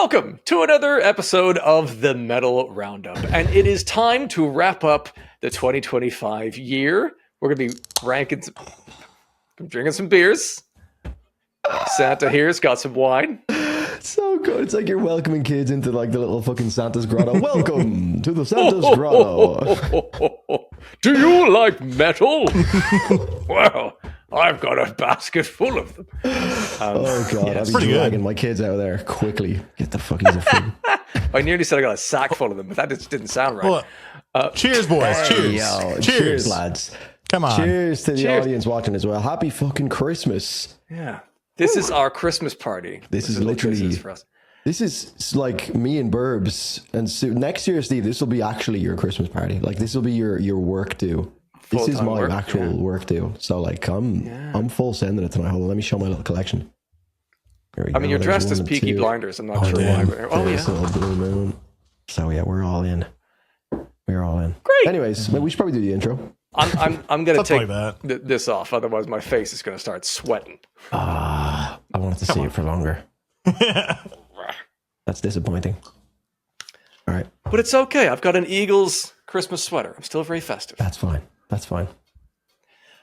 Welcome to another episode of the Metal Roundup. And it is time to wrap up the 2025 year. We're going to be drinking some beers. Santa here's got some wine. So good. It's like you're welcoming kids into like the little fucking Santa's grotto. Welcome to the Santa's grotto. Do you like metal? Well, I've got a basket full of them. Oh god, yeah, I'd be dragging my kids out of there quickly. Get the fuckies of food. I nearly said I got a sack full of them, but that just didn't sound right. Cheers, boys. Hey, Cheers. Cheers, lads. Come on. Cheers to the audience watching as well. Happy fucking Christmas. Yeah. This is our Christmas party. This is literally for us. This is like me and Burbs, and next year, Steve, this will be actually your Christmas party. Like this will be your work due. This is my actual work due. So like, I'm full sending it tonight. Hold on, let me show my little collection. Here we go. You're dressed as Peaky Blinders. I'm not sure why. There's a little blue moon. So yeah, we're all in. We're all in. Great. Anyways, we should probably do the intro. I'm gonna take like this off, otherwise my face is gonna start sweating. I wanted to see it for longer. That's disappointing. All right, but it's okay. I've got an Eagles Christmas sweater. I'm still very festive. That's fine. That's fine.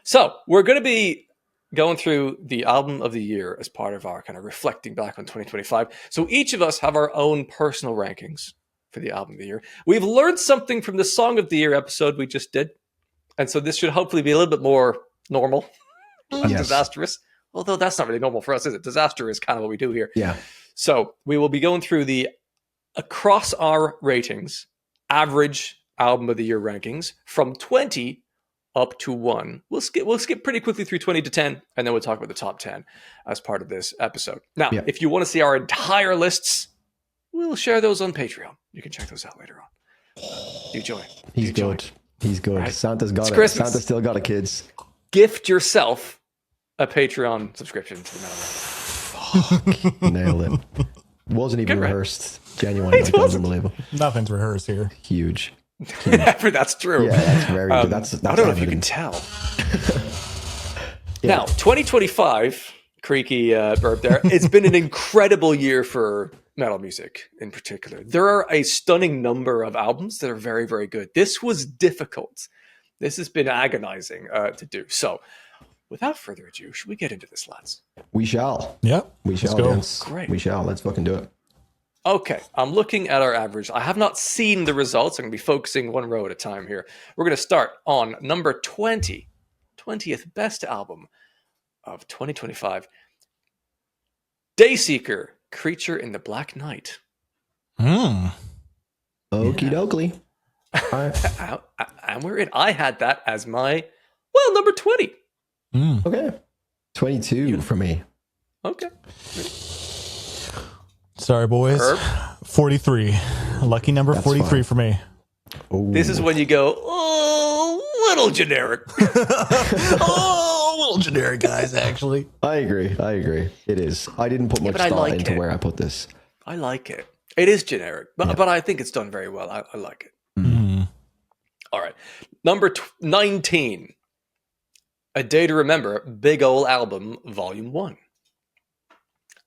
So we're gonna be going through the album of the year as part of our kind of reflecting back on 2025. So each of us have our own personal rankings for the album of the year. We've learned something from the Song of the Year episode we just did. And so this should hopefully be a little bit more normal, less disastrous. Although that's not really normal for us, is it? Disaster is kind of what we do here. Yeah. So we will be going through the across our ratings, average album of the year rankings from 20 up to 1. We'll skip pretty quickly through 20 to 10, and then we'll talk about the top 10 as part of this episode. Now, if you want to see our entire lists, we'll share those on Patreon. You can check those out later on. Do join. He's good. He's good. Right. Santa's got it. Christmas. Santa still got it, kids. Gift yourself a Patreon subscription to the Metal Fuck. Nailed it. Wasn't even rehearsed. Genuinely. That was unbelievable. Nothing's rehearsed here. Huge. That's true. Yeah, that's very good. That's I don't know evident. if you can tell. Now, 2025, creaky burp there. It's been an incredible year for metal music in particular. There are a stunning number of albums that are very, very good. This was difficult. This has been agonizing to do. So, without further ado, should we get into this, lads? We shall. Yep. We shall. Let's go. Great. We shall. Let's fucking do it. Okay, I'm looking at our average. I have not seen the results. I'm going to be focusing one row at a time here. We're going to start on number 20, 20th best album of 2025. Dayseeker, Creature in the Black Night. Okie dokie. And we're in. I had that as my, number 20. Okay. 22 for me. Okay. Sorry, boys. Herb? 43. Lucky number. That's 43 fine. For me. Ooh. This is when you go, little generic. Little generic, guys, actually. I agree. It is. I didn't put much thought into where I put this. I like it. It is generic, but I think it's done very well. I like it. Mm-hmm. All right. Number 19. A Day to Remember, Big Ol' Album, Volume 1.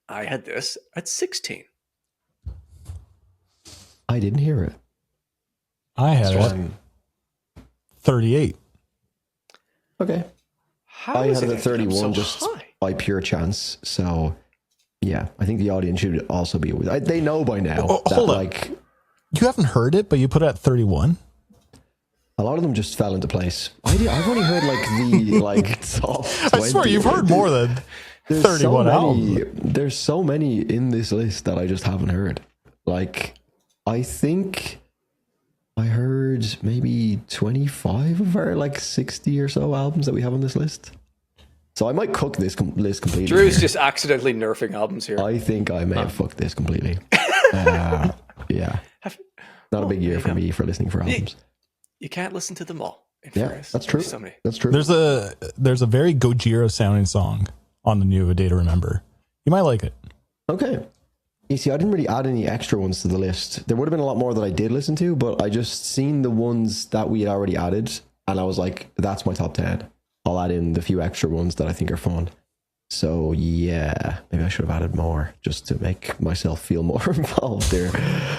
I had this at 16. I didn't hear it. I had it 38. Okay. I had it at 31 just by pure chance. So, yeah, I think the audience should also be with. They know by now that, hold on. You haven't heard it, but you put it at 31? A lot of them just fell into place. I've only heard the top 20. I swear you've heard more than 31 albums. There's so many in this list that I just haven't heard. I think I heard maybe 25 of our 60 or so albums that we have on this list. So I might cook this list completely. Drew's just accidentally nerfing albums here. I think I may have fucked this completely. Yeah. Not a big year for me for listening for albums. You can't listen to them all. That's true. That's true. There's a very Gojira sounding song on the new A Day to Remember. You might like it. Okay. You see, I didn't really add any extra ones to the list. There would have been a lot more that I did listen to, but I just seen the ones that we had already added, and I was like, that's my top 10. I'll add in the few extra ones that I think are fun. So yeah, maybe I should have added more just to make myself feel more involved there.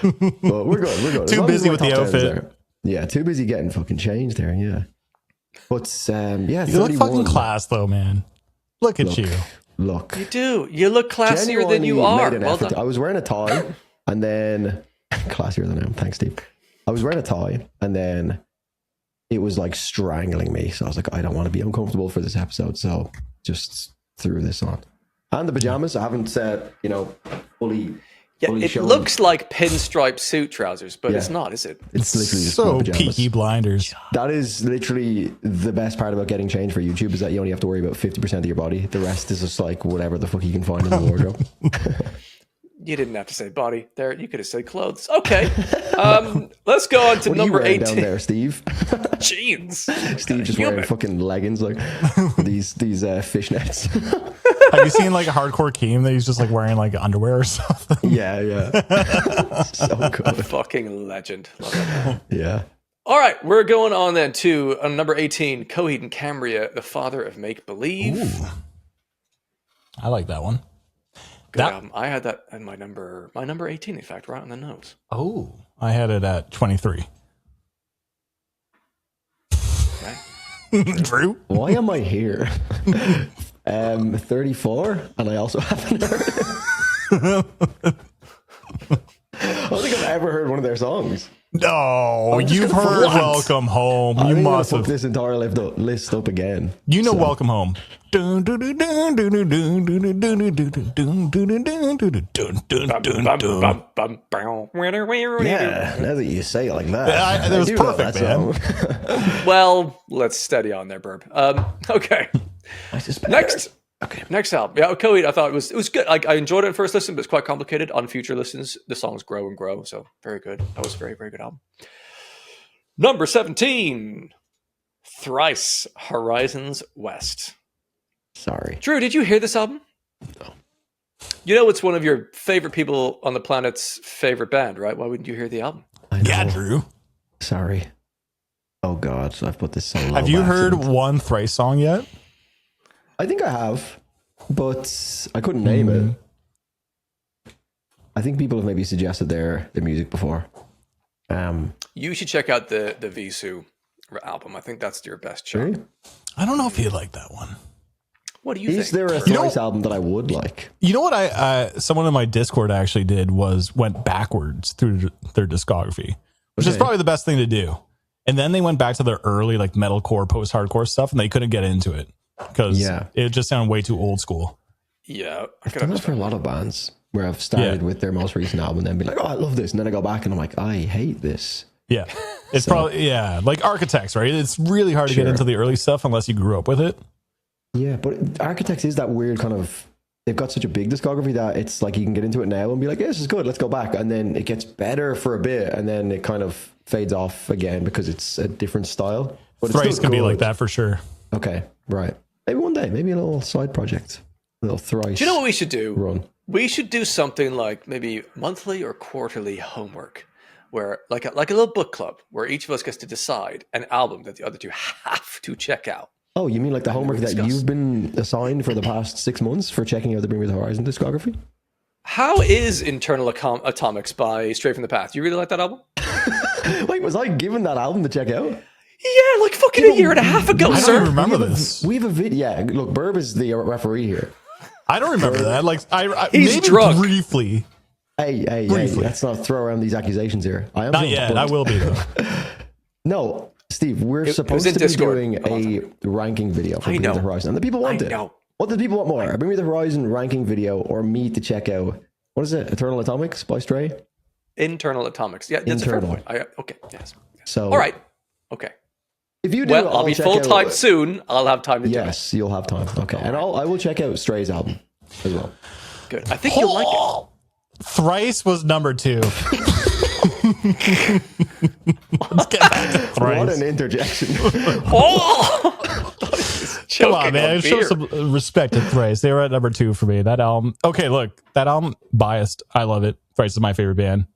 But we're good. We're good. Too busy with the outfit. Yeah, too busy getting fucking changed there. Yeah. But yeah, you look fucking class though, man. Look at you. Look, You do. You look classier than you are. Well done. I was wearing a tie, and then classier than I am. Thanks, Steve. I was wearing a tie, and then it was like strangling me. So I was like, I don't want to be uncomfortable for this episode, so just threw this on. And the pajamas. I haven't said, fully. Yeah, it looks like pinstripe suit trousers, but it's not, is it? It's literally just so pajamas. Peaky Blinders. That is literally the best part about getting changed for YouTube, is that you only have to worry about 50% of your body. The rest is just like whatever the fuck you can find in the wardrobe. You didn't have to say body there. You could have said clothes. Okay. Let's go on to what number are you wearing 18. down there, Steve? Jeans. Steve just wearing fucking leggings like these fishnets. Have you seen like a hardcore Keem that he's just like wearing like underwear or something? Yeah. So good. Fucking legend. Love that. Yeah. All right, we're going on then to number 18, Coheed and Cambria, the father of make believe. Ooh. I like that one. Good album. I had that in my number 18, in fact, right on the nose. Oh, I had it at 23. Okay. Drew? Why am I here? 34, and I also haven't heard it. I don't think I've ever heard one of their songs. No, you've heard Welcome Home. You must have. This entire list up again. You know Welcome Home. Yeah, now that you say it like that. That was perfect, man. Well, let's steady on there, Burb. Okay. Next album. Yeah, Coheed, I thought it was good. I enjoyed it in first listen, but it's quite complicated. On future listens, the songs grow and grow. So very good. That was a very, very good album. Number 17, Thrice, Horizons West. Sorry. Drew, did you hear this album? No. You know it's one of your favorite people on the planet's favorite band, right? Why wouldn't you hear the album? Yeah, Drew. Sorry. Oh, God. So I've put this song. Have you heard one Thrice song yet? I think I have, but I couldn't name it. I think people have maybe suggested their music before. You should check out the Visu album. I think that's your best shot. Really? I don't know if you'd like that one. What do you think? Is there a Thrice album that I would like? You know what someone in my Discord actually did was went backwards through their discography, which is probably the best thing to do. And then they went back to their early like metalcore, post-hardcore stuff, and they couldn't get into it because it just sounded way too old school. Yeah. I've done that for a lot of bands where I've started with their most recent album and then be like, oh, I love this. And then I go back and I'm like, I hate this. Yeah. It's probably, like Architects, right? It's really hard to get into the early stuff unless you grew up with it. Yeah, but Architects is that weird kind of, they've got such a big discography that it's like you can get into it now and be like, yeah, this is good, let's go back. And then it gets better for a bit and then it kind of fades off again because it's a different style. But Thrice can be like that for sure. Okay, right. Maybe one day, maybe a little side project, a little Thrice. Do you know what we should do? Run. We should do something like maybe monthly or quarterly homework, where like a little book club where each of us gets to decide an album that the other two have to check out. Oh, you mean like the homework that you've been assigned for the past 6 months for checking out the Bring Me the Horizon discography? How is Internal Atomics by Straight from the Path? You really like that album? Wait, was I given that album to check out? Yeah, like fucking a year and a half ago, I sir. don't remember this. We have a video. Yeah, look, Burb is the referee here. I don't remember that. Like, He's maybe drunk. Briefly. Hey, let's not throw around these accusations here. I am Not yet. I will be though. No, Steve, we're supposed to be doing a ranking video for Bring Me the Horizon, and the people want it. What do the people want more? A Bring Me the Horizon ranking video, or me to check out? What is it? Eternal Atomics by Stray. Internal Atomics. Yeah, that's a fair point. Okay, yes. So, all right. Okay. If you do, well, I'll be full time soon. I'll have time to do it. Yes, you'll have time. Okay, and I will check out Stray's album as well. Good. I think you'll like it. Thrice was number 2. Let's get back to Thrice. What an interjection! Come on, man. Show some respect to Thrice. They were at number 2 for me. That album. Okay, look, that album, biased. I love it. Thrice is my favorite band.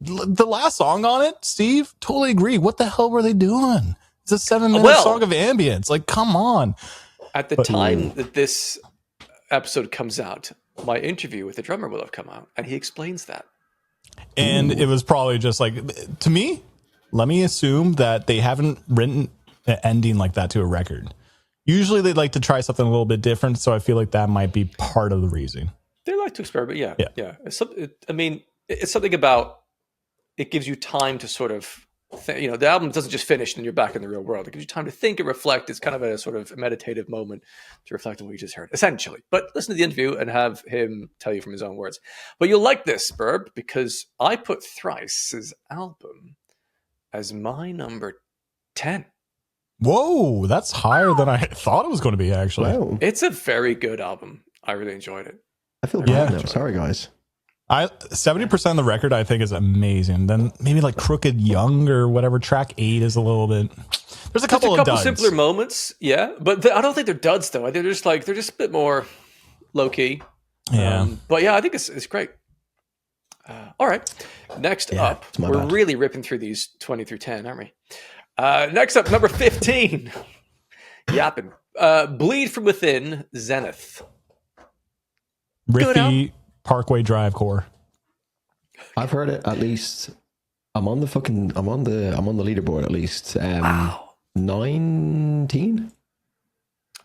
The last song on it, Steve, totally agree. What the hell were they doing? It's a 7-minute song of ambience. Like, come on. At the time that this episode comes out, my interview with the drummer will have come out, and he explains that. And it was probably just like, to me, let me assume that they haven't written an ending like that to a record. Usually they like to try something a little bit different, so I feel like that might be part of the reason. They like to experiment, yeah. It's something about, it gives you time to sort of, the album doesn't just finish and you're back in the real world. It gives you time to think and reflect. It's kind of a sort of meditative moment to reflect on what you just heard, essentially. But listen to the interview and have him tell you from his own words. But you'll like this, Burb, because I put Thrice's album as my number 10. Whoa, that's higher than I thought it was going to be, actually. Wow. It's a very good album. I really enjoyed it. I feel bad now. Sorry, guys. 70% of the record I think is amazing. Then maybe like Crooked Young or whatever, track 8 is a little bit. There's a couple of duds. Simpler moments, yeah, but I don't think they're duds though. They're just a bit more low key. Yeah, but yeah, I think it's great. All right, next up, we're really ripping through these 20 through 10, aren't we? Next up, number 15, yapping. Bleed from Within, Zenith. Riffy Parkway Drive core. I've heard it at least. I'm on the leaderboard at least. Wow. 19.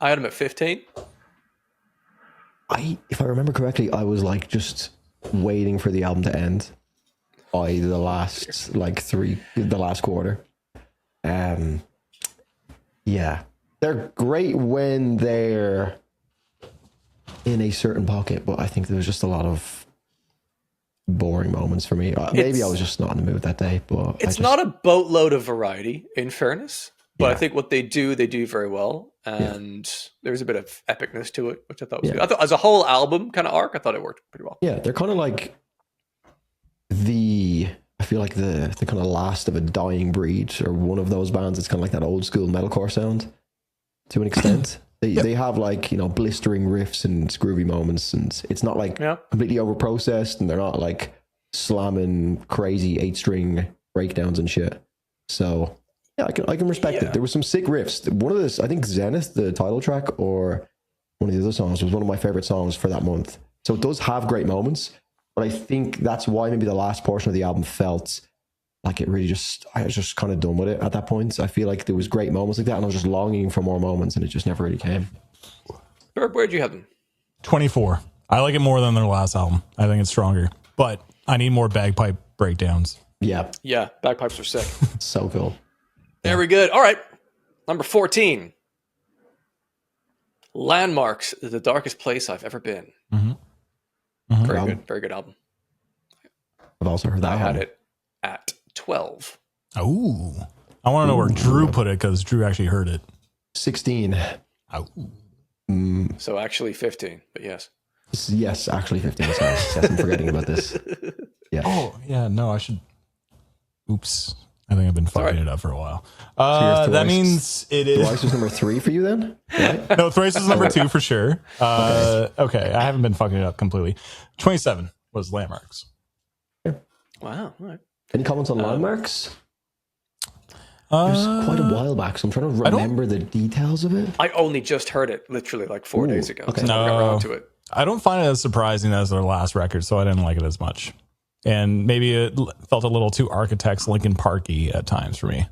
I had him at 15. If I remember correctly, I was like just waiting for the album to end by the last quarter. Yeah, they're great when they're in a certain pocket, but I think there was just a lot of boring moments for me. Maybe I was just not in the mood that day, but it's not a boatload of variety, in fairness. But I think what they do very well, and there's a bit of epicness to it, which I thought was good. I thought as a whole album kind of arc, I thought it worked pretty well. Yeah, they're kind of like I feel like the kind of last of a dying breed, or one of those bands. It's kind of like that old school metalcore sound to an extent. They have like, blistering riffs and groovy moments, and it's not like completely over processed, and they're not like slamming crazy 8-string breakdowns and shit. So yeah, I can respect it. There was some sick riffs. One of this, I think Zenith, the title track, or one of the other songs, was one of my favorite songs for that month. So it does have great moments, but I think that's why maybe the last portion of the album felt like it really I was just kind of done with it at that point. I feel like there was great moments like that, and I was just longing for more moments, and it just never really came. Where'd you have them? 24. I like it more than their last album. I think it's stronger, but I need more bagpipe breakdowns. Yeah. Yeah, bagpipes are sick. So cool. Very good. All right. Number 14. Landmarks, The Darkest Place I've Ever Been. Mm-hmm. Mm-hmm. Very good. Very good album. I've also heard that. I had it at 12. Oh, I want to know where Drew put it, because Drew actually heard it. 16. Oh. So actually 15, but yes. Yes, actually 15. Sorry. Yes, I'm forgetting about this. Yeah. Oh, yeah. No, I should. Oops. I think I've been fucking it up for a while. So that means it is. Thrice was number 3 for you then? Right? No, Thrice is number 2 for sure. Okay. I haven't been fucking it up completely. 27 was Landmarks. Wow. All right. Any comments on Landmarks? It was quite a while back, so I'm trying to remember the details of it. I only just heard it literally like 4 days ago. Okay. So I got around to it. I don't find it as surprising as their last record, so I didn't like it as much. And maybe it felt a little too Architects Linkin Parky at times for me.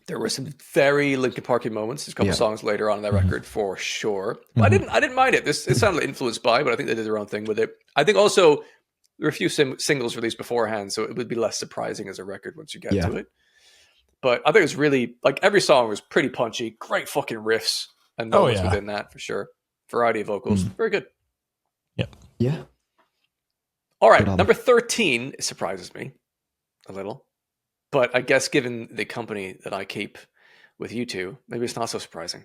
There were some very Linkin Parky moments. There's a couple songs later on in that record for sure. But I didn't mind it. It sounded influenced by, but I think they did their own thing with it. I think also there were a few singles released beforehand, so it would be less surprising as a record once you get to it. But I think it was really, like, every song was pretty punchy, great fucking riffs and moments within that for sure. Variety of vocals, very good. Yep. Yeah. All right, number 13 surprises me a little, but I guess given the company that I keep with you two, maybe it's not so surprising.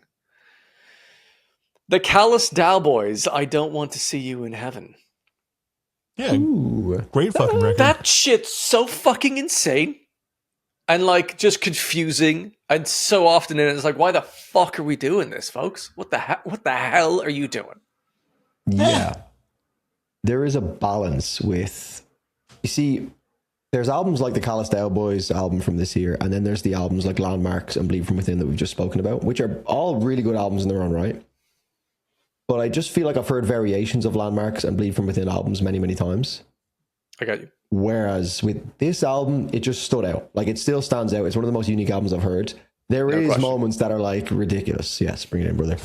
The Callous Dowboys, I Don't Want to See You in Heaven. Yeah, great fucking record. That shit's so fucking insane and like just confusing, and so often in it, it's like, why the fuck are we doing this, folks? What the hell are you doing? Yeah. There is a balance with, you see, there's albums like the Callous Dowboys album from this year, and then there's the albums like Landmarks and Bleed From Within that we've just spoken about, which are all really good albums in their own right. but I just feel like I've heard variations of Landmarks and Bleed From Within albums many, many times. I got you. Whereas with this album, it just stood out. Like, it still stands out. It's one of the most unique albums I've heard. There is question. moments that are like ridiculous. Yes, bring it in, brother.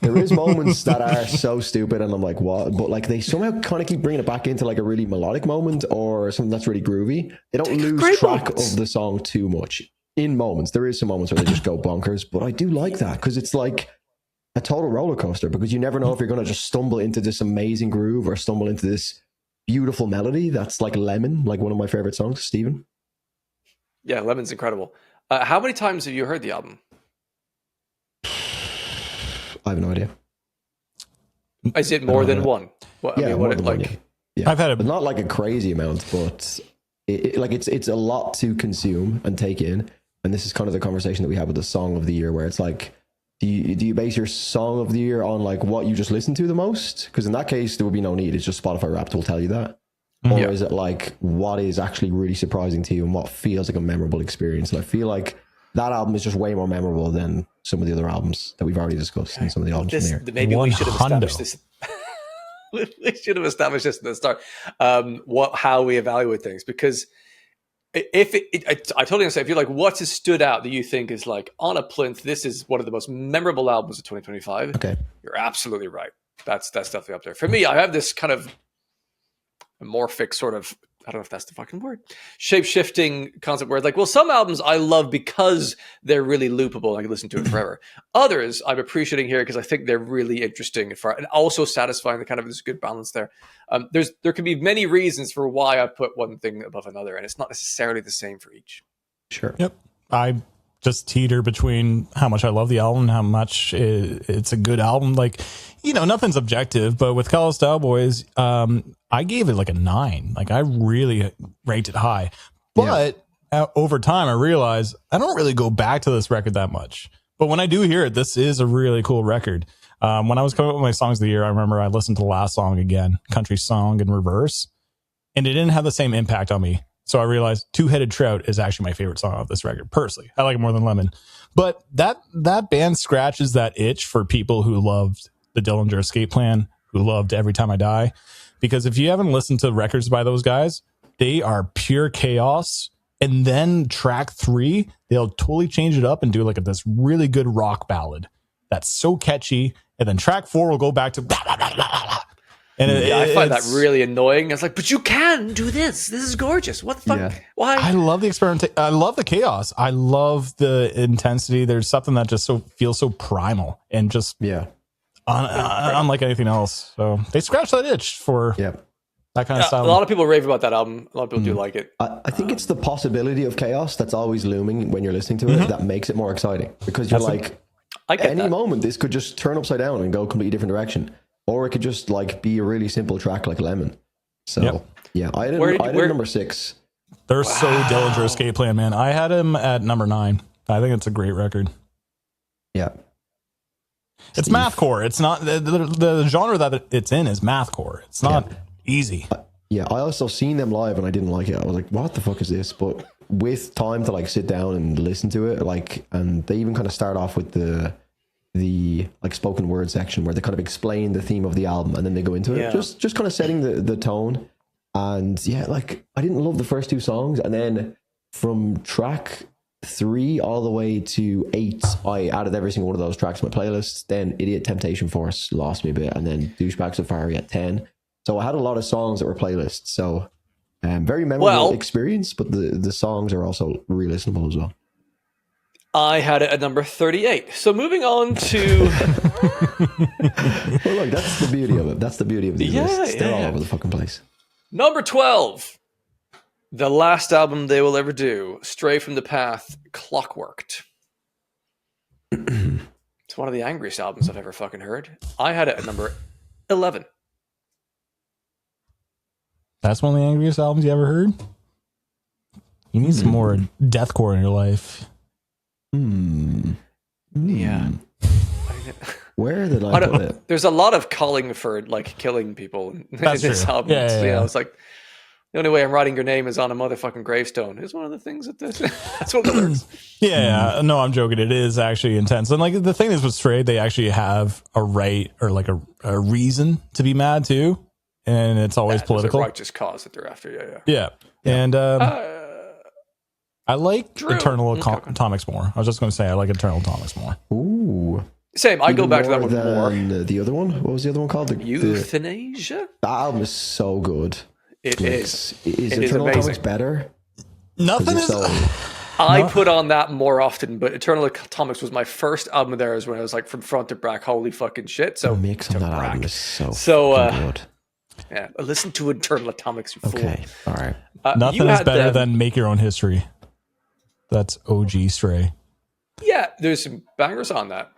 There is moments that are so stupid, and I'm like, what? But like, they somehow kind of keep bringing it back into like a really melodic moment or something that's really groovy. They don't lose track of the song too much. In moments, there is some moments where they just go bonkers, but I do like that because it's like a total roller coaster, because you never know if you're going to just stumble into this amazing groove or stumble into this beautiful melody that's like Lemon, like one of my favorite songs. Stephen? Yeah, Lemon's incredible. How many times have you heard the album? I have no idea. Is it more than one? Well, Yeah, I mean, more what than like? one, yeah. I've had But not like a crazy amount, but it's a lot to consume and take in. And this is kind of the conversation that we have with the song of the year, where it's like, do you base your song of the year on like what you just listen to the most? Because in that case, there would be no need. It's just Spotify Wrapped will tell you that. Or is it like what is actually really surprising to you and what feels like a memorable experience? And I feel like that album is just way more memorable than some of the other albums that we've already discussed and some of the albums from there. Maybe we should have established this. We should have established this at the start. How we evaluate things, because if I totally understand. If you're like, what has stood out that you think is like on a plinth, this is one of the most memorable albums of 2025. Okay, you're absolutely right. That's definitely up there for me. I have this kind of amorphic sort of, I don't know if that's the fucking word, shape-shifting concept where it's like, well, some albums I love because they're really loopable and I can listen to it forever. Others I'm appreciating here because I think they're really interesting and also satisfying. The kind of this good balance there. There can be many reasons for why I put one thing above another, and it's not necessarily the same for each. sure. Yep. I just teeter between how much I love the album and how much it's a good album. Like, nothing's objective, but with Call Style Boys, I gave it like a 9. Like, I really ranked it high. But over time, I realized I don't really go back to this record that much. But when I do hear it, this is a really cool record. When I was coming up with my songs of the year, I remember I listened to the last song again, Country Song in reverse, and it didn't have the same impact on me. So I realized Two-Headed Trout is actually my favorite song off this record. Personally, I like it more than Lemon. But that band scratches that itch for people who loved the Dillinger Escape Plan, who loved Every Time I Die. Because if you haven't listened to records by those guys, they are pure chaos. And then track 3, they'll totally change it up and do like this really good rock ballad that's so catchy. And then track 4 will go back to blah, blah, blah, blah, blah. And I find that really annoying. It's like, but you can do this. This is gorgeous. What the fuck? Yeah. Why? I love the experiment. I love the chaos. I love the intensity. There's something that just feels so primal and just unlike anything else. So they scratch that itch for that kind of style. A lot of people rave about that album. A lot of people do like it. I think it's the possibility of chaos that's always looming when you're listening to it that makes it more exciting, because you're any moment this could just turn upside down and go a completely different direction. Or it could just like be a really simple track like Lemon. So I had number 6. They're so Dillinger Escape Plan, man. I had him at number 9. I think it's a great record. Yeah. It's mathcore. It's not the genre that it's in is mathcore. It's not easy. I also seen them live and I didn't like it. I was like, what the fuck is this? But with time to like sit down and listen to it, like, and they even kind of start off with the like spoken word section where they kind of explain the theme of the album and then they go into it, just kind of setting the tone. And like, I didn't love the first 2 songs, and then from track 3 all the way to 8 I added every single one of those tracks to my playlist. Then Idiot Temptation Force lost me a bit, and then Douchebag Safari at 10. So I had a lot of songs that were playlists. So very memorable experience, but the songs are also re-listenable as well. I had it at number 38. So moving on to... Well, look, that's the beauty of it. That's the beauty of these lists. They're all over the fucking place. Number 12. The last album they will ever do. Stray from the Path, Clockworked. It's one of the angriest albums I've ever fucking heard. I had it at number 11. That's one of the angriest albums you ever heard? You need some more deathcore in your life. Yeah. Where did I put it? There's a lot of calling for like killing people in this album. Yeah. It's like, The only way I'm writing your name is on a motherfucking gravestone. Is one of the things that that's what the lyrics. Yeah, no, I'm joking. It is actually intense. And like the thing is with Stray, they actually have a right or like a reason to be mad too. And it's always political. It's a righteous cause that they're after. Yeah. Yeah. And I like Drew. Eternal Okay. Atomics more. I was just going to say I like Eternal Atomics more. Ooh. Same. I go Even back to that more one more. than the other one. What was the other one called? Euthanasia? That album is so good. It Like, is. Is It is Eternal amazing. Atomics better? Nothing is. I put on that more often, but Eternal Atomics was my first album of theirs when I was like from front to back. Holy fucking shit. So The mix on to that brag. album is so So, good. Yeah, listen to Eternal Atomics, you Okay, all right. fool. Nothing You is had better them- than Make Your Own History. That's OG Stray. Yeah, there's some bangers on that.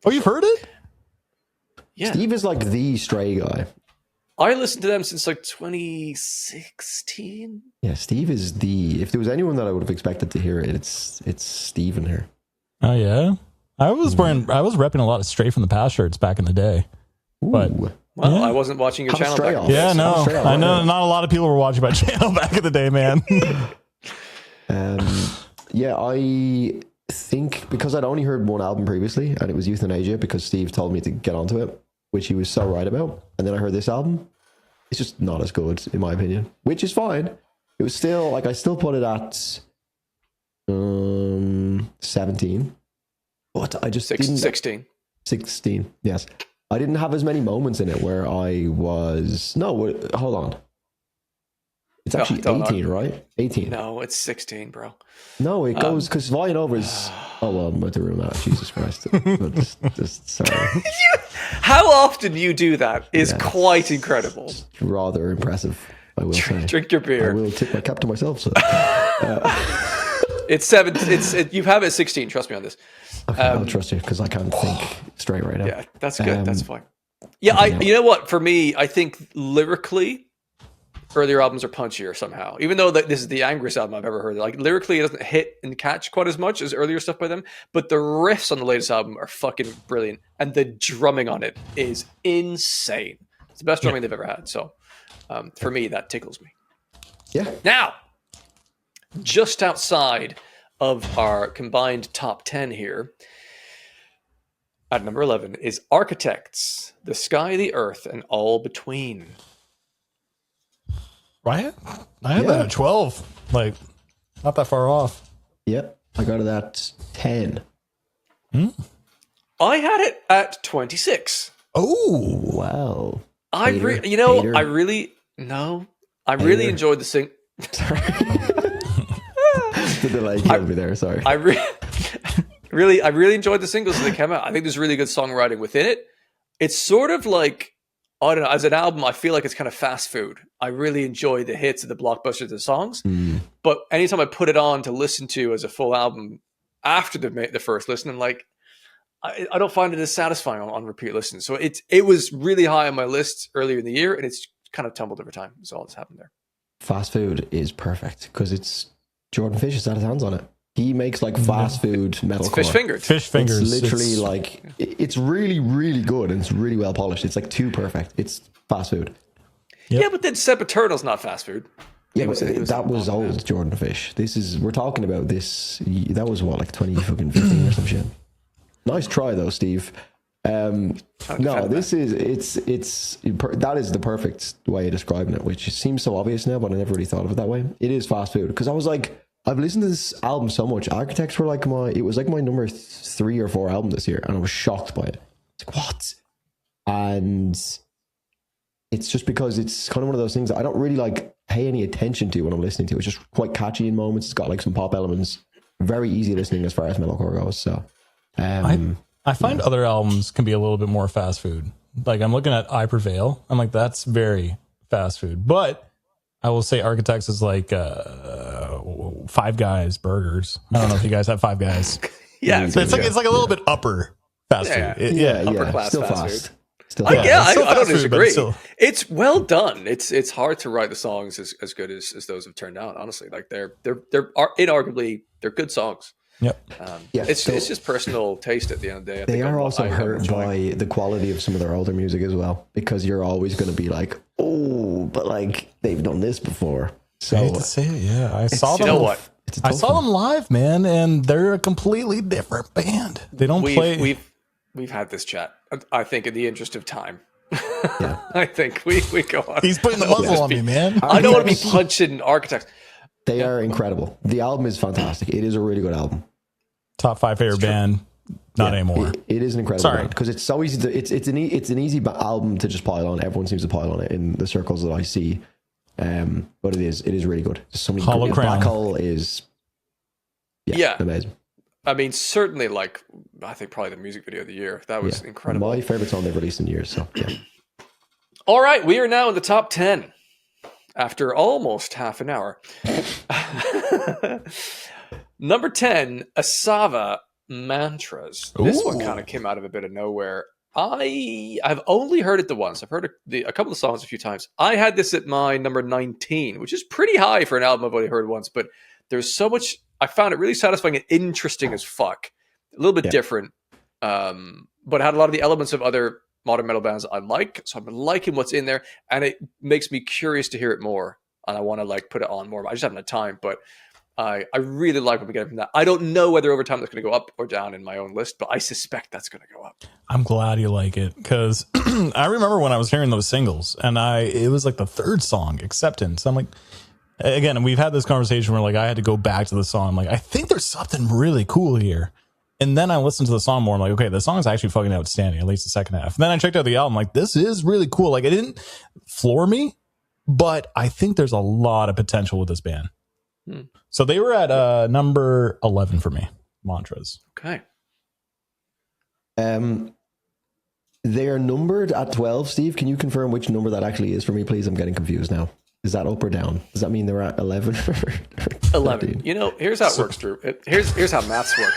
Oh, you've heard it? Yeah. Steve is like the Stray guy. I listened to them since like 2016. Yeah, Steve is the. If there was anyone that I would have expected to hear it, it's Steve in here. Oh yeah. I was repping a lot of Stray from the Past shirts back in the day. But Ooh. Well, Yeah. I wasn't watching your Have channel Stray back on. then. yeah, no, Straight up, I know right? not a lot of people were watching my channel back in the day, man. Yeah, I think because I'd only heard one album previously, and it was Euthanasia, because Steve told me to get onto it, which he was so right about. And then I heard this album. It's just not as good, in my opinion, which is fine. It was still like I still put it at 17, but I just didn't 16. 16. Yes, I didn't have as many moments in it where I was hold on. It's No, actually don't 18, right? 18. No, it's 16, bro. No, it goes because Flying Over is. Oh well, I'm about to ruin that. Jesus Christ! But just sorry. How often you do that is Yes. quite incredible. Rather impressive, I will say. Drink your I beer. will tip my cap to myself. So It's 7. You have it at 16. Trust me on this. okay, I'll trust you because I can't think straight right now. Yeah, that's good. That's Um, fine. Yeah, you know what? For me, I think lyrically, earlier albums are punchier somehow. Even though this is the angriest album I've ever heard. Like lyrically, it doesn't hit and catch quite as much as earlier stuff by them. But the riffs on the latest album are fucking brilliant, and the drumming on it is insane. It's the best drumming they've ever had. So, for me, that tickles me. Yeah. Now, just outside of our combined top 10 here, at number 11 is Architects, The Sky, the Earth, and All Between. Right? I had that at 12. Like, not that far off. Yep. I got it at 10. I had it at 26. Oh. Wow. I Hater. really enjoyed the sing. Sorry. The delay killed me there. Sorry. I really enjoyed the singles as they came out. I think there's really good songwriting within it. It's sort of like, I don't know, as an album, I feel like it's kind of fast food. I really enjoy the hits of the blockbusters of the songs, but anytime I put it on to listen to as a full album after the first listen, I'm like, I don't find it as satisfying on repeat listen. So it was really high on my list earlier in the year, and it's kind of tumbled over time. That's all that's happened there. Fast food is perfect because it's Jordan Fish has had his hands on it. He makes like fast food metalcore. It's fish fingered. Fish fingers. It's literally like it's really, really good and it's really well polished. It's like too perfect. It's fast food. Yep. Yeah, but then Sempiternal's not fast food. Yeah, but that was old Jordan Fish. We're talking about this. That was what, like 2015 or some shit. Nice try though, Steve. No, this is that is the perfect way of describing it, which seems so obvious now, but I never really thought of it that way. It is fast food because I was like, I've listened to this album so much. Architects were like my number 3 or 4 album this year, and I was shocked by it. It's like, what? And it's just because it's kind of one of those things that I don't really like pay any attention to when I'm listening to. It's just quite catchy in moments. It's got like some pop elements. Very easy listening as far as metalcore goes. So, I find other albums can be a little bit more fast food. Like I'm looking at I Prevail. I'm like, that's very fast food. But I will say Architects is like Five Guys burgers. I don't know if you guys have Five Guys. Yeah, It's like a little bit upper fast Yeah. food. upper class still fast fast. food. Still I fast. still don't fast food, but disagree. still- It's well done. It's hard to write the songs as good as those have turned out. Honestly, like they're inarguably they're good songs. Yep. Yeah, It's so- just personal taste at the end of the day. I They think are I'm- also I'm hurt enjoying. by the quality of some of their older music as well, because you're always going to be like, oh, but like they've done this before. So I hate to say it, yeah. I saw You them. know what? I saw them live, man, and they're a completely different band. They don't play. We've had this chat. I think in the interest of time. Yeah. I think we go on. He's putting the muzzle on me, man. I don't want to be punching architects. They are incredible. The album is fantastic. It is a really good album. Top 5 favorite band. Not anymore. It is an incredible band because it's so easy. It's an easy album to just pile on. Everyone seems to pile on it in the circles that I see. But it is really good. There's so many. Hollow Crown. Black Hole is amazing. I mean, certainly, like, I think probably the music video of the year. That was incredible. My favorite song they've released in years. So yeah. All right, we are now in the top 10 after almost half an hour. Number 10, Asava Mantras. This one kind of came out of a bit of nowhere. I've only heard it the once. I've heard a couple of songs a few times. I had this at my number 19, which is pretty high for an album I've only heard once, but there's so much. I found it really satisfying and interesting as fuck. A little bit different, but had a lot of the elements of other modern metal bands I like. So I've been liking what's in there, and it makes me curious to hear it more. And I want to like put it on more. I just haven't had time, but I really like what we get from that. I don't know whether over time that's going to go up or down in my own list, but I suspect that's going to go up. I'm glad you like it because I remember when I was hearing those singles, and it was like the third song, Acceptance. I'm like, again, we've had this conversation where like I had to go back to the song. I'm like, I think there's something really cool here. And then I listened to the song more. I'm like, okay, the song is actually fucking outstanding, at least the second half. And then I checked out the album. Like, this is really cool. Like, it didn't floor me, but I think there's a lot of potential with this band. So they were at number 11 for me, Mantras. Okay. They are numbered at 12. Steve, can you confirm which number that actually is for me, please? I'm getting confused now. Is that up or down? Does that mean they're at 11 or 11? You know, here's how it works, Drew. Here's how maths work.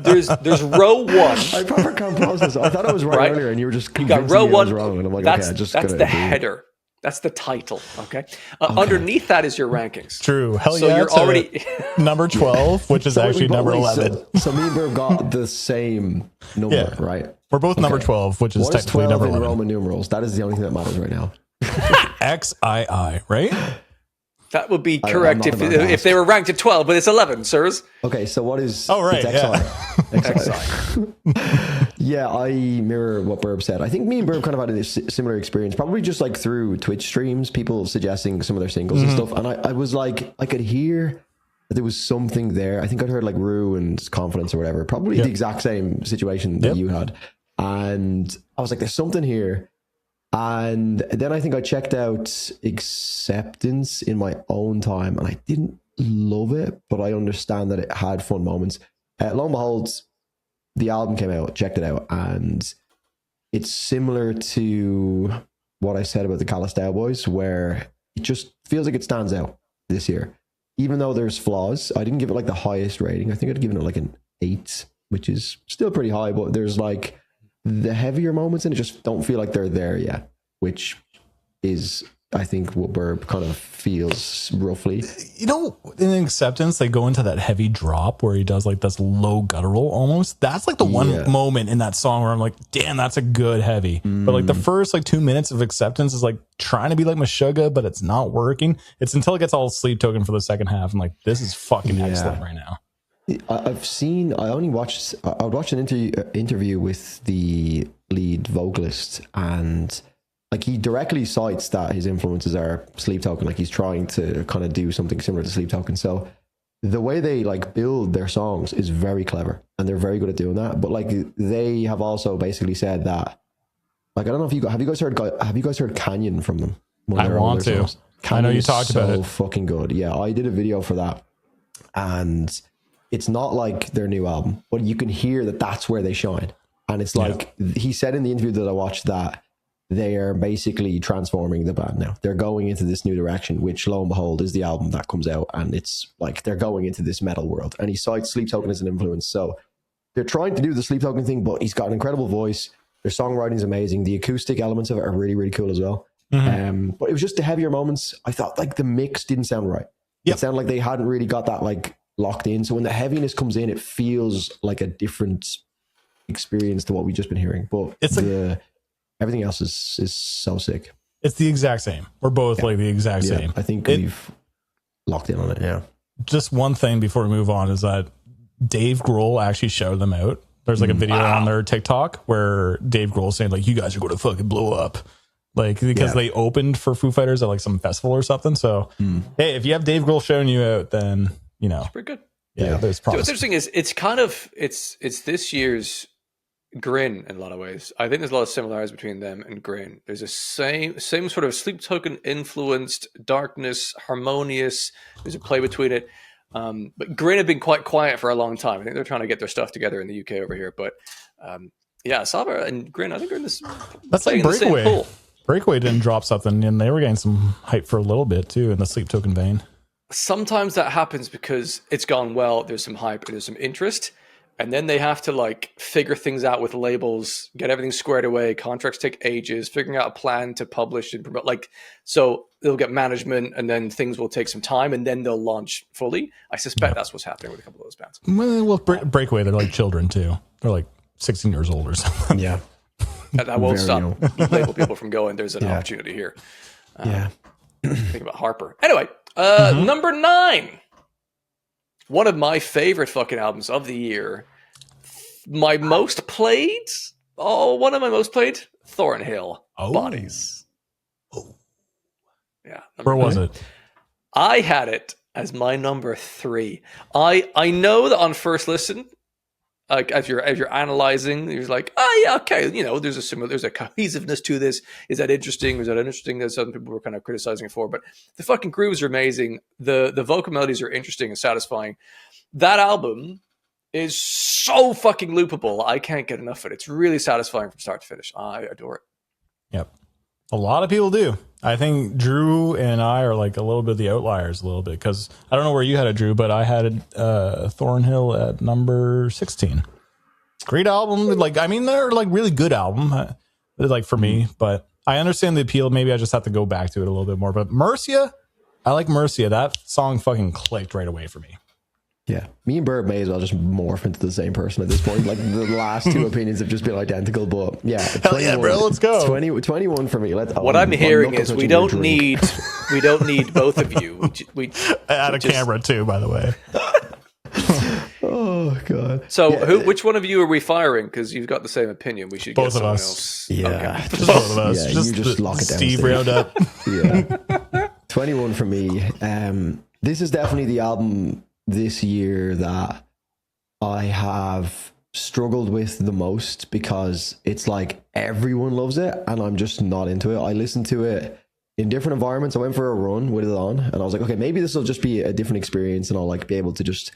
There's row 1. I probably can't process. I thought I was right earlier, and you were just you got row 1 wrong, and I'm like, that's the agree. Header. That's the title. Okay. Underneath that is your rankings. True. Hell so yeah. You're already number 12, which is actually number 11. So me and Burb got the same number, right? We're both number 12, which is what technically is 12 number in 11. Roman numerals? That is the only thing that matters right now. XII, right? That would be correct if they were ranked at 12, but it's 11, sirs. Okay, so what is... Oh, right, XI. Yeah, I mirror what Burb said. I think me and Burb kind of had a similar experience, probably just like through Twitch streams, people suggesting some of their singles and stuff. And I was like, I could hear that there was something there. I think I'd heard like Rue and Confidence or whatever, probably the exact same situation that you had. And I was like, there's something here. And then I think I checked out Acceptance in my own time, and I didn't love it, but I understand that it had fun moments. Lo and behold, the album came out, checked it out, and it's similar to what I said about the Callous Boys, where it just feels like it stands out this year. Even though there's flaws, I didn't give it like the highest rating. I think I'd given it like an 8, which is still pretty high, but there's like the heavier moments and it just don't feel like they're there yet, which is, I think, what Burb kind of feels roughly. You know, in Acceptance, they go into that heavy drop where he does like this low guttural almost. That's like the one moment in that song where I'm like, damn, that's a good heavy. But like the first like 2 minutes of Acceptance is like trying to be like Meshuggah, but it's not working. It's until it gets all Sleep Token for the second half. I'm like, this is fucking excellent right now. I watched an interview with the lead vocalist, and like he directly cites that his influences are Sleep Token. Like he's trying to kind of do something similar to Sleep Token. So the way they like build their songs is very clever, and they're very good at doing that. But like they have also basically said that, like, I don't know if have you guys heard Canyon from them? I want to. I know you talked about it. Fucking good. Yeah, I did a video for that, and it's not like their new album, but you can hear that that's where they shine. And it's like he said in the interview that I watched that they are basically transforming the band now. They're going into this new direction, which lo and behold is the album that comes out, and it's like they're going into this metal world. And he cites Sleep Token as an influence. So they're trying to do the Sleep Token thing, but he's got an incredible voice. Their songwriting is amazing. The acoustic elements of it are really, really cool as well. But it was just the heavier moments. I thought like the mix didn't sound right. It sounded like they hadn't really got that like locked in. So when the heaviness comes in, it feels like a different experience to what we've just been hearing. But it's everything else is so sick. It's the exact same. We're both like the exact same. I think we've locked in on it. Yeah. Just one thing before we move on is that Dave Grohl actually shouted them out. There's like a video on their TikTok where Dave Grohl saying like, "You guys are going to fucking blow up," like because they opened for Foo Fighters at like some festival or something. So hey, if you have Dave Grohl shouting you out, then you know It's pretty good. Yeah, there's promise. What's interesting is it's this year's Grin in a lot of ways. I think there's a lot of similarities between them and Grin. There's a same sort of Sleep Token influenced darkness, harmonious. There's a play between it. But Grin have been quite quiet for a long time. I think they're trying to get their stuff together in the UK over here. But Saba and Grin, I think are in this. That's like Breakaway. Breakaway didn't drop something, and they were getting some hype for a little bit too in the Sleep Token vein. Sometimes that happens because it's gone well. There's some hype, there's some interest, and then they have to like figure things out with labels, get everything squared away. Contracts take ages, figuring out a plan to publish and promote. Like, so they'll get management, and then things will take some time, and then they'll launch fully. I suspect that's what's happening with a couple of those bands. Well, Breakaway, they're like children too. They're like 16 years old or something. Yeah, that won't stop label people from going. There's an opportunity here. Think about Harper. Anyway. Number 9. One of my favorite fucking albums of the year. One of my most played, Thornhill Bodies. Oh. Yeah. Where was it? I had it as my number 3. I know that on first listen, like as you're analyzing, you're like, okay, there's a cohesiveness to this. Is that interesting? Is that interesting? That some people were kind of criticizing it for, but the fucking grooves are amazing. The vocal melodies are interesting and satisfying. That album is so fucking loopable. I can't get enough of it. It's really satisfying from start to finish. I adore it. Yep. A lot of people do. I think Drew and I are like a little bit of the outliers a little bit because I don't know where you had it, Drew, but I had Thornhill at number 16. Great album. Like, I mean, they're like really good album, like for me, but I understand the appeal. Maybe I just have to go back to it a little bit more. But Mercia, I like Mercia. That song fucking clicked right away for me. Yeah, me and Bird may as well just morph into the same person at this point. Like the last two opinions have just been identical, but yeah, hell yeah, bro, let's go. 21 for me. What I'm hearing is we don't need both of you. We add a camera too, by the way. Oh god. So which one of you are we firing? Because you've got the same opinion. We should both get someone of us. Else. Yeah, okay. Just both of us. Yeah, just you just lock it down. Steve Roundup. Yeah, 21 for me. This is definitely the album this year that I have struggled with the most because it's like everyone loves it and I'm just not into it. I listened to it in different environments. I went for a run with it on and I was like, okay, maybe this will just be a different experience and I'll like be able to just,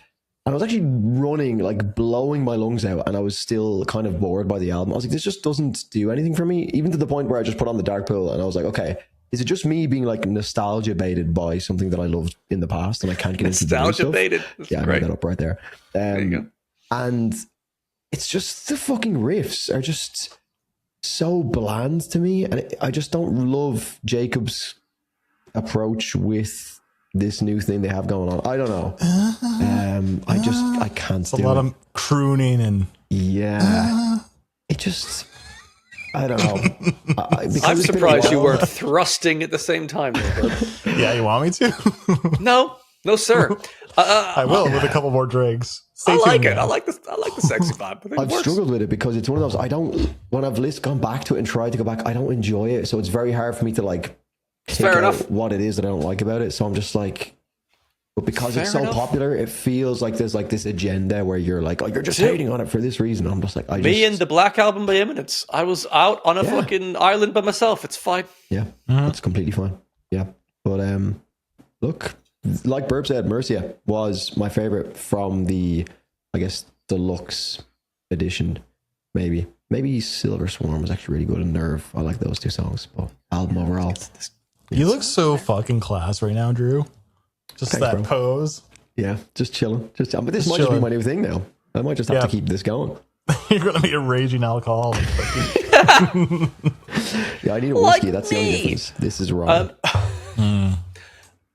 and I was actually running, like blowing my lungs out and I was still kind of bored by the album. I was like, this just doesn't do anything for me, even to the point where I just put on the Dark Pool and I was like, okay, is it just me being like nostalgia baited by something that I loved in the past and I can't get into the new stuff? Nostalgia baited. Yeah, I made that up right there. There you go. And it's just the fucking riffs are just so bland to me, and I just don't love Jacob's approach with this new thing they have going on. I don't know. I can't. It's a lot of crooning and it just. I don't know. I'm surprised you weren't thrusting at the same time. Yeah, you want me to? No, sir. I will with a couple more drinks. I like it. I like the sexy vibe. I've struggled with it because it's one of those. When I've gone back to it and tried to go back, I don't enjoy it. So it's very hard for me to like. Fair enough. What it is that I don't like about it. So I'm just like. But because it's so popular, it feels like there's like this agenda where you're like, oh, you're just hating on it for this reason. I'm just like, Me and the Black Album by Eminence. I was out on a fucking island by myself. It's fine. Yeah, that's completely fine. Yeah, but look, like Burb said, Mercia was my favorite from the, I guess, deluxe edition. Maybe Silver Swarm was actually really good, and Nerve. I like those two songs, but album overall. You look so fucking class right now, Drew. Just thanks, that bro. Pose. Yeah, just chilling. But this might just be my new thing now. I might just have to keep this going. You're going to be a raging alcoholic. Yeah, I need a whiskey. That's the only difference. This is wrong. All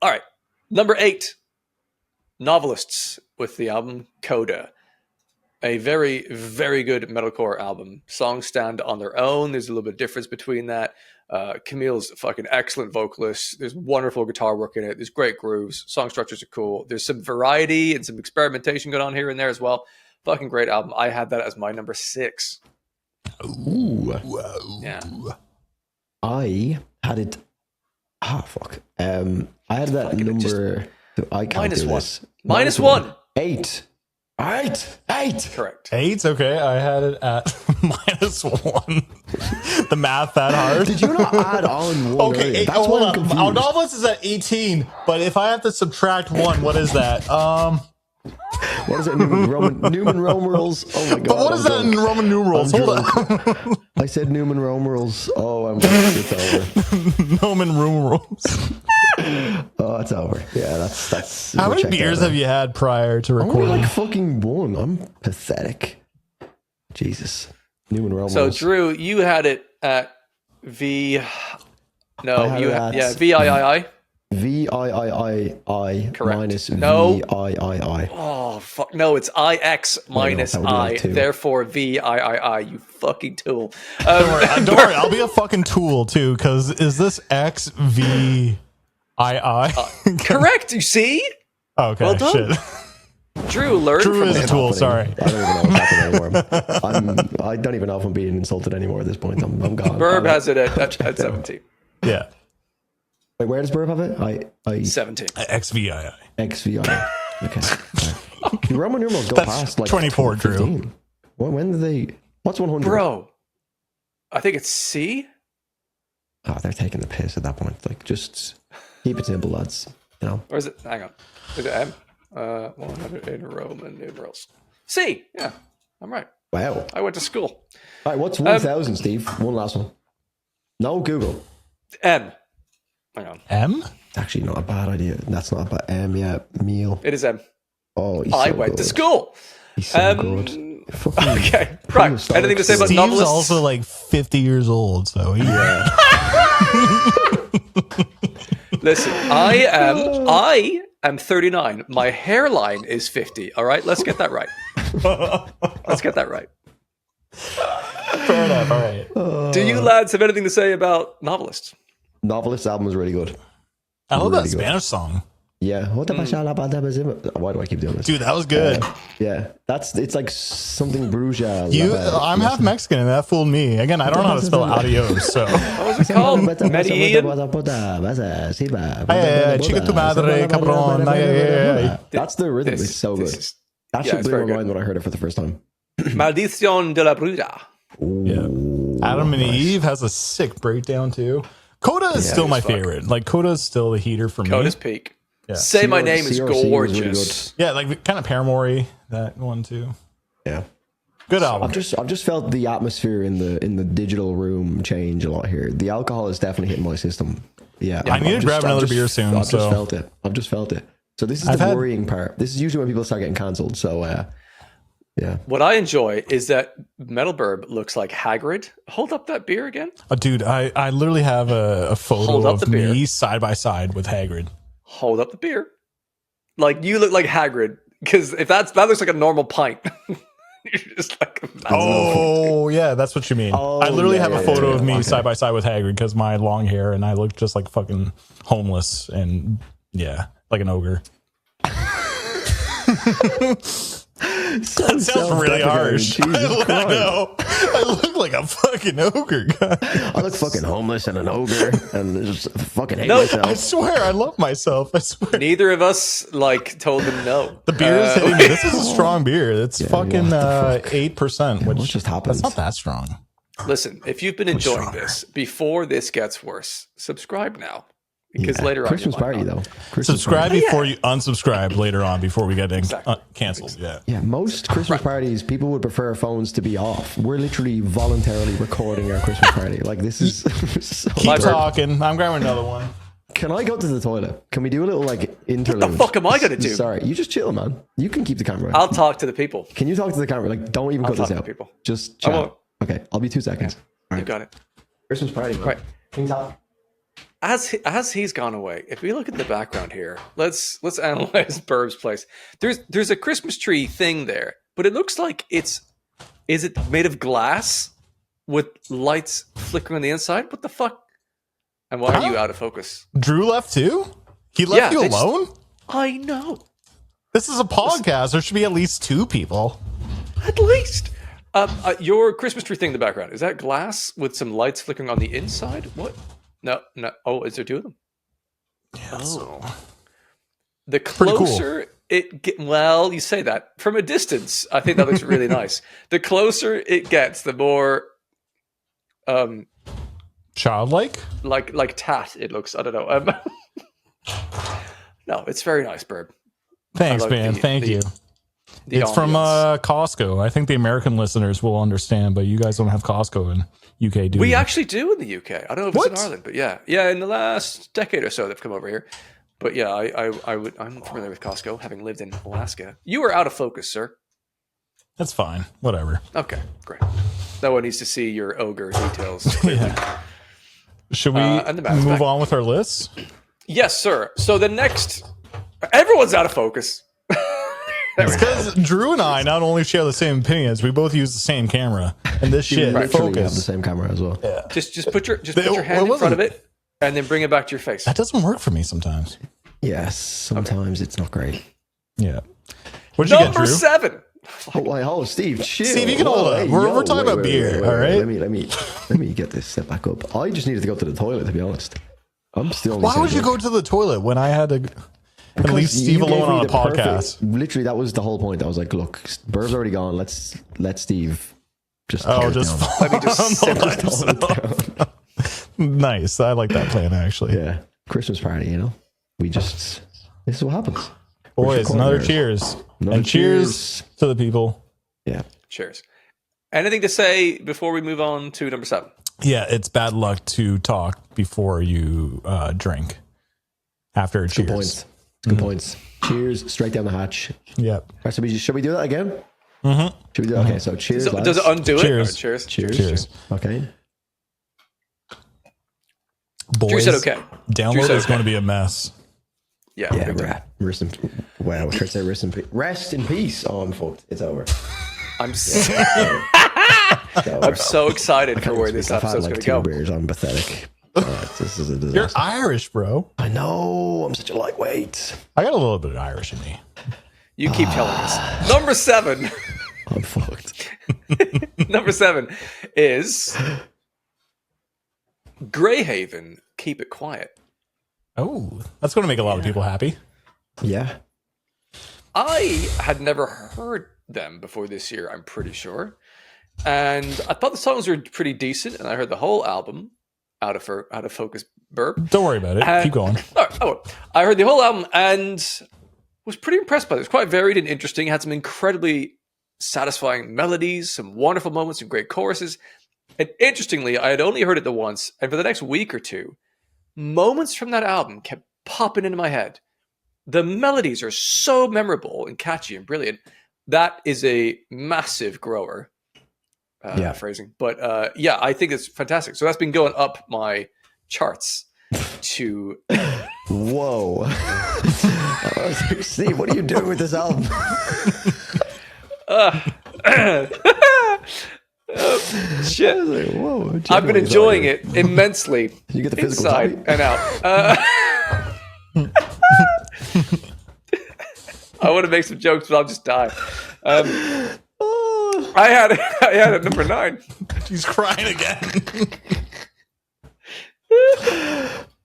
right. Number 8. Novelists with the album Coda. A very, very good metalcore album. Songs stand on their own. There's a little bit of difference between that. Camille's a fucking excellent vocalist. There's wonderful guitar work in it. There's great grooves. Song structures are cool. There's some variety and some experimentation going on here and there as well. Fucking great album. I had that as my number 6. Ooh. Yeah. I had it. Fuck. I had that Fucking number. I can't minus do one. this. Minus one. 8. All right. 8. Correct. 8? Okay, I had it at -1. The math that hard? Did you not add on one? Okay, That's why I'm confused. Our novelist is at 18, but if I have to subtract 1, what is that? What is it? Newman numerals. Oh my god. But what is that in Roman numerals? Hold on. I said Newman numerals. Oh, it's over. Roman numerals. Oh, it's over. Yeah, that's. How many beers have you had prior to Only recording? like fucking one. I'm pathetic. Jesus. Newman numerals. So Drew, you had it at V. No, I had you it had at- VIII. VIII Correct. minus No. VIII. Oh fuck! No, it's IX minus that would be I. like 2. Therefore, VIII. You fucking tool. Don't worry, I'll be a fucking tool too, because is this XVII? Correct. You see, Okay, well done. shit. Drew learned Drew from is a it. tool, sorry. I don't even know what's happening anymore. I don't even know if I'm being insulted anymore at this point. I'm gone. Burb has it at 17. Yeah. Wait, where does Burb have it? I 17. XVII. XVI. Okay. The Roman numerals go That's past like 24, Drew. 15. When do they? What's 100? Bro, I think it's C. Oh, they're taking the piss at that point. Like, just keep it simple, lads. You know. Or is it? Hang on. Is it M? 100 in Roman numerals. C. Yeah, I'm right. Wow. I went to school. All right, what's 1,000, Steve? One last one. No Google. M. Hang on. M? Actually, not a bad idea. That's not a bad. Yeah, meal. It is M. Oh, he's I so went good. to school. He's so good. Fucking Okay, right. prehistoric Anything to say about Steve's novelists? also like 50 years old, so he, Listen, I am 39. My hairline is 50. All right, let's get that right. Let's get that right. fair enough. All right. Do you lads have anything to say about novelists? Novelist album was really good. I love that really good. Spanish song. Yeah. What the Why do I keep doing this? Dude, that was good. Yeah, it's like something Bruja. I'm half Mexican, and that fooled me. Again, I don't know how to spell adios, so. What was it called? Medellin? Chica tu madre, cabrón. That's the rhythm. This- It's so good. this is- That yeah, should it's blow very my good. mind when I heard it for the first time. Maldición de la Bruja. Yeah. Adam and Eve has a sick breakdown too. Coda is still my favorite. Like Coda is still the heater for me. Coda's Peak. Yeah. Say My Name is CRC was really gorgeous. Yeah, like kind of Paramore that one too. Yeah. Good album. I've just felt the atmosphere in the digital room change a lot here. The alcohol is definitely hitting my system. Yeah. I need to grab another beer soon, I've just so- felt it. I've just felt it. So this is I've the had- worrying part. This is usually when people start getting cancelled. So yeah. What I enjoy is that Metalbirb looks like Hagrid. Hold up that beer again. Dude, I literally have a Hold photo up of the beer. me side by side with Hagrid. Hold up the beer. Like you look like Hagrid. Because if that looks like a normal pint. You're just like a massive- Oh, yeah, that's what you mean. Oh, I literally yeah, have a yeah, photo yeah, of me okay. side by side with Hagrid because my long hair and I look just like fucking homeless and yeah, like an ogre. That sounds really harsh. Jesus I Christ. know. I look like a fucking ogre, guy. I look fucking homeless and an ogre and just fucking hate No, myself. I swear, I love myself. I swear. Neither of us like told them no. The beer is hitting me. This is a strong beer. It's fucking what the 8%, which What just happened? that's not that strong. Listen, if you've been enjoying stronger. this before this gets worse, subscribe now. Because Yeah. later on, Christmas you might party not. though. Christmas Subscribe party. before you unsubscribe later on before we get Exactly. canceled. Yeah. Yeah, most Christmas parties, people would prefer phones to be off. We're literally voluntarily recording our Christmas party. Like this is. So Keep My bad. talking. I'm grabbing another one. Can I go to the toilet? Can we do a little like interlude? What the fuck am I gonna do? Sorry, you just chill, man. You can keep the camera. I'll talk to the people. Can you talk to the camera? Like, don't even cut talk this to out. people. Just I chat. won't. Okay, I'll be 2 seconds. All You right. got it. Christmas party. Right. Can you talk? As he's gone away, if we look at the background here, let's analyze Burb's place. There's a Christmas tree thing there, but it looks like is it made of glass with lights flickering on the inside? What the fuck? And why are you out of focus? Drew left too? He left you alone? I know. This is a podcast. There should be at least 2 people. At least. Your Christmas tree thing in the background, is that glass with some lights flickering on the inside? What? No. Oh, is there 2 of them? Yeah, oh. so. The closer well, you say that. From a distance, I think that looks really nice. The closer it gets, the more childlike? Like tat it looks. I don't know. No, it's very nice, Burb. Thanks, man. Thank you. It's from Costco. I think the American listeners will understand, but you guys don't have Costco in UK, do we you? actually do in the UK. I don't know if it's in Ireland, but yeah. In the last decade or so, they've come over here. But yeah, I'm familiar with Costco, having lived in Alaska. You are out of focus, sir. That's fine. Whatever. Okay, great. No one needs to see your ogre details. Yeah. Should we move on with our lists? Yes, sir. So the next, everyone's out of focus. It's because Drew and I not only share the same opinions, we both use the same camera, and this shit focus. Have the same camera as well. Yeah. Just put your hand in front of it, and then bring it back to your face. That doesn't work for me sometimes. Yes, sometimes it's not great. Yeah. What did you get, Drew? Number 7. Steve, chill. Steve, you can hold it. We're talking about beer, all right? Let me get this set back up. I just needed to go to the toilet, to be honest. I'm still. Why would you go to the toilet when I had to leave Steve alone on a podcast? Literally, that was the whole point. I was like, look, Burb's already gone. Let's let Steve just. Let me just sit Nice. I like that plan, actually. Yeah. Christmas party, this is what happens. Boys, another cheers. And cheers to the people. Yeah. Cheers. Anything to say before we move on to number 7? Yeah, it's bad luck to talk before you drink. After cheers. Good points. Good points. Cheers, straight down the hatch. Yep. Right, so should we do that again? Mm-hmm. Should we do? Okay, so cheers. Does it undo cheers. it? Right, cheers. Cheers. Okay. Boys, Drew said okay. Download is going to be a mess. Yeah. Rest in peace. Wow, I was trying to say rest in peace. Oh, I'm fucked. It's over. I'm so excited for where this episode's going to go. Beers. I'm pathetic. This is a disaster. You're Irish, bro. I know. I'm such a lightweight. I got a little bit of Irish in me. You keep telling us. Number 7. I'm fucked. Number 7 is Greyhaven. Keep it quiet. Oh, that's going to make a lot of people happy. Yeah. I had never heard them before this year, I'm pretty sure. And I thought the songs were pretty decent, and I heard the whole album, out of focus, Burb. Don't worry about it. Keep going. I heard the whole album and was pretty impressed by it. It was quite varied and interesting. It had some incredibly satisfying melodies, some wonderful moments, and great choruses. And interestingly, I had only heard it the once, and for the next week or two, moments from that album kept popping into my head. The melodies are so memorable and catchy and brilliant. That is a massive grower. Phrasing. But I think it's fantastic. So that's been going up my charts to... Whoa. Steve, what are you doing with this album? Shit. Like, whoa, I've been enjoying it immensely. You get the physical inside copy? and out. I want to make some jokes, but I'll just die. I had it number 9. He's crying again.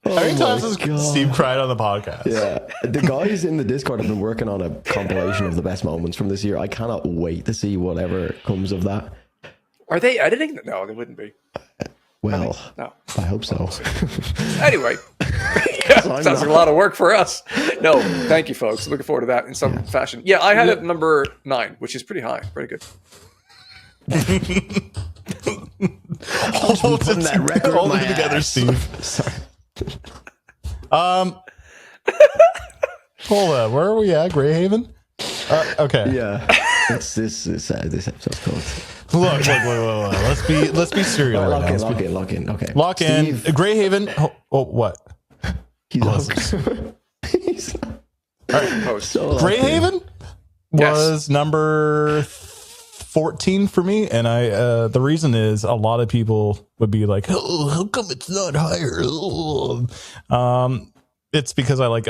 How many times has Steve cried on the podcast? Yeah. The guys in the Discord have been working on a compilation of the best moments from this year. I cannot wait to see whatever comes of that. Are they editing? No, they wouldn't be. Well, no. I hope so. Anyway, sounds like a lot of work for us. No, thank you, folks. Looking forward to that in some fashion. Yeah, I had it number 9, which is pretty high. Very good. Hold that record hold it together, Steve. Sorry. Hold on. Where are we at? Greyhaven? Okay. Yeah. This episode's called. Look. Let's be serious. Lock in. Okay. Lock in. Steve, Greyhaven. Oh, what? He's All right, post. Greyhaven was number 14 for me, and the reason is a lot of people would be like, oh, how come it's not higher? It's because I like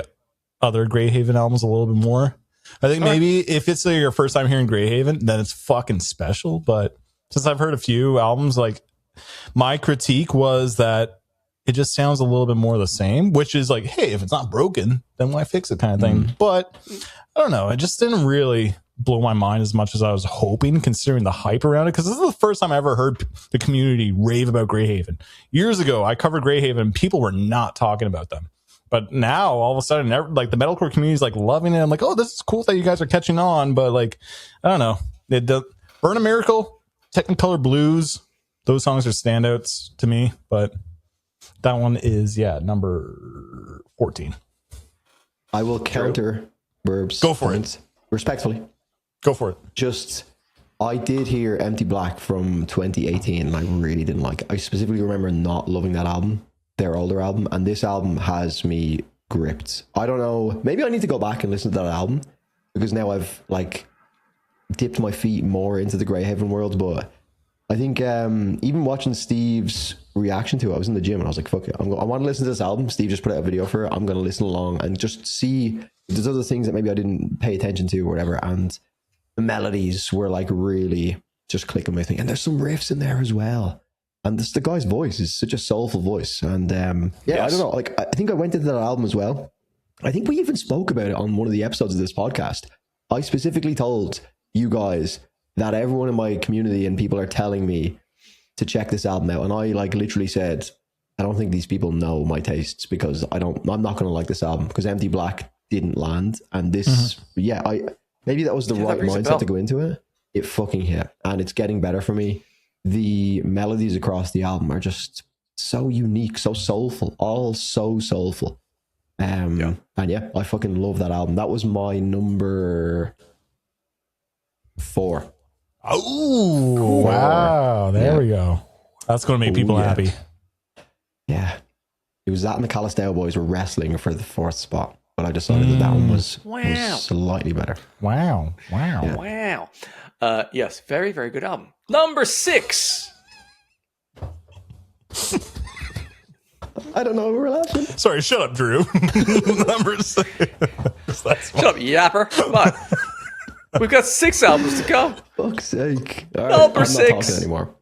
other Greyhaven albums a little bit more. I think maybe if it's your first time hearing Greyhaven, then it's fucking special. But since I've heard a few albums, like my critique was that it just sounds a little bit more the same, which is like, hey, if it's not broken, then why fix it kind of thing. But I don't know. It just didn't really blow my mind as much as I was hoping, considering the hype around it. Because this is the first time I ever heard the community rave about Greyhaven. Years ago, I covered Greyhaven. People were not talking about them. But now, all of a sudden, like the metalcore community is like loving it. I'm like, oh, this is cool that you guys are catching on. But like, I don't know. Burn a Miracle, Technicolor Blues, those songs are standouts to me. But that one is, number 14. I will counter Burb's Go for points respectfully. Go for it. Just, I did hear Empty Black from 2018, and I really didn't like it. I specifically remember not loving that album, their older album, and this album has me gripped. I don't know, maybe I need to go back and listen to that album, because now I've like dipped my feet more into the Greyhaven world. But I think even watching Steve's reaction to it, I was in the gym and I was like, fuck it, I want to listen to this album. Steve just put out a video for it. I'm going to listen along and just see if there's other things that maybe I didn't pay attention to or whatever. And the melodies were like really just clicking with me, and there's some riffs in there as well. And the guy's voice is such a soulful voice. And I don't know, like I think I went into that album as well. I think we even spoke about it on one of the episodes of this podcast. I specifically told you guys that everyone in my community and people are telling me to check this album out, and I like literally said, I don't think these people know my tastes, because I'm not going to like this album, because Empty Black didn't land. And this maybe that was the right mindset to go into it. It fucking hit, and it's getting better for me. The melodies across the album are just so unique, so soulful, all so soulful. And I fucking love that album. That was my number 4. Oh, cool. Wow. There we go. That's going to make people happy. Yeah. It was that and the Calisteo Boys were wrestling for the 4th spot, but I decided that one was slightly better. Wow. Yes, very, very good album. Number 6. I don't know. We're laughing. Sorry, shut up, Drew. Number 6. Shut up, yapper. Come on. We've got 6 albums to go. Fuck's sake. All right, number I'm 6. not talking anymore.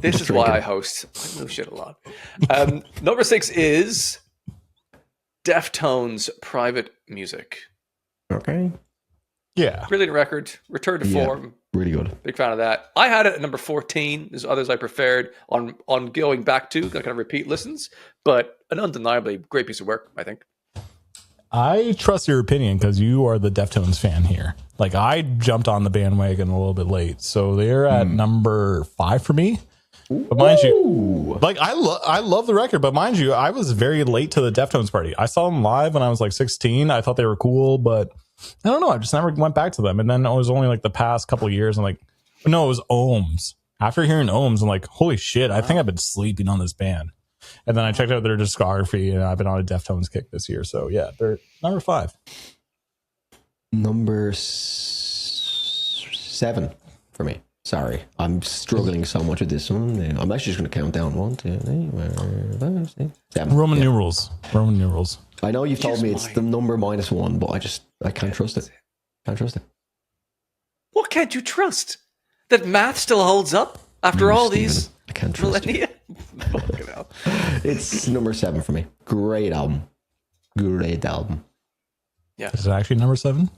This is why I host. I move shit a lot. Number 6 is Deftones' Private Music. Okay. Yeah. Brilliant record. Return to form. Really good. Big fan of that. I had it at number 14. There's others I preferred on going back to, kind of repeat listens, but an undeniably great piece of work, I think. I trust your opinion because you are the Deftones fan here. Like, I jumped on the bandwagon a little bit late, so they're at number 5 for me. But mind you, like I love the record, but mind you, I was very late to the Deftones party. I saw them live when I was like 16. I thought they were cool, but I don't know. I just never went back to them. And then it was only like the past couple of years. I'm like, no, it was Ohms. After hearing Ohms, I'm like, holy shit, I think I've been sleeping on this band. And then I checked out their discography, and I've been on a Deftones kick this year. So yeah, they're number 5. Number 7 for me. Sorry, I'm struggling so much with this one. I'm actually just going to count down 1, 2, 3, 4, 5, 6, 7. Roman numerals. I know you've told me it's the number -1, but I can't trust it. Can't trust it. What can't you trust? That math still holds up after all these I can't trust millennia? Fucking hell. It's number 7 for me. Great album. Yeah. Is it actually number 7?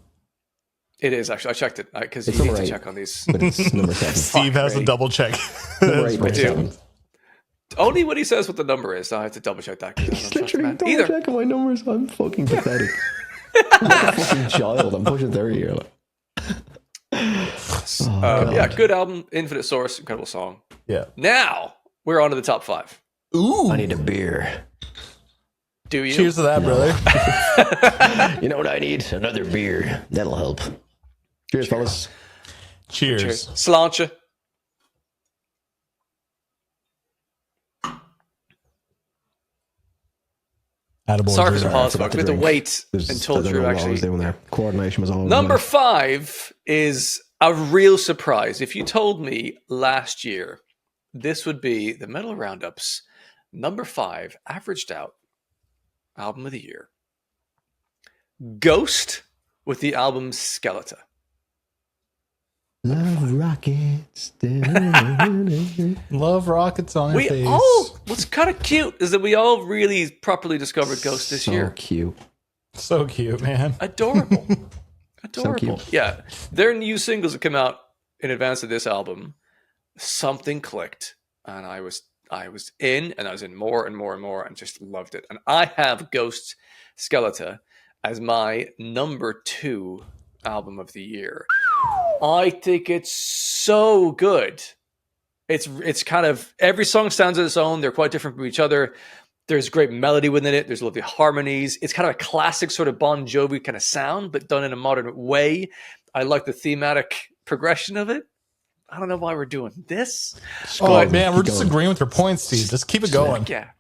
It is actually. I checked it because you need to check on these. But it's number 7. Steve has a double check. Number 8, I do. Only when he says what the number is, I have to double check that. He's literally double checking my numbers. I'm fucking pathetic. I'm like a fucking child. I'm pushing 30 here. Good album. Infinite Source. Incredible song. Yeah. Now we're on to the top 5. Ooh. I need a beer. Do you? Cheers to that, brother. You know what I need? Another beer. That'll help. Cheers, fellas. Cheers. Sláinte. Sorry for the pause, folks. We had to wait until Drew actually. Coordination was all Number 5 is a real surprise. If you told me last year this would be the Metal Roundup's number 5 averaged out album of the year, Ghost with the album Skeleton. Love rockets. Love rockets on your face. What's kind of cute is that we all really properly discovered Ghost this year. So cute, man. Adorable. So cute. Yeah. Their new singles that come out in advance of this album, something clicked. And I was in, and I was in more and more and more, and just loved it. And I have Ghost Skeleton as my number 2 album of the year. I think it's so good. It's kind of, every song stands on its own. They're quite different from each other. There's great melody within it. There's lovely harmonies. It's kind of a classic sort of Bon Jovi kind of sound, but done in a modern way. I like the thematic progression of it. I don't know why we're doing this. Man, we're just agreeing with your points, Steve. Just keep it going. Yeah.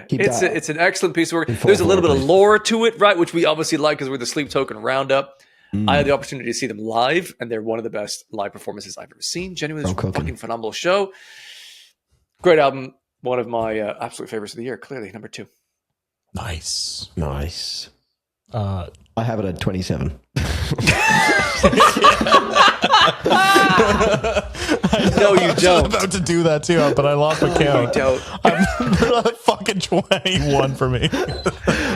It's an excellent piece of work. There's a little bit of lore to it, right? Which we obviously like because we're the Sleep Token Roundup. I had the opportunity to see them live, and they're one of the best live performances I've ever seen. Genuinely, it's a fucking phenomenal show. Great album. One of my absolute favorites of the year. Clearly, number 2. Nice. I have it at 27. No, you don't. I was about to do that too, but I lost my count. You don't. I'm fucking 21 for me.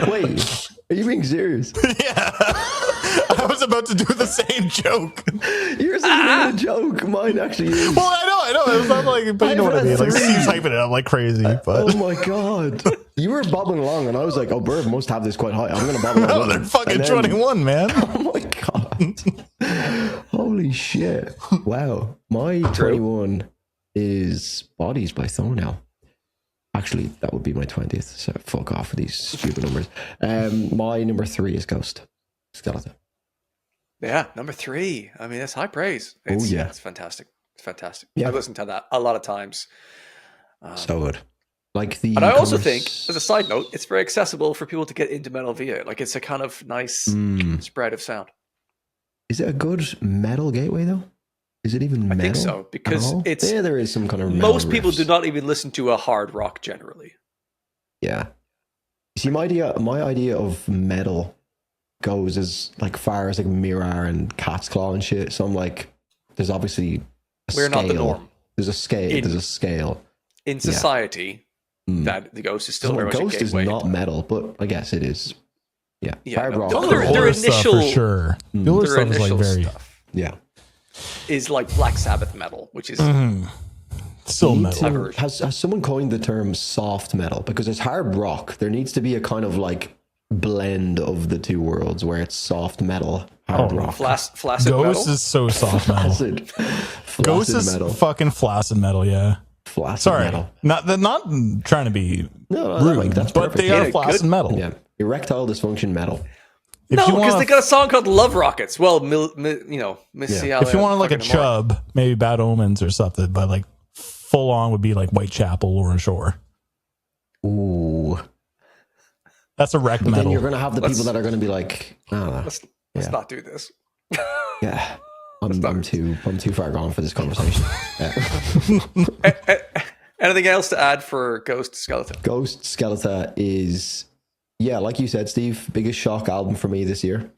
Wait, are you being serious? Yeah. I was about to do the same joke. Yours isn't even a joke. Mine actually is. Well, I know. It's not like, but you know what I mean. Like, Steve's hyping it up like crazy. But oh my god, you were bobbing along, and I was like, "Oh, Bird must have this quite high. I'm gonna bobble along." no, they're fucking 21, man. Oh my god! Holy shit! Wow, my 21 is "Bodies" by Thornell. Actually, that would be my 20th. So fuck off with these stupid numbers. My number 3 is "Ghost Skeleton." Yeah, number 3. I mean, that's high praise. It's fantastic. It's fantastic. Yeah. I've listened to that a lot of times. So good. Like but I also think, as a side note, it's very accessible for people to get into metal via it. Like, it's a kind of nice spread of sound. Is it a good metal gateway though? Is it even metal? I think so, because it's there is some kind of metal most people riffs. do not even listen to a hard rock generally. Yeah. See, my idea of metal goes as like far as like Mirror and Cat's Claw and shit. So I'm like, there's obviously we're not the norm. There's a scale. In society. That the Ghost is still very much Ghost a gateway. is not metal, but I guess it is. Yeah, hard rock. Their initial stuff for sure. The older stuff is like very is like Black Sabbath metal, which is still metal. Has someone coined the term soft metal? Because it's hard rock. There needs to be a kind of like blend of the two worlds where it's soft metal, hard rock. Flaccid Ghost metal? is so soft metal. Ghost is metal. fucking flaccid metal, yeah. Sorry, metal. Not trying to be rude, that's but they are flaccid metal. Yeah, erectile dysfunction metal. Because they got a song called Love Rockets. Well, Missy Elliott. If you want like a chub, maybe Bad Omens or something, but like full on would be like Whitechapel or Shore. Ooh, that's erect metal. Then you're gonna have the people that are gonna be like, let's not do this. Yeah. I'm too far gone for this conversation. Anything else to add for Ghost Skeleton? Ghost Skeleton is, like you said, Steve, biggest shock album for me this year.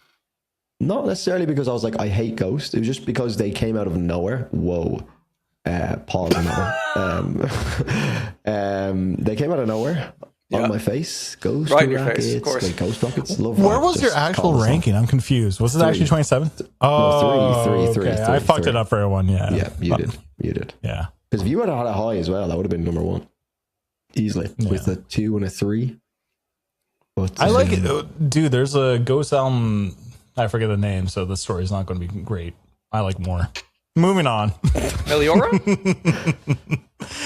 Not necessarily because I was like, I hate Ghost. It was just because they came out of nowhere. Whoa. Pause on that one. They came out of nowhere. On my face, Ghost right in your Rockets, face, of course. like Ghost Rockets. Love Where rock, was your actual ranking? I'm confused. Was it actually 27th? No, three. I fucked it up for everyone. Yeah, you did. Yeah, because if you had had a high as well, that would have been number 1 easily with a 2 and a 3. But I like it, dude. There's a Ghost album. I forget the name, so the story's not going to be great. I like more. Moving on. Meliora?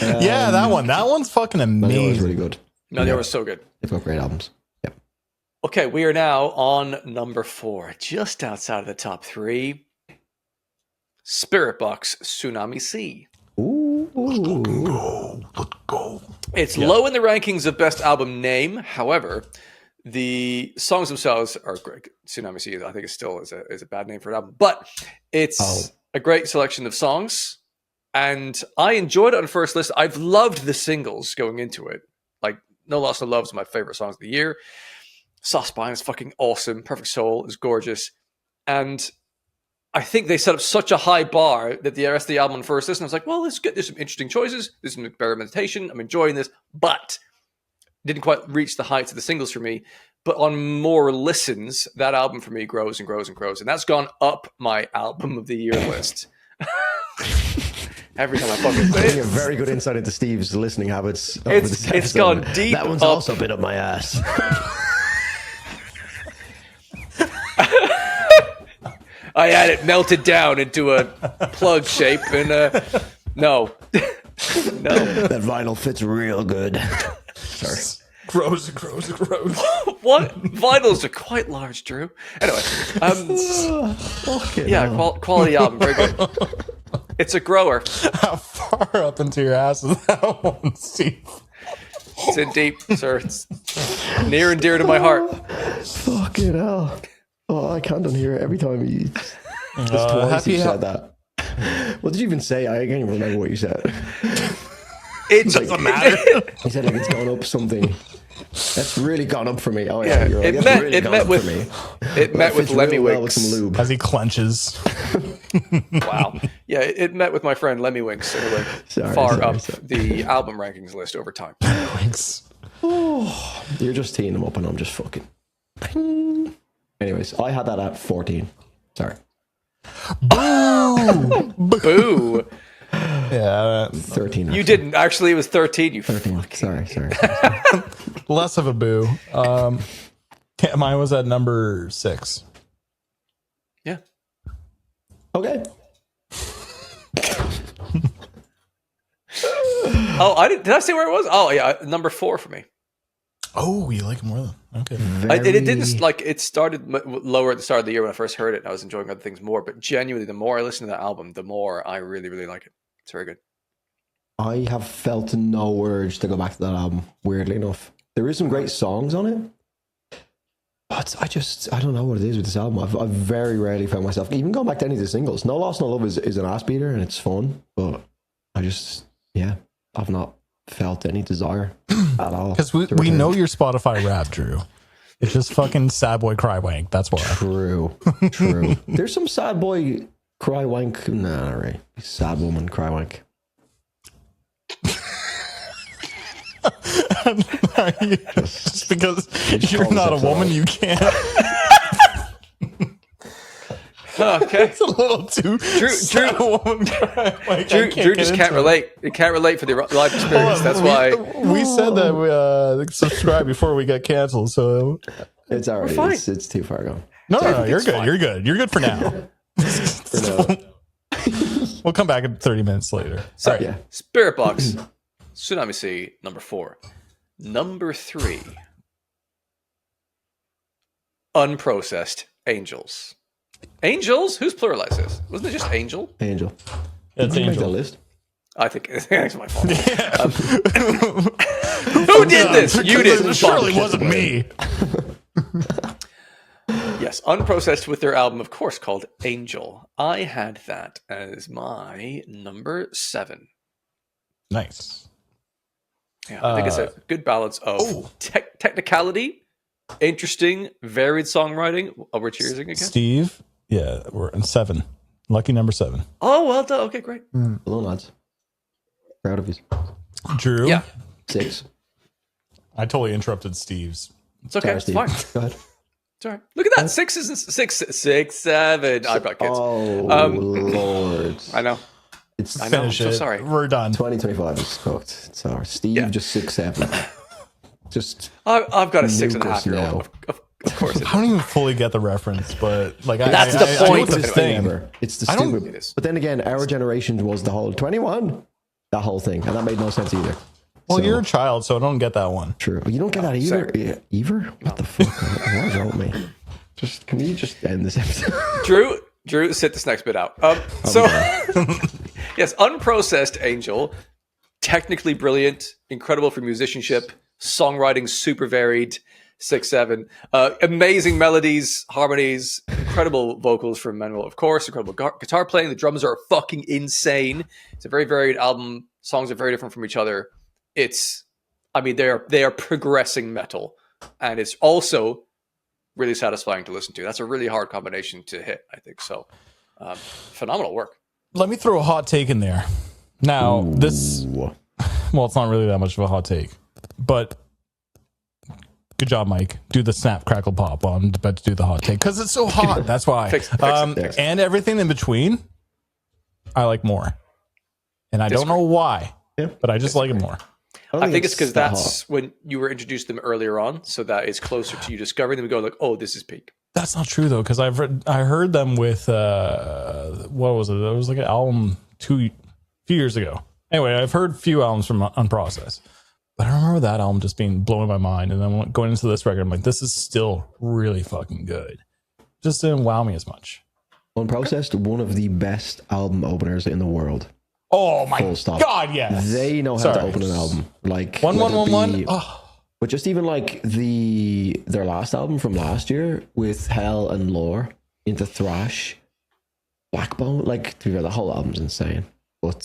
Yeah, that one. That one's fucking amazing. Meliora's really good. Meliora was so good. They've got great albums. Yep. Okay, we are now on number 4, just outside of the top 3. Spirit Box Tsunami Sea. Ooh. Let's go. It's low in the rankings of best album name. However, the songs themselves are great. Tsunami Sea, I think, is still is a bad name for an album, but it's a great selection of songs, and I enjoyed it on first listen. I've loved the singles going into it. Like No Loss No Love is my favorite songs of the year. Soft Spine is fucking awesome. Perfect Soul is gorgeous, and I think they set up such a high bar that the rest of the album on first listen, I was like, well, there's some interesting choices. There's some experimentation. I'm enjoying this, but didn't quite reach the heights of the singles for me. But on more listens, that album for me grows and grows and grows. And that's gone up my album of the year list. Every time I fucking say A very good insight into Steve's listening habits. It's gone deep. That one's up. also been up my ass. I had it melted down into a plug shape, and no. That vinyl fits real good. Sorry. Grows and grows and grows. What? Vinyls are quite large, Drew. Anyway, quality album, very good. It's a grower. How far up into your ass is that one, Steve? It's in deep, sir. It's near and dear to my heart. Fucking hell. Oh, I can't unhear it every time you. Just twice you said that. What did you even say? I can't even remember what you said. It doesn't matter. He said like it's gone up something. That's really gone up for me. Oh Yeah, you're right. it met with Lemmy well with Winks. some lube. As he clenches. Wow. Yeah, it met with my friend Lemmy Winks anyway. Far up the album rankings list over time. Thanks. Oh, you're just teeing them up and I'm just fucking. Anyways, I had that at 14. Sorry. Boo. Yeah. 13. You didn't. Actually, it was 13. You 13. Sorry. Less of a boo. Mine was at number 6. Yeah. Okay. Oh, did I say where it was? Oh, yeah, number 4 for me. Oh, you like it more than okay. It didn't like it started lower at the start of the year when I first heard it. I was enjoying other things more, but genuinely, the more I listen to that album, the more I really, really like it. It's very good. I have felt no urge to go back to that album. Weirdly enough, there is some great songs on it, but I don't know what it is with this album. I've very rarely found myself even going back to any of the singles. No Loss No Love is an ass beater and it's fun, but I've not felt any desire at all. Because we know your Spotify rap, Drew. It's just fucking sad boy cry wank. That's why. True. There's some sad boy cry wank. Nah, right. Sad woman cry wank. Just because you're not a woman, you can't. Okay. It's a little too. Drew just can't relate. It can't relate for the live experience. That's why we said that we subscribe before we get canceled. So it's already fine. It's too far gone. No, you're good. Fine. You're good. You're good for now. We'll come back in 30 minutes later. So, yeah. Spirit Box, Tsunami Sea, number 4. Number 3, Unprocessed Angels. Angels? Who's pluralized this? Wasn't it just Angel? Angel. It's Angel. Angel. Make that list. I think it's my fault. Who did this? You did. It surely wasn't me. Yes, Unprocessed with their album, of course, called Angel. I had that as my number 7. Nice. Yeah, I think it's a good balance of technicality, interesting, varied songwriting. Oh, we're cheersing again? Steve, yeah, we're in 7. Lucky number 7. Oh, well done. Okay, great. Hello, lads. Proud of you. Drew? Yeah. 6. I totally interrupted Steve's. It's okay. It's fine. Go ahead. It's all right. Look at that. 6 isn't 6, 7. I've got kids. Oh, Lord. I know. I know. I'm so sorry. We're done. 2025 is cooked. It's our Steve just 6, 7. Just I've got a 6.5-year-old. Of course. I don't even fully get the reference, but like that's the point. It's the stupid. But then again, our generation was the whole 21, that whole thing, and that made no sense either. Well, you're a child, so I don't get that one. True. You don't get that either. Either? What the fuck? What's wrong with me? Can you just end this episode? Drew, sit this next bit out. Yes, Unprocessed Angel, technically brilliant, incredible for musicianship, songwriting super varied, 6, 7. Amazing melodies, harmonies, incredible vocals from Manuel, of course, incredible guitar playing. The drums are fucking insane. It's a very varied album. Songs are very different from each other. They are progressing metal, and it's also really satisfying to listen to. That's a really hard combination to hit, I think. So, phenomenal work. Let me throw a hot take in there. Now, Ooh. it's not really that much of a hot take, but good job, Mike. Do the snap, crackle, pop on, but to do the hot take because it's so hot. That's why. Fix it. And everything in between, I like more, and I don't know why, but I just like it more. I think it's because that's when you were introduced to them earlier on, so that is closer to you discovering them and going like, "Oh, this is peak." That's not true though, because I heard them with what was it? It was like an album few years ago. Anyway, I've heard a few albums from Unprocessed, but I remember that album just being blowing my mind. And then going into this record, I'm like, this is still really fucking good. Just didn't wow me as much. Unprocessed, one of the best album openers in the world. Oh my god, yes. They know how to open an album. Like 1111. But just even like their last album from last year with Hell and Lore into thrash, Blackbone, like to be fair, the whole album's insane. But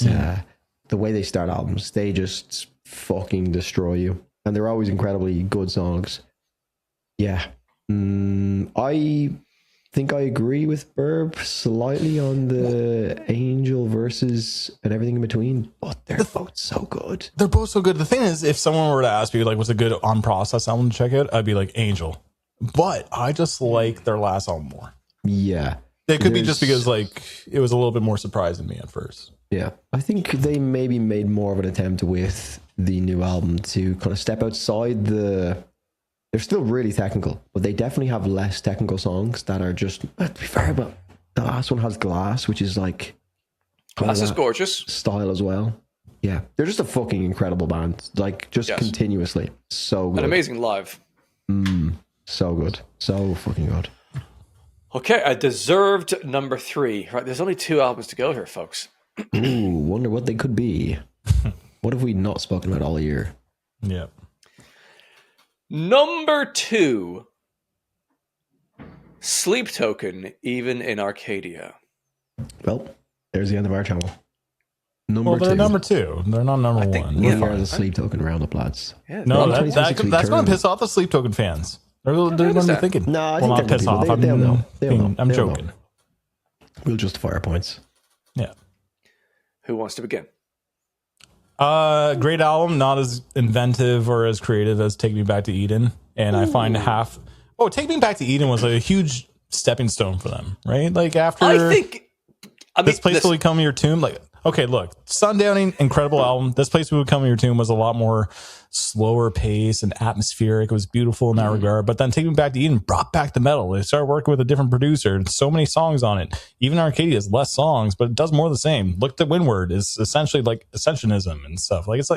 the way they start albums, they just fucking destroy you. And they're always incredibly good songs. Yeah. I think I agree with Burb slightly on the Angel versus and everything in between, but they're both so good. They're both so good. The thing is, if someone were to ask me like what's a good Unprocessed album to check out, I'd be like Angel. But I just like their last album more. Yeah. It could be just because like it was a little bit more surprising to me at first. Yeah. I think they maybe made more of an attempt with the new album to kind of step outside they're still really technical, but they definitely have less technical songs that are just, to be fair, but the last one has Glass, which is like Glass is gorgeous style as well. Yeah, they're just a fucking incredible band, like just continuously so good. And amazing live. So good, so fucking good. Okay, a deserved number 3. Right, there's only 2 albums to go here, folks. Ooh, wonder what they could be. What have we not spoken about all year? Yeah. Number 2, Sleep Token, Even in Arcadia. Well, there's the end of our channel. They're number 2. They're not number 1. We are the Sleep Token roundup, lads. Yeah, no, that's going to piss off the Sleep Token fans. They're going to be thinking. No, I think not piss off. They'll know. I'm joking. We'll justify our points. Yeah. Who wants to begin? Great album, not as inventive or as creative as Take Me Back to Eden. And I find Take Me Back to Eden was a huge stepping stone for them, right? Like after This Place Will Become Your Tomb, like, okay, look, Sundowning, incredible album. This Place Will Become Your Tomb was a lot more slower pace and atmospheric. It was beautiful in that regard. But then Take Me Back to Eden brought back the metal. They started working with a different producer. So many songs on it. Even Arcadia has less songs, but it does more of the same. Look at Windward is essentially like Ascensionism and stuff. It's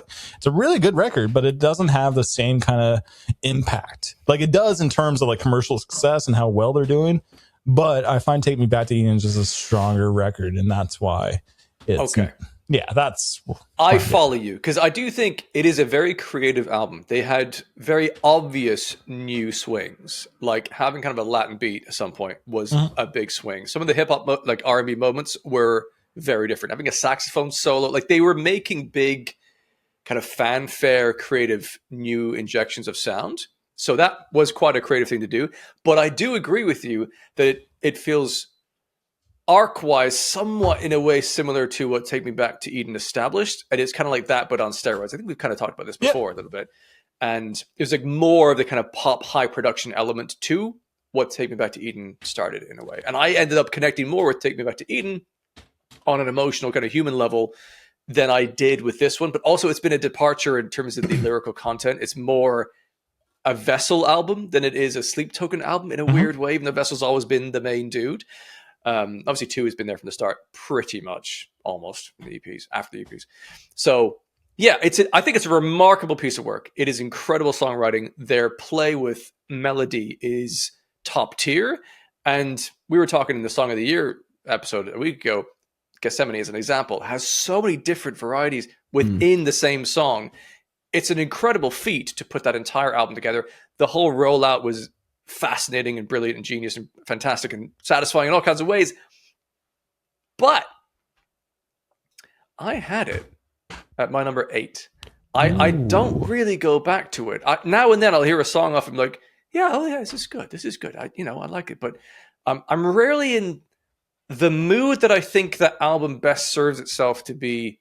a really good record, but it doesn't have the same kind of impact. Like it does in terms of like commercial success and how well they're doing. But I find Take Me Back to Eden just a stronger record, and that's why it's okay. Yeah, that's. I follow you because I do think it is a very creative album. They had very obvious new swings, like having kind of a Latin beat at some point was a big swing. Some of the hip hop, like R&B moments, were very different. Having a saxophone solo, like they were making big, kind of fanfare, creative new injections of sound. So that was quite a creative thing to do. But I do agree with you that it feels arc-wise somewhat in a way similar to what Take Me Back to Eden established. And it's kind of like that, but on steroids. I think we've kind of talked about this before a little bit. And it was like more of the kind of pop high production element to what Take Me Back to Eden started in a way. And I ended up connecting more with Take Me Back to Eden on an emotional kind of human level than I did with this one. But also it's been a departure in terms of the lyrical content. It's more a Vessel album than it is a Sleep Token album in a weird way, even though Vessel's always been the main dude. Obviously 2 has been there from the start, pretty much almost in the EPs, after the EPs. So yeah, I think it's a remarkable piece of work. It is incredible songwriting. Their play with melody is top tier. And we were talking in the Song of the Year episode a week ago, Gethsemane as an example, has so many different varieties within the same song. it's an incredible feat to put that entire album together. The whole rollout was fascinating and brilliant and genius and fantastic and satisfying in all kinds of ways. But I had it at my number 8. I don't really go back to it. Now and then I'll hear a song off and I'm like, yeah, this is good. This is good. I like it. But I'm rarely in the mood that I think that album best serves itself to be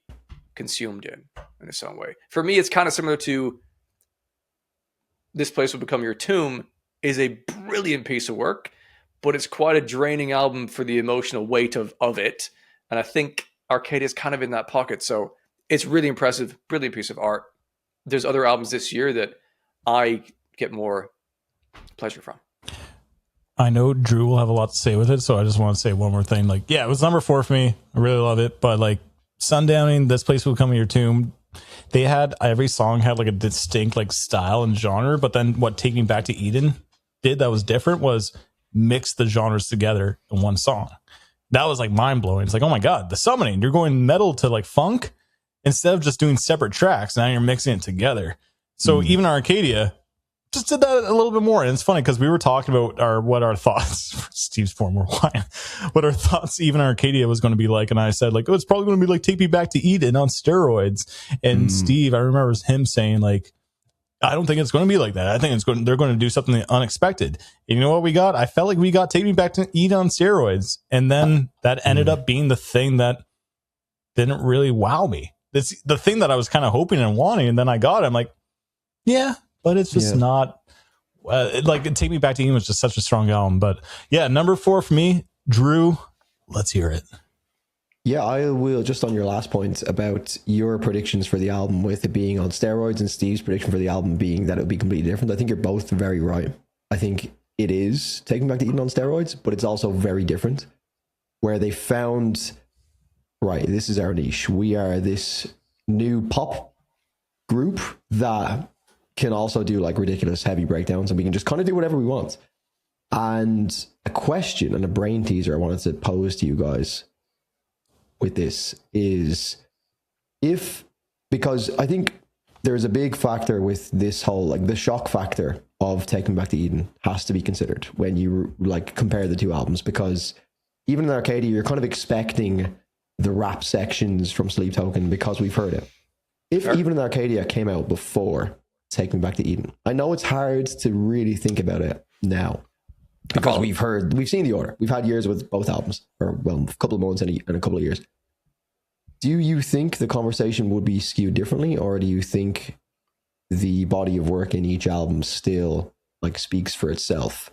consumed in its own way. For me, it's kind of similar to This Place Will Become Your Tomb is a brilliant piece of work, but it's quite a draining album for the emotional weight of it. And I think Arcadia is kind of in that pocket. So it's really impressive, brilliant piece of art. There's other albums this year that I get more pleasure from. I know Drew will have a lot to say with it, so I just want to say one more thing. Like, yeah, it was number 4 for me. I really love it. But like Sundowning, This Place Will Come Your Tomb, they had, every song had like a distinct like style and genre. But then what Take Me Back to Eden did that was different was mix the genres together in one song. That was like mind blowing. It's like, oh my God, the Summoning, you're going metal to like funk instead of just doing separate tracks. Now you're mixing it together. So even Arcadia just did that a little bit more. And it's funny because we were talking about what our thoughts, Steve's pouring more wine, what our thoughts even Arcadia was going to be like. And I said like, oh, it's probably going to be like Take Me Back to Eden on steroids. And Steve, I remember him saying like, I don't think it's going to be like that. I think they're going to do something unexpected. And you know what we got? I felt like we got Take Me Back to Eden on steroids. And then that ended up being the thing that didn't really wow me. It's the thing that I was kind of hoping and wanting. And then I got it. I'm like, yeah, but it's just not like Take Me Back to Eden was just such a strong album. But yeah, number 4 for me, Drew, let's hear it. Yeah, I will, just on your last point about your predictions for the album with it being on steroids and Steve's prediction for the album being that it would be completely different. I think you're both very right. I think it is Taking Back to Eden on steroids, but it's also very different where they found, right, this is our niche. We are this new pop group that can also do like ridiculous heavy breakdowns and we can just kind of do whatever we want. And a question and a brain teaser I wanted to pose to you guys with this is because I think there's a big factor with this whole, like the shock factor of Taking Back to Eden has to be considered when you like compare the two albums, because even in Arcadia, you're kind of expecting the rap sections from Sleep Token because we've heard it. If Even in Arcadia came out before Taking Back to Eden, I know it's hard to really think about it now because we've seen the order. We've had years with both albums, or well, a couple of months and a couple of years. Do you think the conversation would be skewed differently, or do you think the body of work in each album still like speaks for itself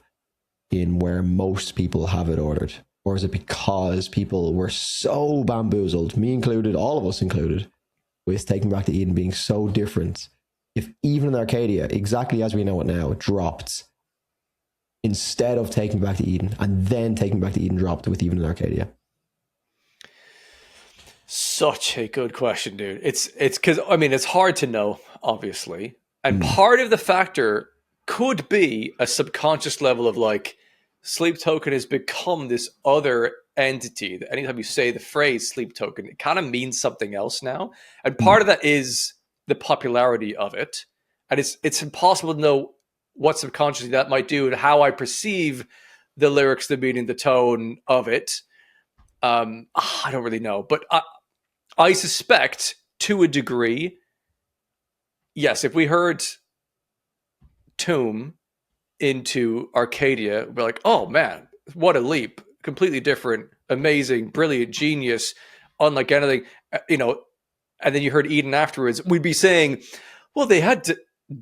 in where most people have it ordered? Or is it because people were so bamboozled, me included, all of us included, with Taking Back to Eden being so different? If Even in Arcadia, exactly as we know it now, dropped instead of Taking Back to Eden, and then Taking Back to Eden dropped with Even in Arcadia? Such a good question, dude. It's because, I mean, it's hard to know, obviously. And part of the factor could be a subconscious level of like, Sleep Token has become this other entity that anytime you say the phrase Sleep Token, it kind of means something else now. And part of that is the popularity of it. And it's impossible to know what subconsciously that might do and how I perceive the lyrics, the meaning, the tone of it. I don't really know. But I suspect to a degree, yes, if we heard Tomb into Arcadia, we're like, oh man, what a leap. Completely different, amazing, brilliant, genius, unlike anything, and then you heard Eden afterwards, we'd be saying, well, they had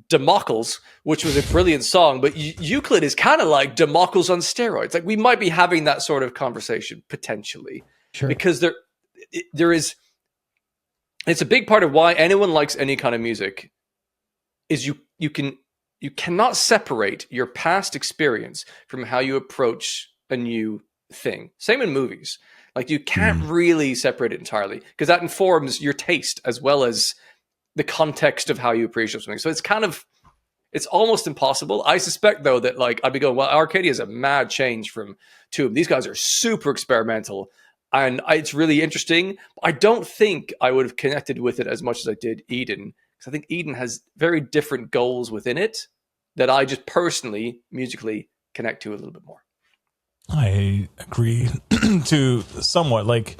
Democles, which was a brilliant song, but Euclid is kind of like Democles on steroids. Like we might be having that sort of conversation potentially, sure, because there is, it's a big part of why anyone likes any kind of music is you cannot separate your past experience from how you approach a new thing. Same in movies. Like you can't really separate it entirely because that informs your taste as well as the context of how you appreciate something. So it's almost impossible. I suspect though that like I'd be going, well, Arcadia is a mad change from Tomb. These guys are super experimental and it's really interesting. I don't think I would have connected with it as much as I did Eden. because I think Eden has very different goals within it that I just personally, musically, connect to a little bit more. I agree to somewhat. Like,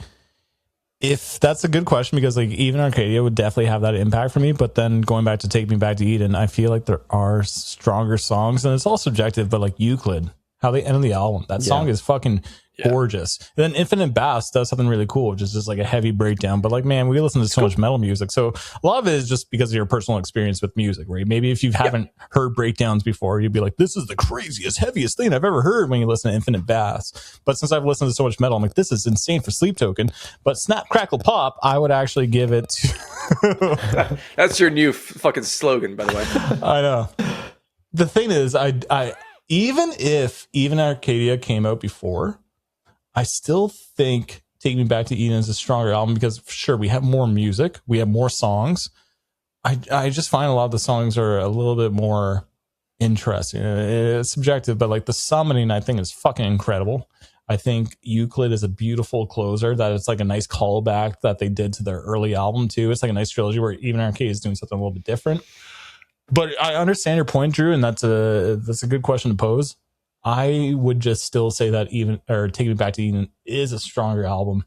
if that's a good question, because like even Arcadia would definitely have that impact for me. But then going back to Take Me Back to Eden, I feel like there are stronger songs, and it's all subjective. But like Euclid, how they end the album, that song is fucking gorgeous. And then Infinite Bass does something really cool, which is just like a heavy breakdown. But like, man, we listen to so much metal music, so a lot of it is just because of your personal experience with music, right? Maybe if you haven't heard breakdowns before, you'd be like, this is the craziest, heaviest thing I've ever heard when you listen to Infinite Bass. But since I've listened to so much metal, I'm like, this is insane for Sleep Token. But Snap Crackle Pop, I would actually give it to That's your new fucking slogan, by the way. I know. The thing is, I even if Arcadia came out before, I still think Take Me Back to Eden is a stronger album because sure, we have more music, we have more songs. I just find a lot of the songs are a little bit more interesting. It's subjective, but like the summoning, I think is fucking incredible. I think Euclid is a beautiful closer, that it's like a nice callback that they did to their early album too. It's like a nice trilogy where even Arcadia is doing something a little bit different. But I understand your point, Drew, and that's a good question to pose. I would just still say that Take Me Back to Eden is a stronger album,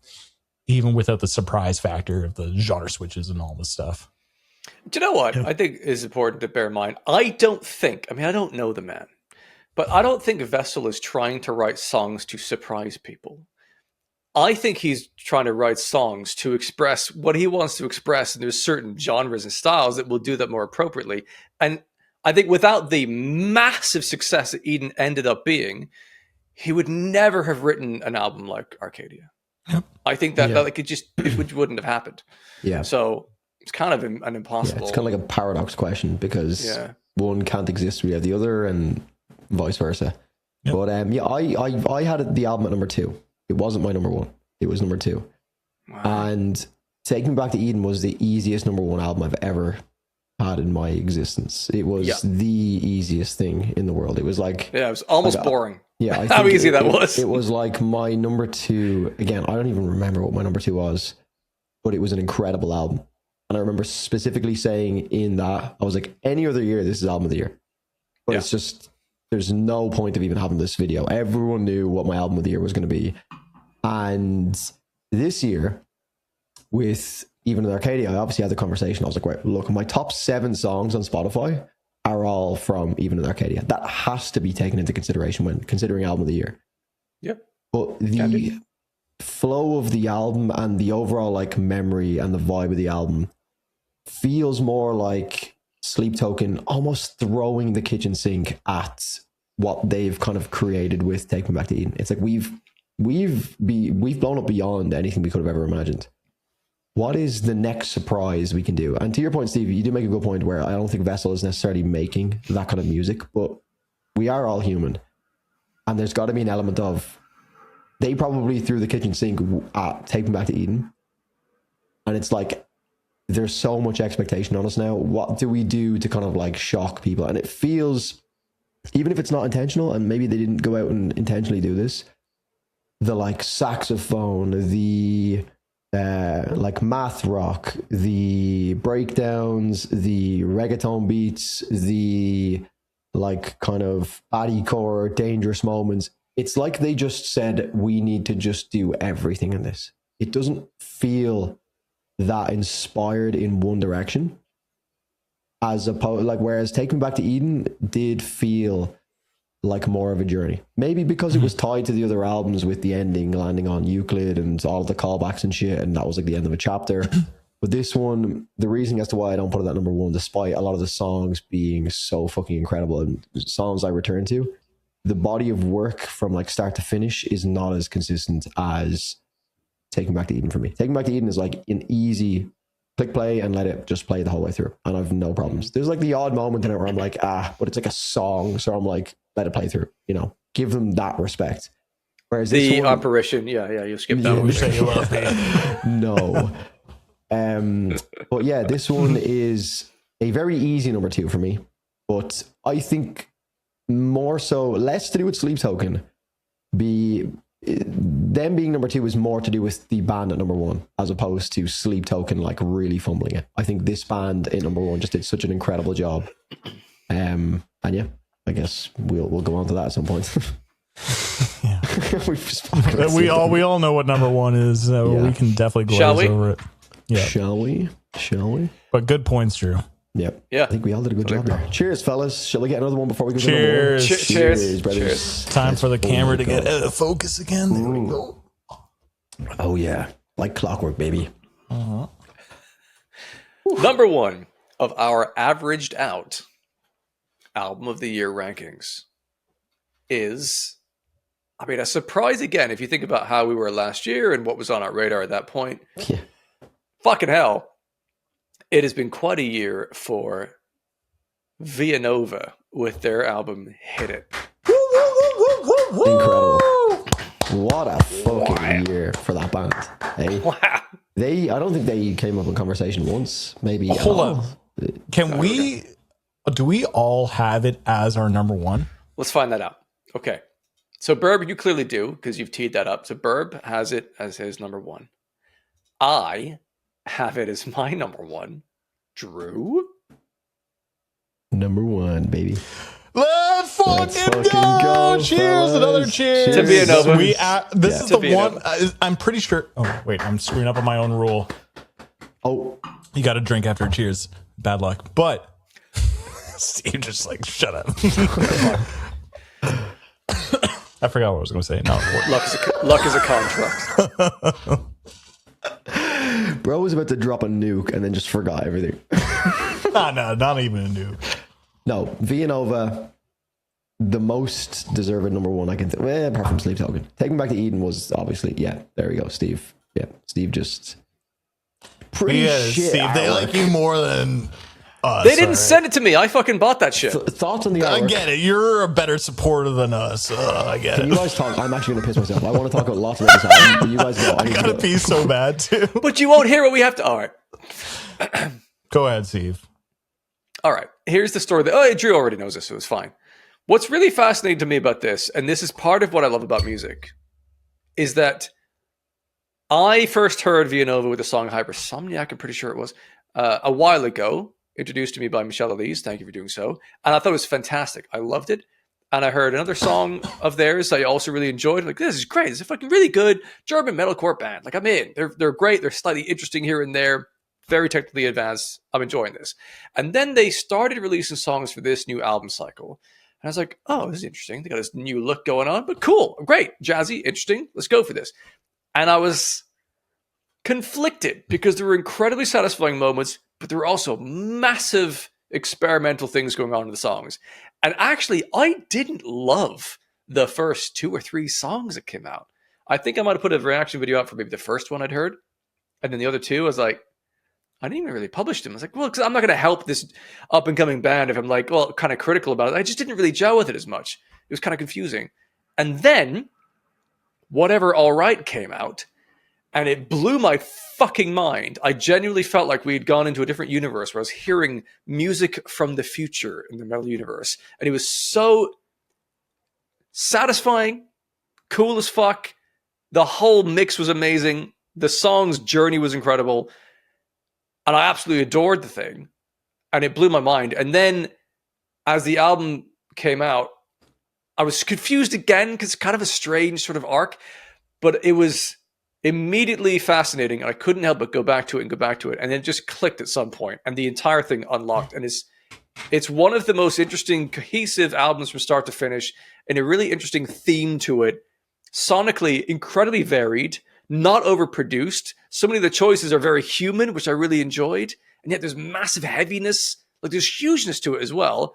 even without the surprise factor of the genre switches and all this stuff. Do you know what I think is important to bear in mind? I don't know the man, but I don't think Vessel is trying to write songs to surprise people. I think he's trying to write songs to express what he wants to express, and there's certain genres and styles that will do that more appropriately. And I think without the massive success that Eden ended up being, he would never have written an album like Arcadia. Yep. I think that like it wouldn't have happened. Yeah. So it's kind of an impossible. Yeah, it's kind of like a paradox question because one can't exist without the other, and vice versa. Yep. But I had the album at number 2. It wasn't my number 1. It was number 2. Wow. And Take Me Back to Eden was the easiest number 1 album I've ever had in my existence. It was the easiest thing in the world. It was like it was almost boring. Yeah, I how easy that was. It was like my number 2. Again, I don't even remember what my number 2 was, but it was an incredible album. And I remember specifically saying in that, I was like, any other year, this is album of the year. But it's just, there's no point of even having this video. Everyone knew what my album of the year was going to be. And this year, with Even in Arcadia, I obviously had the conversation. I was like, right, look, my top 7 songs on Spotify are all from Even in Arcadia. That has to be taken into consideration when considering album of the year. Yep. But the flow of the album and the overall like memory and the vibe of the album feels more like Sleep Token almost throwing the kitchen sink at what they've kind of created with Take Me Back to Eden. It's like we've blown up beyond anything we could have ever imagined. What is the next surprise we can do? And to your point, Steve, you do make a good point where I don't think Vessel is necessarily making that kind of music, but we are all human. And there's got to be an element of, they probably threw the kitchen sink at Take Me Back to Eden. And it's like, there's so much expectation on us now. What do we do to kind of like shock people? And it feels, even if it's not intentional, and maybe they didn't go out and intentionally do this, the like saxophone, the like math rock, the breakdowns, the reggaeton beats, the like kind of bodycore dangerous moments. It's like they just said, we need to just do everything in this. It doesn't feel that inspired in one direction, as opposed, like, whereas Take Me Back to Eden did feel like more of a journey, maybe because it was tied to the other albums with the ending landing on Euclid and all the callbacks and shit, and that was like the end of a chapter. But this one, the reason as to why I don't put it at number 1, despite a lot of the songs being so fucking incredible and songs I return to, the body of work from like start to finish is not as consistent as Take Me Back to Eden for me. Take Me Back to Eden is like an easy click play and let it just play the whole way through, and I've no problems. There's like the odd moment in it where I'm like, but it's like a song, so I'm like, let it play through, give them that respect. Whereas the apparition, you skip that one. Say you love me. No. But yeah, this one is a very easy number 2 for me, but I think more so, less to do with Sleep Token. The them being number 2 is more to do with the band at number 1 as opposed to Sleep Token like really fumbling it. I think this band in number 1 just did such an incredible job. And yeah, I guess we'll go on to that at some point. Yeah. we we all know what number 1 is, so we can definitely glaze over it. Yeah. Shall we? But good points, Drew. Yep. Yeah. I think we all did a good job there. Cheers, fellas. Shall we get another one before we go to Cheers. number 1? Cheers, brothers. Cheers. Time for the camera to get out of focus again. There we go. Oh yeah, like clockwork, baby. Number 1 of our averaged out album of the year rankings is, I mean, a surprise again if you think about how we were last year and what was on our radar at that point. Yeah. Fucking hell. It has been quite a year for Villanova with their album Hit It. Incredible. What a fucking year for that band. Hey? Wow. I don't think they came up in conversation once, maybe. Hold on. Do we all have it as our number 1? Let's find that out. Okay. So Burb, you clearly do because you've teed that up. So Burb has it as his number 1. I have it as my number 1. Drew? Number 1, baby. Let's fucking go! Cheers! Fellas. Another cheers To Villanova. This is To the Villanova. one. I'm pretty sure. Oh wait, I'm screwing up on my own rule. Oh, You got to drink after cheers. Bad luck. But Steve just like shut up. I forgot what I was going to say. No, Luck is a contract. bro was about to drop a nuke and then just forgot everything. no, not even a nuke. No, Villanova, the most deserving number 1 I can think. Well, apart from Sleep Token. Taking Back to Eden was obviously, there we go, Steve. Yeah, Steve just pretty shit. Steve, they like you more than us. They didn't send it to me. I fucking bought that shit. Thoughts on the I artwork? get it. You're a better supporter than us. I get Can it. you guys talk? I'm actually going to piss myself. I want to talk about lots of this album, but you guys go. I gotta pee so bad too. But you won't hear what we have to. All right. Go ahead, Steve. All right. Here's the story. Drew already knows this, so it's fine. What's really fascinating to me about this, and this is part of what I love about music, is that I first heard Villanova with the song Hypersomniac, I'm pretty sure it was, a while ago, introduced to me by Michelle Elise. Thank you for doing so. And I thought it was fantastic. I loved it. And I heard another song of theirs I also really enjoyed. Like, this is great. It's a fucking really good German metalcore band. Like, I'm in. They're great. They're slightly interesting here and there. Very technically advanced. I'm enjoying this. And then they started releasing songs for this new album cycle. And I was like, oh, this is interesting. They got this new look going on, but cool. Great. Jazzy. Interesting. Let's go for this. And I was conflicted because there were incredibly satisfying moments, but there were also massive experimental things going on in the songs. And actually, I didn't love the first 2 or 3 songs that came out. I think I might have put a reaction video out for maybe the first one I'd heard. And then the other 2, I was like, I didn't even really publish them. I was like, well, because I'm not going to help this up-and-coming band if I'm like, well, kind of critical about it. I just didn't really gel with it as much. It was kind of confusing. And then, Whatever All Right came out, and it blew my fucking mind. I genuinely felt like we had gone into a different universe where I was hearing music from the future in the metal universe. And it was so satisfying, cool as fuck. The whole mix was amazing. The song's journey was incredible. And I absolutely adored the thing. And it blew my mind. And then as the album came out, I was confused again because it's kind of a strange sort of arc. But it was immediately fascinating. And I couldn't help but go back to it. And then it just clicked at some point. And the entire thing unlocked. And it's one of the most interesting, cohesive albums from start to finish. And a really interesting theme to it. Sonically, incredibly varied. Not overproduced. So many of the choices are very human, which I really enjoyed. And yet there's massive heaviness. Like there's hugeness to it as well.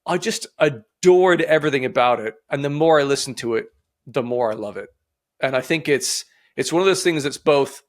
I just adored everything about it. And the more I listen to it, the more I love it. And I think it's one of those things that's both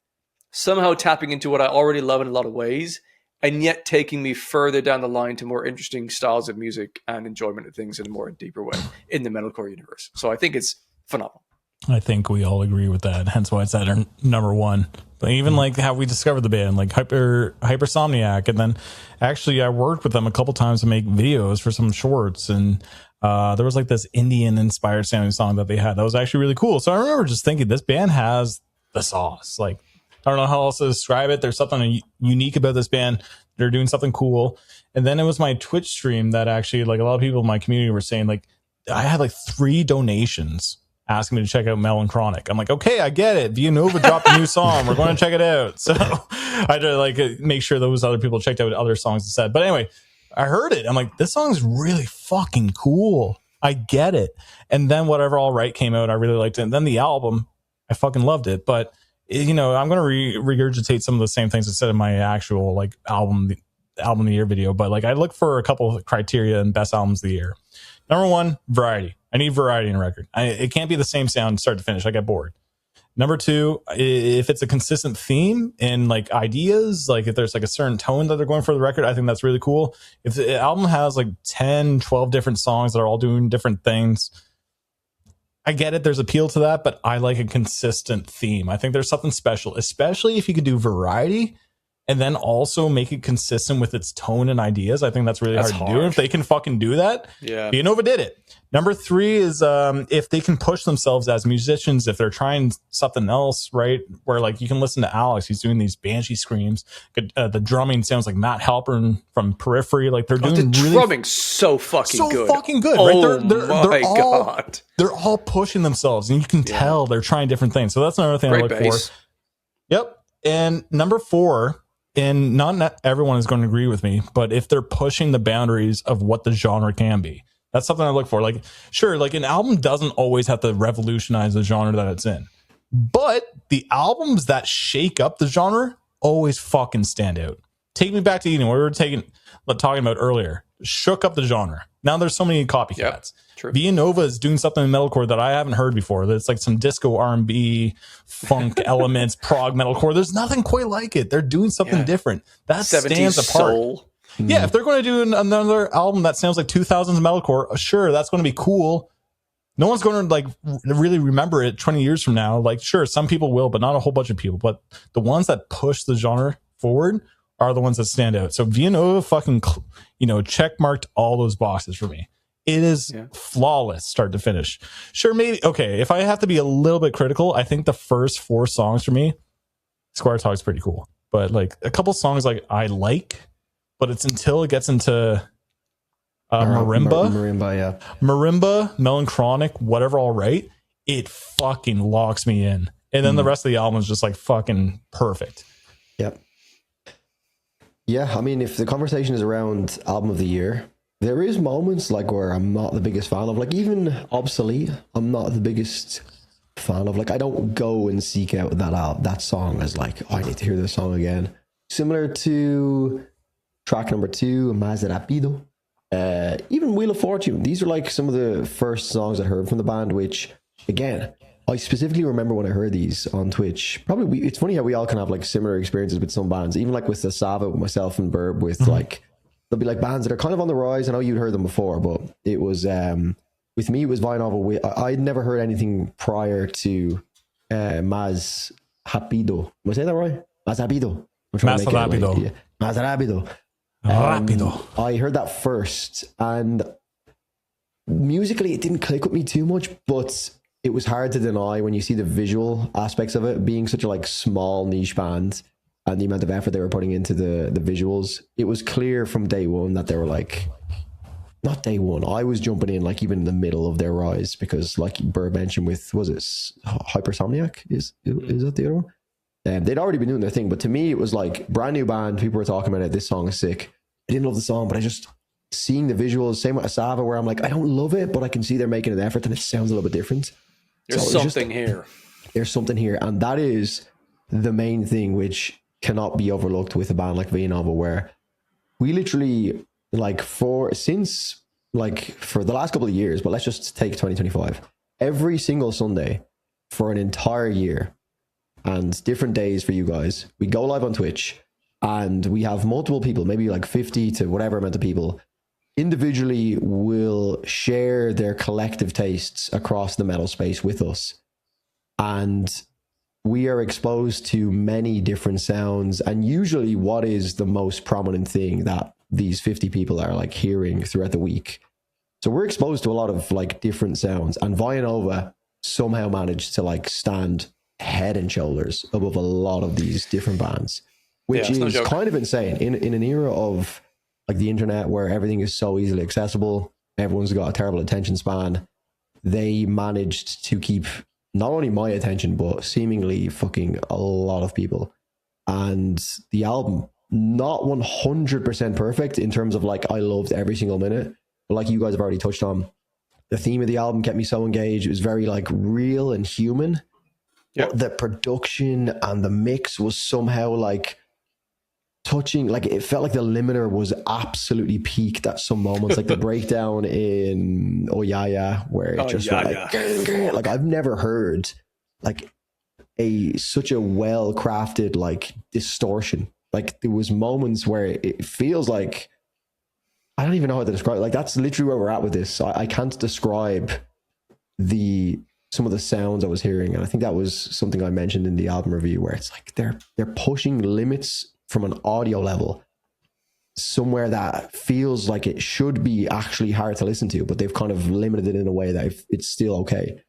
somehow tapping into what I already love in a lot of ways, and yet taking me further down the line to more interesting styles of music and enjoyment of things in a more deeper way in the metalcore universe. So I think it's phenomenal. I think we all agree with that. Hence why it's at our number 1. But even like how we discovered the band, like Hypersomniac, and then actually I worked with them a couple times to make videos for some shorts, and There was like this Indian inspired sounding song that they had that was actually really cool. So I remember just thinking, this band has the sauce. Like, I don't know how else to describe it. There's something unique about this band. They're doing something cool. And then it was my Twitch stream that actually, like, a lot of people in my community were saying, like, I had like 3 donations asking me to check out Melanchthonic. I'm like, okay, I get it. Villanova dropped a new song. We're going to check it out. So I had to like make sure those other people checked out other songs instead. But anyway, I heard it. I'm like, this song's really fucking cool. I get it. And then whatever All Right came out, I really liked it. And then the album, I fucking loved it. But you know, I'm going to regurgitate some of the same things I said in my actual like album of the year video. But like, I look for a couple of criteria in best albums of the year. Number 1, variety. I need variety in a record. It can't be the same sound start to finish. I get bored. Number 2, if it's a consistent theme and like ideas, like if there's like a certain tone that they're going for the record, I think that's really cool. If the album has like 10, 12 different songs that are all doing different things, I get it. There's appeal to that, but I like a consistent theme. I think there's something special, especially if you could do variety and then also make it consistent with its tone and ideas. I think that's really hard to do. And if they can fucking do that, yeah, Villanova did it. Number 3 is if they can push themselves as musicians, if they're trying something else, right? Where like you can listen to Alex, he's doing these banshee screams. The drumming sounds like Matt Halpern from Periphery. Like they're doing the really drumming's so fucking good. Right? God. They're all pushing themselves, and you can tell they're trying different things. So that's another thing I look for. Yep. And number 4. And not everyone is going to agree with me, but if they're pushing the boundaries of what the genre can be, that's something I look for. Like, sure, like an album doesn't always have to revolutionize the genre that it's in, but the albums that shake up the genre always fucking stand out. Take Me Back to Eden, what we were talking about earlier, shook up the genre. Now there's so many copycats. Yep, true. Villanova is doing something in metalcore that I haven't heard before. That's like some disco R&B, funk elements, prog metalcore. There's nothing quite like it. They're doing something different. That stands apart. Soul. Yeah, if they're going to do another album that sounds like 2000s metalcore, sure, that's going to be cool. No one's going to like really remember it 20 years from now. Like, sure, some people will, but not a whole bunch of people. But the ones that push the genre forward are the ones that stand out. So Villanova fucking, check marked all those boxes for me. It is flawless start to finish. Sure, maybe, okay, if I have to be a little bit critical, I think the first 4 songs for me, Squire Talk's pretty cool. But like a couple songs like I like, but it's until it gets into Marimba, Melanchthonic, whatever, All Right, it fucking locks me in. And then the rest of the album is just like fucking perfect. Yep. Yeah, I mean, if the conversation is around album of the year, there is moments like where I'm not the biggest fan of, like even Obsolete, I'm not the biggest fan of. Like I don't go and seek out that song as like, oh, I need to hear this song again. Similar to track number 2, Más Rápido, even Wheel of Fortune. These are like some of the first songs I heard from the band, which again, I specifically remember when I heard these on Twitch. Probably, it's funny how we all can have like similar experiences with some bands, even like with the Sava, with myself and Burb, with like, there'll be like bands that are kind of on the rise. I know you'd heard them before, but it was, with me, it was Villanova. I'd never heard anything prior to Más Rápido. Am I saying that right? Más Rápido. Más Rápido. Más Rápido. Rápido. I heard that first, and musically it didn't click with me too much, but it was hard to deny when you see the visual aspects of it, being such a like small niche band and the amount of effort they were putting into the visuals. It was clear from day one that they were like, not day one, I was jumping in like even in the middle of their rise, because like Burr mentioned with, was it Hypersomniac? Is that the other one? They'd already been doing their thing, but to me it was like brand new band. People were talking about it. This song is sick. I didn't love the song, but I just seeing the visuals. Same with Asava, where I'm like, I don't love it, but I can see they're making an effort, and it sounds a little bit different. There's something here. There's something here, and that is the main thing which cannot be overlooked with a band like Villanova, where we literally like for the last couple of years, but let's just take 2025. Every single Sunday for an entire year, and different days for you guys, we go live on Twitch, and we have multiple people, maybe like 50 to whatever amount of people, individually will share their collective tastes across the metal space with us. And we are exposed to many different sounds, and usually what is the most prominent thing that these 50 people are like hearing throughout the week. So we're exposed to a lot of like different sounds, and Villanova somehow managed to like stand head and shoulders above a lot of these different bands, which is kind of insane in an era of like the internet where everything is so easily accessible. Everyone's got a terrible attention span. They managed to keep not only my attention, but seemingly fucking a lot of people. And the album, not 100% perfect in terms of like, I loved every single minute, but like you guys have already touched on, the theme of the album kept me so engaged. It was very like real and human. Yep. But the production and the mix was somehow like touching, like it felt like the limiter was absolutely peaked at some moments, like the breakdown in Oh Yeah Yeah, where it just went like, grr. Like I've never heard like such a well crafted like distortion. Like there was moments where it feels like, I don't even know how to describe it. Like that's literally where we're at with this. I can't describe some of the sounds I was hearing, and I think that was something I mentioned in the album review, where it's like they're pushing limits from an audio level somewhere that feels like it should be actually hard to listen to, but they've kind of limited it in a way that it's still okay,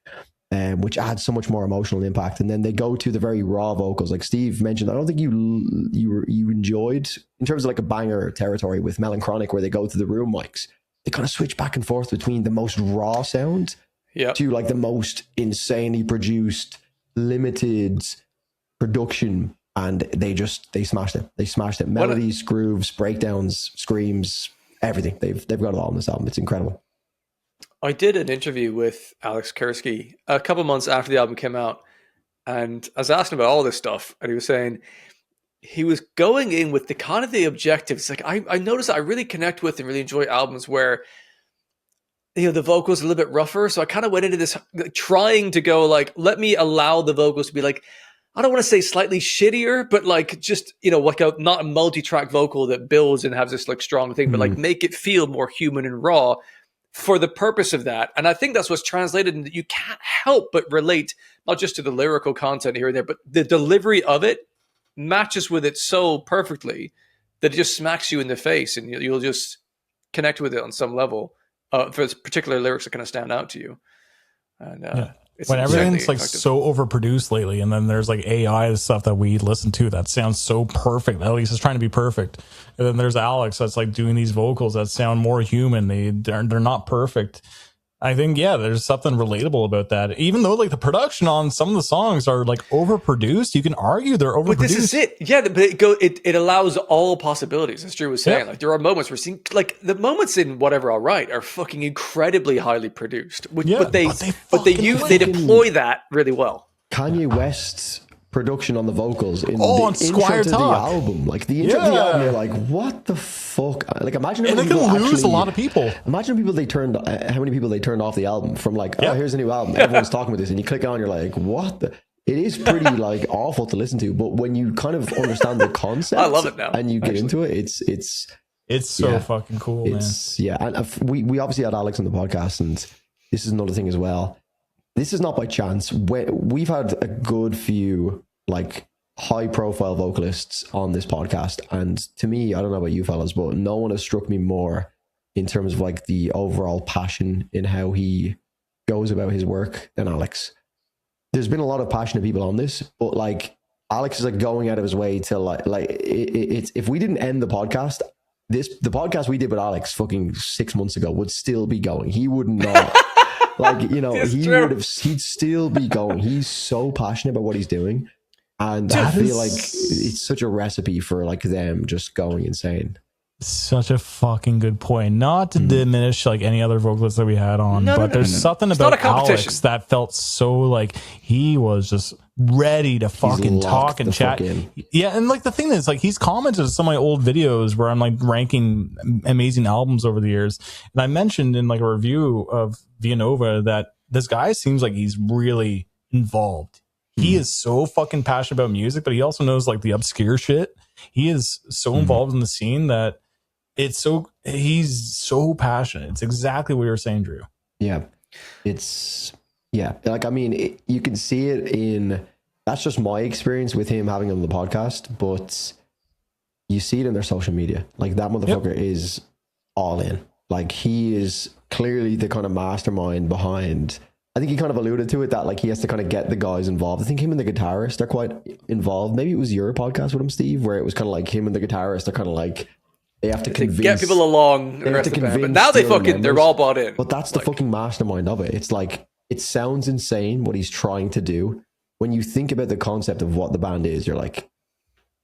which adds so much more emotional impact. And then they go to the very raw vocals, like Steve mentioned. I don't think you enjoyed, in terms of like a banger territory with Melancholic, where they go to the room mics. They kind of switch back and forth between the most raw sound to like the most insanely produced, limited production. And they smashed it. They smashed it. Melodies, grooves, breakdowns, screams, everything. They've got it all on this album. It's incredible. I did an interview with Alex Kursky a couple months after the album came out, and I was asking about all this stuff, and he was saying he was going in with the kind of the objectives. Like I noticed I really connect with and really enjoy albums where, you know, the vocals are a little bit rougher. So I kind of went into this trying to go like, let me allow the vocals to be like, I don't want to say slightly shittier, but like just, you know, like not a multi-track vocal that builds and has this like strong thing, but like make it feel more human and raw for the purpose of that. And I think that's what's translated into, you can't help but relate not just to the lyrical content here and there, but the delivery of it matches with it so perfectly that it just smacks you in the face, and you'll just connect with it on some level for particular lyrics that kind of stand out to you. And when everything's like so overproduced lately, and then there's like AI stuff that we listen to that sounds so perfect, at least it's trying to be perfect, and then there's Alex that's like doing these vocals that sound more human. They're not perfect. I think there's something relatable about that, even though like the production on some of the songs are like overproduced. You can argue they're overproduced, but this is it. But it allows all possibilities, as Drew was saying. Like there are moments we're seeing, like the moments in Whatever I'll Write are fucking incredibly highly produced, but they deploy that really well. Kanye West's production on the vocals in the on intro Squire to Talk. the album, like the intro to the album, you're like, what the fuck? Like imagine how and many they people can lose actually, a lot of people. Imagine how many people they turned off the album from, like, oh, here's a new album, everyone's talking about this, and you click on, you're like, what the? It is pretty like awful to listen to, but when you kind of understand the concept, I love it now, and you get into it, it's so fucking cool, man. And we obviously had Alex on the podcast, and this is another thing as well. This is not by chance. We've had a good few like high profile vocalists on this podcast, and to me, I don't know about you fellas, but no one has struck me more in terms of like the overall passion in how he goes about his work than Alex. There's been a lot of passionate people on this, but like Alex is like going out of his way to like it's, if we didn't end the podcast, the podcast we did with Alex fucking 6 months ago would still be going. He would not like, you know, he'd still be going. He's so passionate about what he's doing. And I feel like it's such a recipe for like them just going insane. Such a fucking good point. Not to diminish like any other vocalists that we had on, but there's something about Alex that felt so like he was just ready to fucking talk and chat. Yeah, and like the thing is, like he's commented on some of my old videos where I'm like ranking amazing albums over the years, and I mentioned in like a review of Villanova that this guy seems like he's really involved. He is so fucking passionate about music, but he also knows like the obscure shit. He is so involved in the scene that he's so passionate. It's exactly what you were saying, Drew. Yeah. Like, I mean, you can see it in, that's just my experience with him having him on the podcast, but you see it in their social media. Like that motherfucker is all in. Like he is clearly the kind of mastermind behind. I think he kind of alluded to it, that like he has to kind of get the guys involved. I think him and the guitarist are quite involved. Maybe it was your podcast with him, Steve, where it was kind of like him and the guitarist are kind of like, they have to convince, get people along the rest of the band. But now they're all bought in. But that's the fucking mastermind of it. It's like, it sounds insane what he's trying to do. When you think about the concept of what the band is, you're like,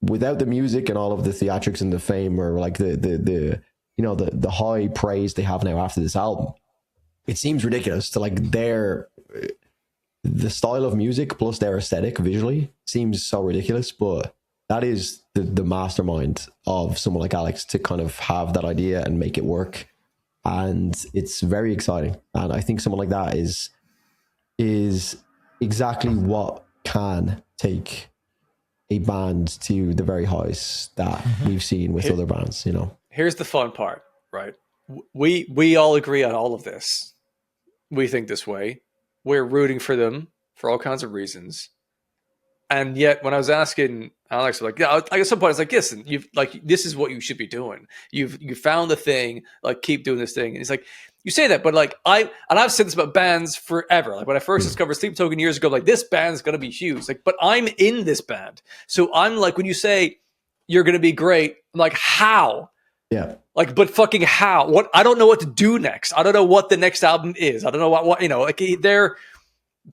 without the music and all of the theatrics and the fame, or like the the high praise they have now after this album, it seems ridiculous to like the style of music plus their aesthetic visually seems so ridiculous, but that is the mastermind of someone like Alex to kind of have that idea and make it work. And it's very exciting. And I think someone like that is exactly what can take a band to the very highs that we've seen with other bands, Here's the fun part, right? We all agree on all of this. We think this way. We're rooting for them for all kinds of reasons. And yet, when I was asking Alex, like, at some point, I was like, listen, this is what you should be doing. You found the thing, like, keep doing this thing. And he's like, you say that, but like, I've said this about bands forever. Like when I first discovered Sleep Token years ago, like, this band's going to be huge. Like, but I'm in this band. So I'm like, when you say you're going to be great, I'm like, how? Yeah. Like, but fucking how? What? I don't know what to do next. I don't know what the next album is. I don't know what like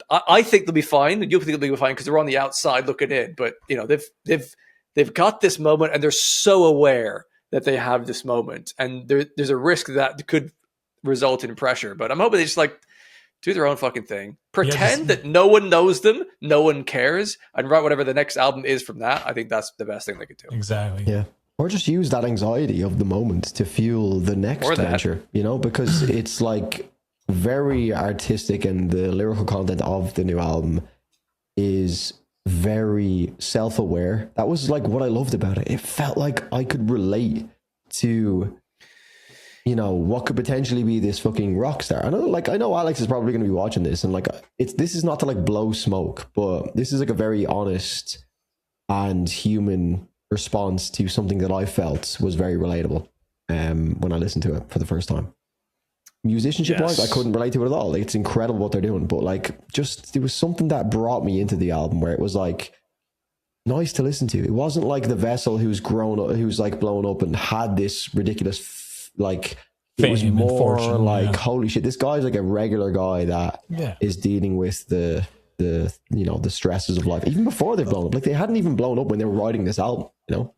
I think they'll be fine, and you'll think they'll be fine because they're on the outside looking in. But they've got this moment, and they're so aware that they have this moment, and there's a risk that could result in pressure. But I'm hoping they just like do their own fucking thing, pretend that no one knows them, no one cares, and write whatever the next album is from that. I think that's the best thing they could do. Exactly. Yeah. Or just use that anxiety of the moment to fuel the next venture, because it's like very artistic, and the lyrical content of the new album is very self-aware. That was like what I loved about it. It felt like I could relate to, what could potentially be this fucking rock star. I know Alex is probably going to be watching this, and like, this is not to like blow smoke, but this is like a very honest and human response to something that I felt was very relatable when I listened to it for the first time. Musicianship wise, I couldn't relate to it at all. Like, it's incredible what they're doing, but like, just there was something that brought me into the album where it was like nice to listen to. It wasn't like the Vessel who's grown up, who's like blown up and had this ridiculous like it was more like holy shit, this guy's like a regular guy that is dealing with the stresses of life even before they've blown up. Like, they hadn't even blown up when they were writing this album.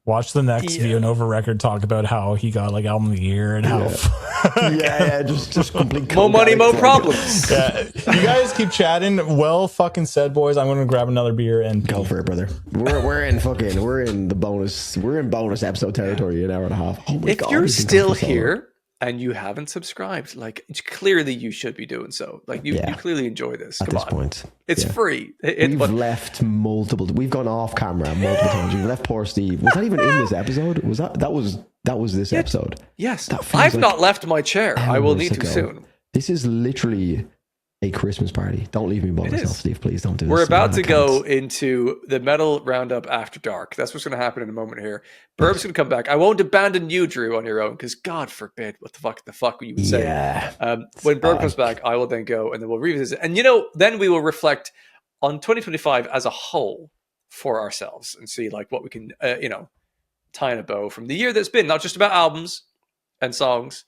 Watch the next Via Nova record talk about how he got like album of the year and how just complete more money, more problems. You guys keep chatting. Well fucking said, boys. I'm gonna grab another beer and go for it, brother. We're in bonus episode territory, an hour and a half. Oh my God, you're still here and you haven't subscribed, like, clearly you should be doing so. Like, you clearly enjoy this. At this point, it's free. We've gone off camera multiple times. We've left poor Steve. Was that even in this episode? Was that was this episode? Yes. I've not left my chair. I will need to soon. This is literally a Christmas party. Don't leave me by myself, Steve. Please don't do this. We're about to go into the Metal Roundup After Dark. That's what's going to happen in a moment here. Burb's going to come back. I won't abandon you, Drew, on your own, because God forbid what the fuck you would say. When Burb comes back, I will then go and then we'll revisit it. And then we will reflect on 2025 as a whole for ourselves and see like what we can tie in a bow from the year that's been, not just about albums and songs,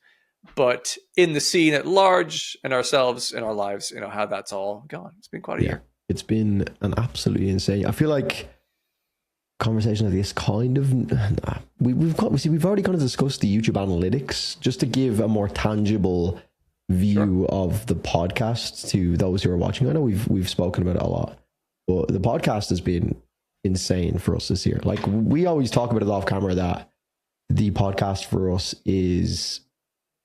but in the scene at large and ourselves in our lives, how that's all gone. It's been quite a year. It's been an absolutely insane. I feel like conversation like this kind of we've already kind of discussed the YouTube analytics just to give a more tangible view of the podcast to those who are watching. I know we've spoken about it a lot, but the podcast has been insane for us this year. Like, we always talk about it off camera that the podcast for us is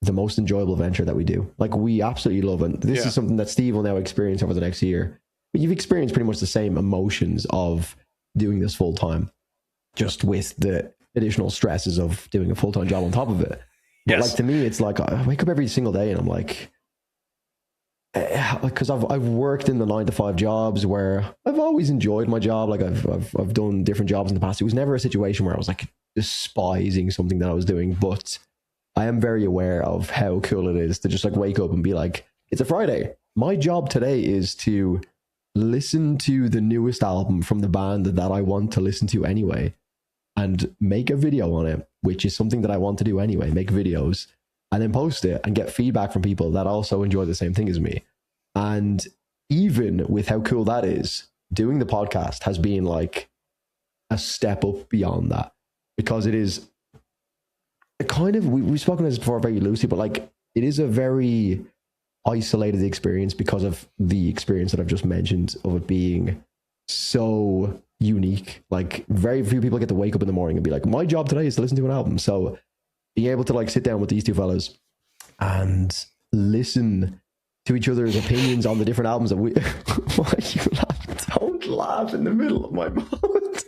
the most enjoyable venture that we do. Like, we absolutely love it. This is something that Steve will now experience over the next year. But you've experienced pretty much the same emotions of doing this full time, just with the additional stresses of doing a full-time job on top of it. But like, to me, it's like I wake up every single day and I'm like, because I've worked in the 9-to-5 jobs where I've always enjoyed my job. Like, I've done different jobs in the past. It was never a situation where I was like despising something that I was doing, but I am very aware of how cool it is to just like wake up and be like, it's a Friday. My job today is to listen to the newest album from the band that I want to listen to anyway, and make a video on it, which is something that I want to do anyway, make videos, and then post it and get feedback from people that also enjoy the same thing as me. And even with how cool that is, doing the podcast has been like a step up beyond that, because it is a kind of, we've spoken of this before very loosely, but like it is a very isolated experience because of the experience that I've just mentioned of it being so unique. Like very few people get to wake up in the morning and be like, my job today is to listen to an album. So being able to like sit down with these two fellas and listen to each other's opinions on the different albums that we why are you laughing? Don't laugh in the middle of my mouth.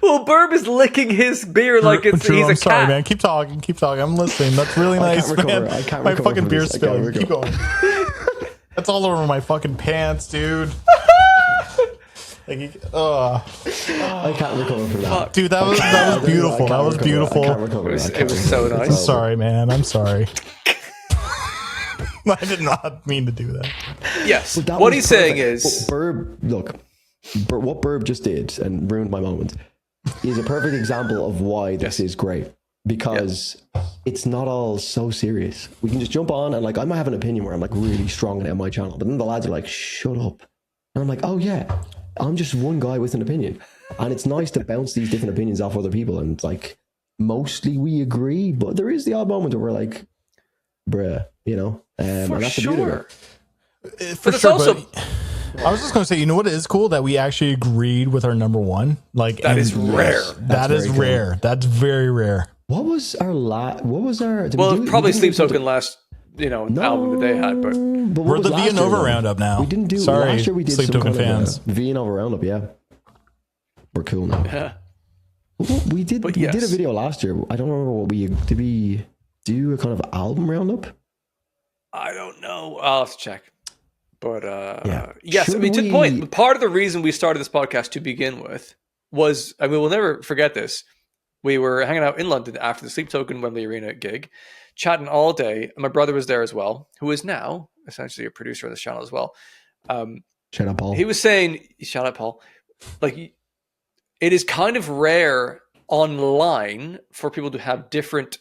Well, Burb is licking his beer like he's Drew, a I'm cat. sorry, man. Keep talking. I'm listening. That's really nice, man. I can't my recover fucking from beer's this. I can't spilling. Keep going. That's all over my fucking pants, dude. Like, I can't recover from that. dude, that was beautiful. That was beautiful. I can't recover. It was so nice. I'm sorry, man. I'm sorry. I did not mean to do that. Yes. That What was he's saying perfect. is, But Burb, look, what Burb just did and ruined my moment is a perfect example of why this is great, because it's not all so serious. We can just jump on and like, I might have an opinion where I'm like really strong on my channel, but then the lads are like, shut up. And I'm like, oh yeah, I'm just one guy with an opinion. And it's nice to bounce these different opinions off other people. And like, mostly we agree, but there is the odd moment where we're like, bruh, you know? for and that's the beauty of sure. it. For it's sure, also- but I was just going to say, you know what is cool? That we actually agreed with our number one. Like That is and rare. That is very cool. rare. That's very rare. What was our did well, we do, probably we Sleep didn't do Token last, album that they had, but But what We're was the last year, Villanova though? roundup now. We didn't do Sorry, last year. We did Sleep some Token kind fans. of Villanova roundup. Yeah, we're cool now. yeah. We did. But we did a yes. video last year. I don't remember what we did. We do a kind of album roundup. I don't know. I'll have to check. But yes, Should I mean, to the we- point, part of the reason we started this podcast to begin with was, I mean, we'll never forget this. We were hanging out in London after the Sleep Token Wembley Arena gig, chatting all day. And my brother was there as well, who is now essentially a producer of this channel as well. Shut up, Paul. He was saying, shout out, Paul, like, it is kind of rare online for people to have different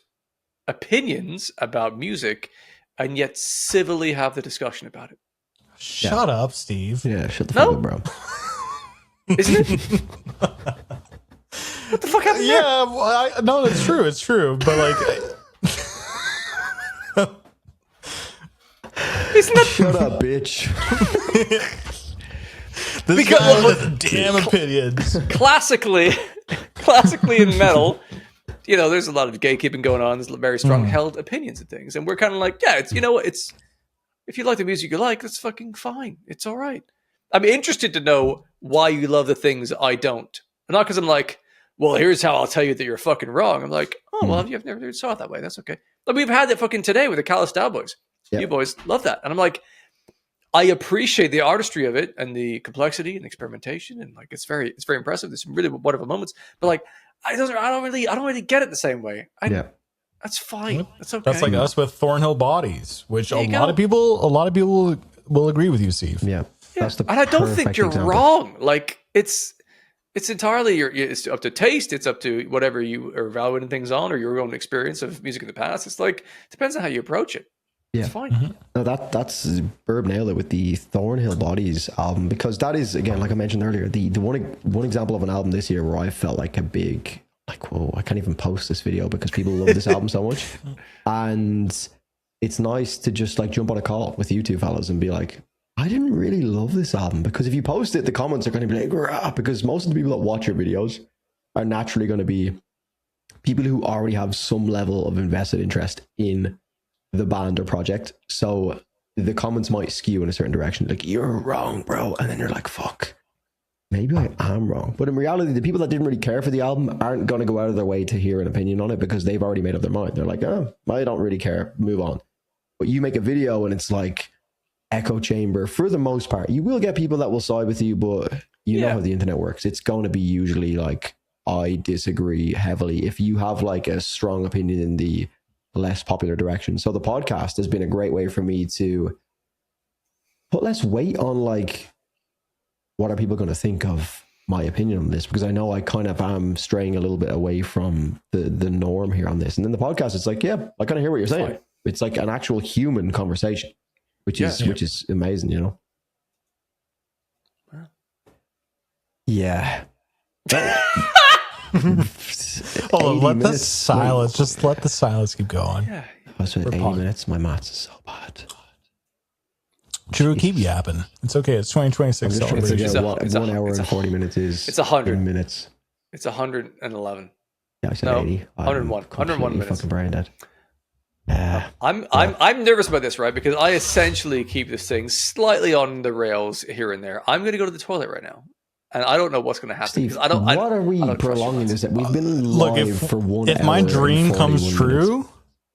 opinions about music and yet civilly have the discussion about it. Shut up, Steve. Yeah, shut the No. fuck up, bro. Isn't it? What the fuck happened there? Yeah, well, no, it's true. It's true. But like, Isn't that Shut up, bitch. this Because- guy look, has damn opinions. classically in metal, there's a lot of gatekeeping going on. There's very strong held opinions and things. And we're kind of like, yeah, it's, it's, if you like the music you like, that's fucking fine. It's all right. I'm interested to know why you love the things I don't. Not because I'm like, well, here's how I'll tell you that you're fucking wrong. I'm like, oh, well, you've never saw it that way. That's okay. Like, we've had that fucking today with the Callous Boys. Yep. You boys love that. And I'm like, I appreciate the artistry of it and the complexity and experimentation. And like, it's very impressive. There's some really wonderful moments, but like, I don't really get it the same way. That's fine. That's okay. That's like us with Thornhill Bodies, which There a you lot go. of people will agree with you, Steve. Yeah, that's the. And I don't think perfect you're example. wrong. Like, it's entirely it's up to taste. It's up to whatever you are evaluating things on, or your own experience of music in the past. It's like, depends on how you approach it. Yeah. It's fine. No, that's Burb nailed it with the Thornhill Bodies album, because that is, again, like I mentioned earlier, the one example of an album this year where I felt like a big, like, whoa, I can't even post this video because people love this album so much. And it's nice to just like jump on a call with you two fellas and be like, I didn't really love this album, because if you post it, the comments are going to be like, rah, because most of the people that watch your videos are naturally going to be people who already have some level of invested interest in the band or project. So the comments might skew in a certain direction, like, you're wrong, bro. And then you're like, fuck, maybe I am wrong. But in reality, the people that didn't really care for the album aren't going to go out of their way to hear an opinion on it, because they've already made up their mind. They're like, oh, I don't really care, move on. But you make a video and it's like echo chamber for the most part. You will get people that will side with you, but you know how the internet works. It's going to be usually like, I disagree heavily. If you have like a strong opinion in the less popular direction. So the podcast has been a great way for me to put less weight on like, what are people going to think of my opinion on this? Because I know I kind of am straying a little bit away from the norm here on this. And then the podcast, it's like, yeah, I kind of hear what you're saying. Fine. It's like an actual human conversation, which is amazing, you know? Yeah. Hold on, let the minutes. silence. Just let the silence keep going. Yeah. I was at 80 pausing. minutes. My maths is so bad. Drew, keep yapping. It's okay. It's 2026 I'm just trying to celebration. figure out It's what a- 1 hour it's a- and 40 minutes is. It's 100 in minutes. It's 111. Yeah, I said No, 80. 101. 101 minutes. Fucking brain dead. I'm nervous about this, right? Because I essentially keep this thing slightly on the rails here and there. I'm going to go to the toilet right now, and I don't know what's going to happen. Steve, because I don't. what I are we don't trust you prolonging guys. this? We've been Look, live for 1 hour. if my dream and comes 41 minutes.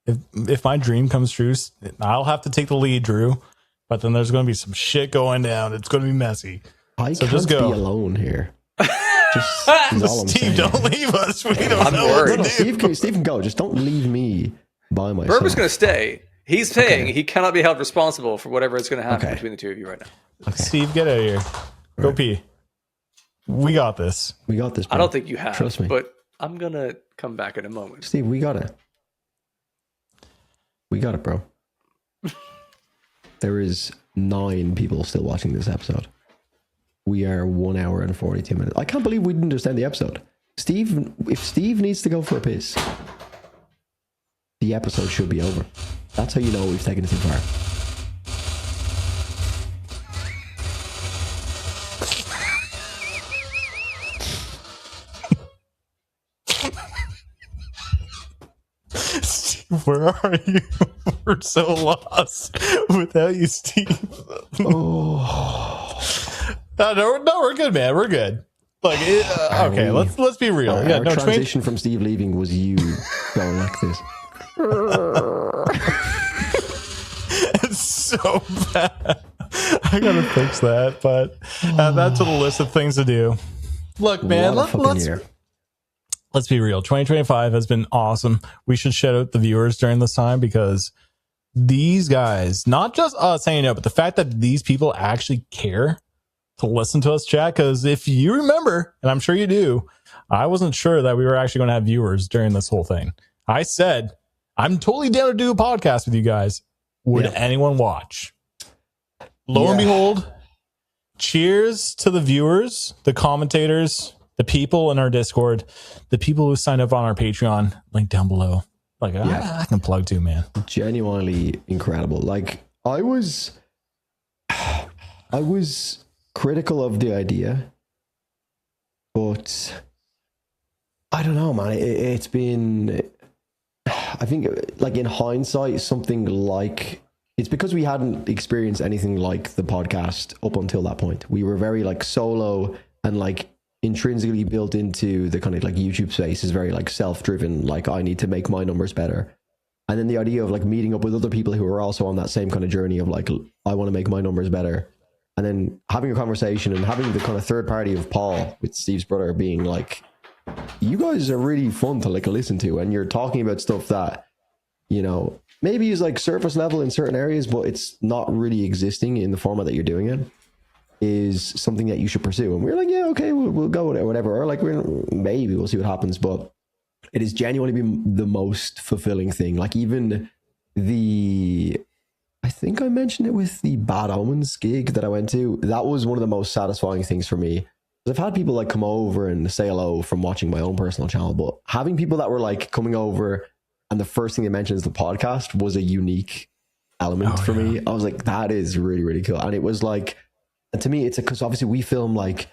true, if my dream comes true, I'll have to take the lead, Drew. But then there's going to be some shit going down. It's going to be messy. I So can't just go. be alone here. Just is all I'm Steve, saying. don't leave us. We don't I'm know worried. what No, to do. Steve can go. Just don't leave me by myself. Burb is going to stay. He's saying he cannot be held responsible for whatever is going to happen Okay. between the two of you right now. Okay, Steve, get out of here. Go Right. pee. We got this. we got this. I bro. don't think you have, Trust me. but I'm going to come back in a moment. Steve, we got it. We got it, bro. There is 9 people still watching this episode. We are 1 hour and 42 minutes. I can't believe we didn't just end the episode. Steve, if Steve needs to go for a piss, the episode should be over. That's how you know we've taken it too far. Steve, where are you? We're so lost without you, Steve. Oh, No, we're good, man. We're good. Like, okay, let's be real. our, Yeah, our no, transition from Steve leaving was you going like this. it's so bad. I gotta fix that, but that's on the list of things to do. Look, man, What a fucking let's year. let's be real. 2025 has been awesome. We should shout out the viewers during this time because these guys, not just us saying it, but the fact that these people actually care to listen to us chat. Because if you remember, and I'm sure you do, I wasn't sure that we were actually going to have viewers during this whole thing. I said, I'm totally down to do a podcast with you guys. Would Yeah. anyone watch? Lo and Yeah. behold, cheers to the viewers, the commentators, the people in our Discord, the people who signed up on our Patreon, link down below. Like, I can plug too, man. Genuinely incredible. Like I was critical of the idea, but I don't know, man. It's been, I think, like in hindsight, something like, it's because we hadn't experienced anything like the podcast up until that point. We were very like solo and like intrinsically built into the kind of like YouTube space is very like self-driven. Like I need to make my numbers better. And then the idea of like meeting up with other people who are also on that same kind of journey of like, I want to make my numbers better. And then having a conversation and having the kind of third party of Paul with Steve's brother being like, you guys are really fun to like listen to. And you're talking about stuff that, you know, maybe is like surface level in certain areas, but it's not really existing in the format that you're doing it, is something that you should pursue. And we're like, yeah, okay, we'll go with it or whatever. Or like, maybe we'll see what happens. But it has genuinely been the most fulfilling thing. Like even I think I mentioned it with the Bad Omens gig that I went to. That was one of the most satisfying things for me. I've had people like come over and say hello from watching my own personal channel, but having people that were like coming over and the first thing they mentioned is the podcast was a unique element for me. I was like, that is really, really cool. And it was like, and to me, it's because obviously we film like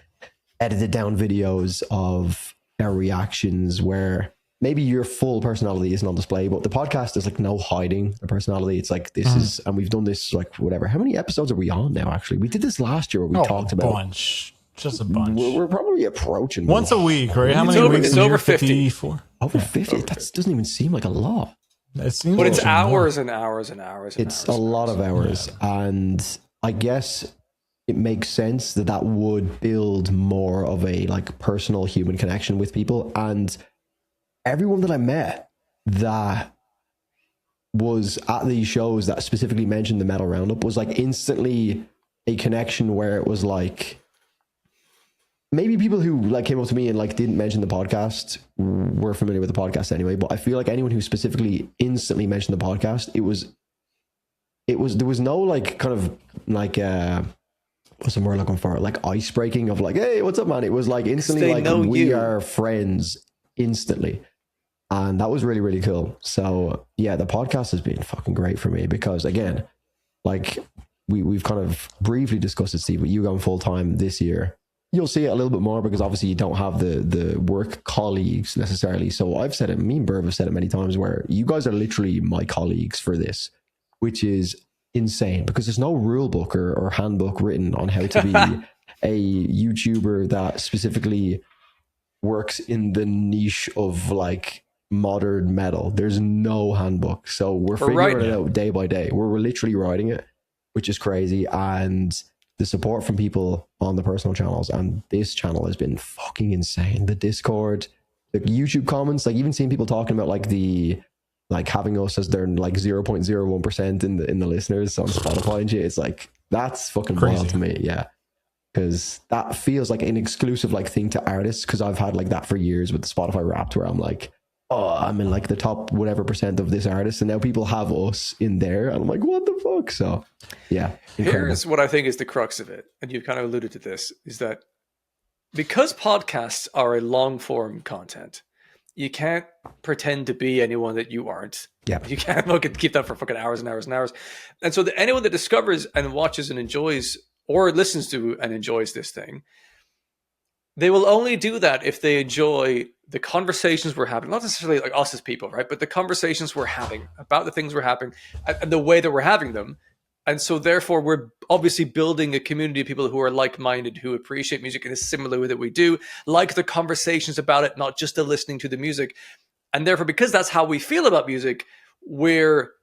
edited down videos of our reactions where maybe your full personality isn't on display, but the podcast is like no hiding the personality. It's like, this is, and we've done this like whatever. How many episodes are we on now? Actually, we did this last year where we talked about bunch. Just a bunch. We're probably approaching Once a week, right? How many over- weeks? it's a over year? 50. 54? over 50. That doesn't even seem like a lot. It seems But it's like more. hours and hours and hours. And It's hours a and lot hours. of hours, and I guess it makes sense that that would build more of a like personal human connection with people. And everyone that I met that was at these shows that specifically mentioned the Metal Roundup was like instantly a connection where it was like, maybe people who like came up to me and like didn't mention the podcast were familiar with the podcast anyway, but I feel like anyone who specifically instantly mentioned the podcast, there was no like kind of like what's the word looking for, like ice breaking of like, hey, what's up, man? It was like instantly like we are friends instantly, and that was really, really cool. So yeah, the podcast has been fucking great for me because again, like we've kind of briefly discussed it, Steve, but you going full time this year, you'll see it a little bit more because obviously you don't have the work colleagues necessarily. So I've said it, me and Burb have said it many times, where you guys are literally my colleagues for this, which is insane because there's no rule book or handbook written on how to be a YouTuber that specifically works in the niche of like modern metal. There's no handbook. So we're figuring it out day by day. We're literally writing it, which is crazy. And the support from people on the personal channels and this channel has been fucking insane. The Discord, the YouTube comments, like even seeing people talking about like having us as their like 0.01% in the listeners on Spotify and shit. It's like, that's fucking crazy. Wild to me. Yeah. Because that feels like an exclusive like thing to artists. Because I've had like that for years with the Spotify Wrapped, where I'm like, oh, I'm in like the top whatever percent of this artist, and now people have us in there, and I'm like, what the fuck? So yeah, incredible. Here's what I think is the crux of it, and you kind of alluded to this, is that because podcasts are a long form content, you can't pretend to be anyone that you aren't. Yeah, you can't look and keep that for fucking hours and hours and hours. And so anyone that discovers and watches and enjoys or listens to and enjoys this thing, they will only do that if they enjoy the conversations we're having, not necessarily like us as people, right? But the conversations we're having about the things we're having and the way that we're having them. And so therefore we're obviously building a community of people who are like-minded, who appreciate music in a similar way that we do, like the conversations about it, not just the listening to the music. And therefore, because that's how we feel about music, we're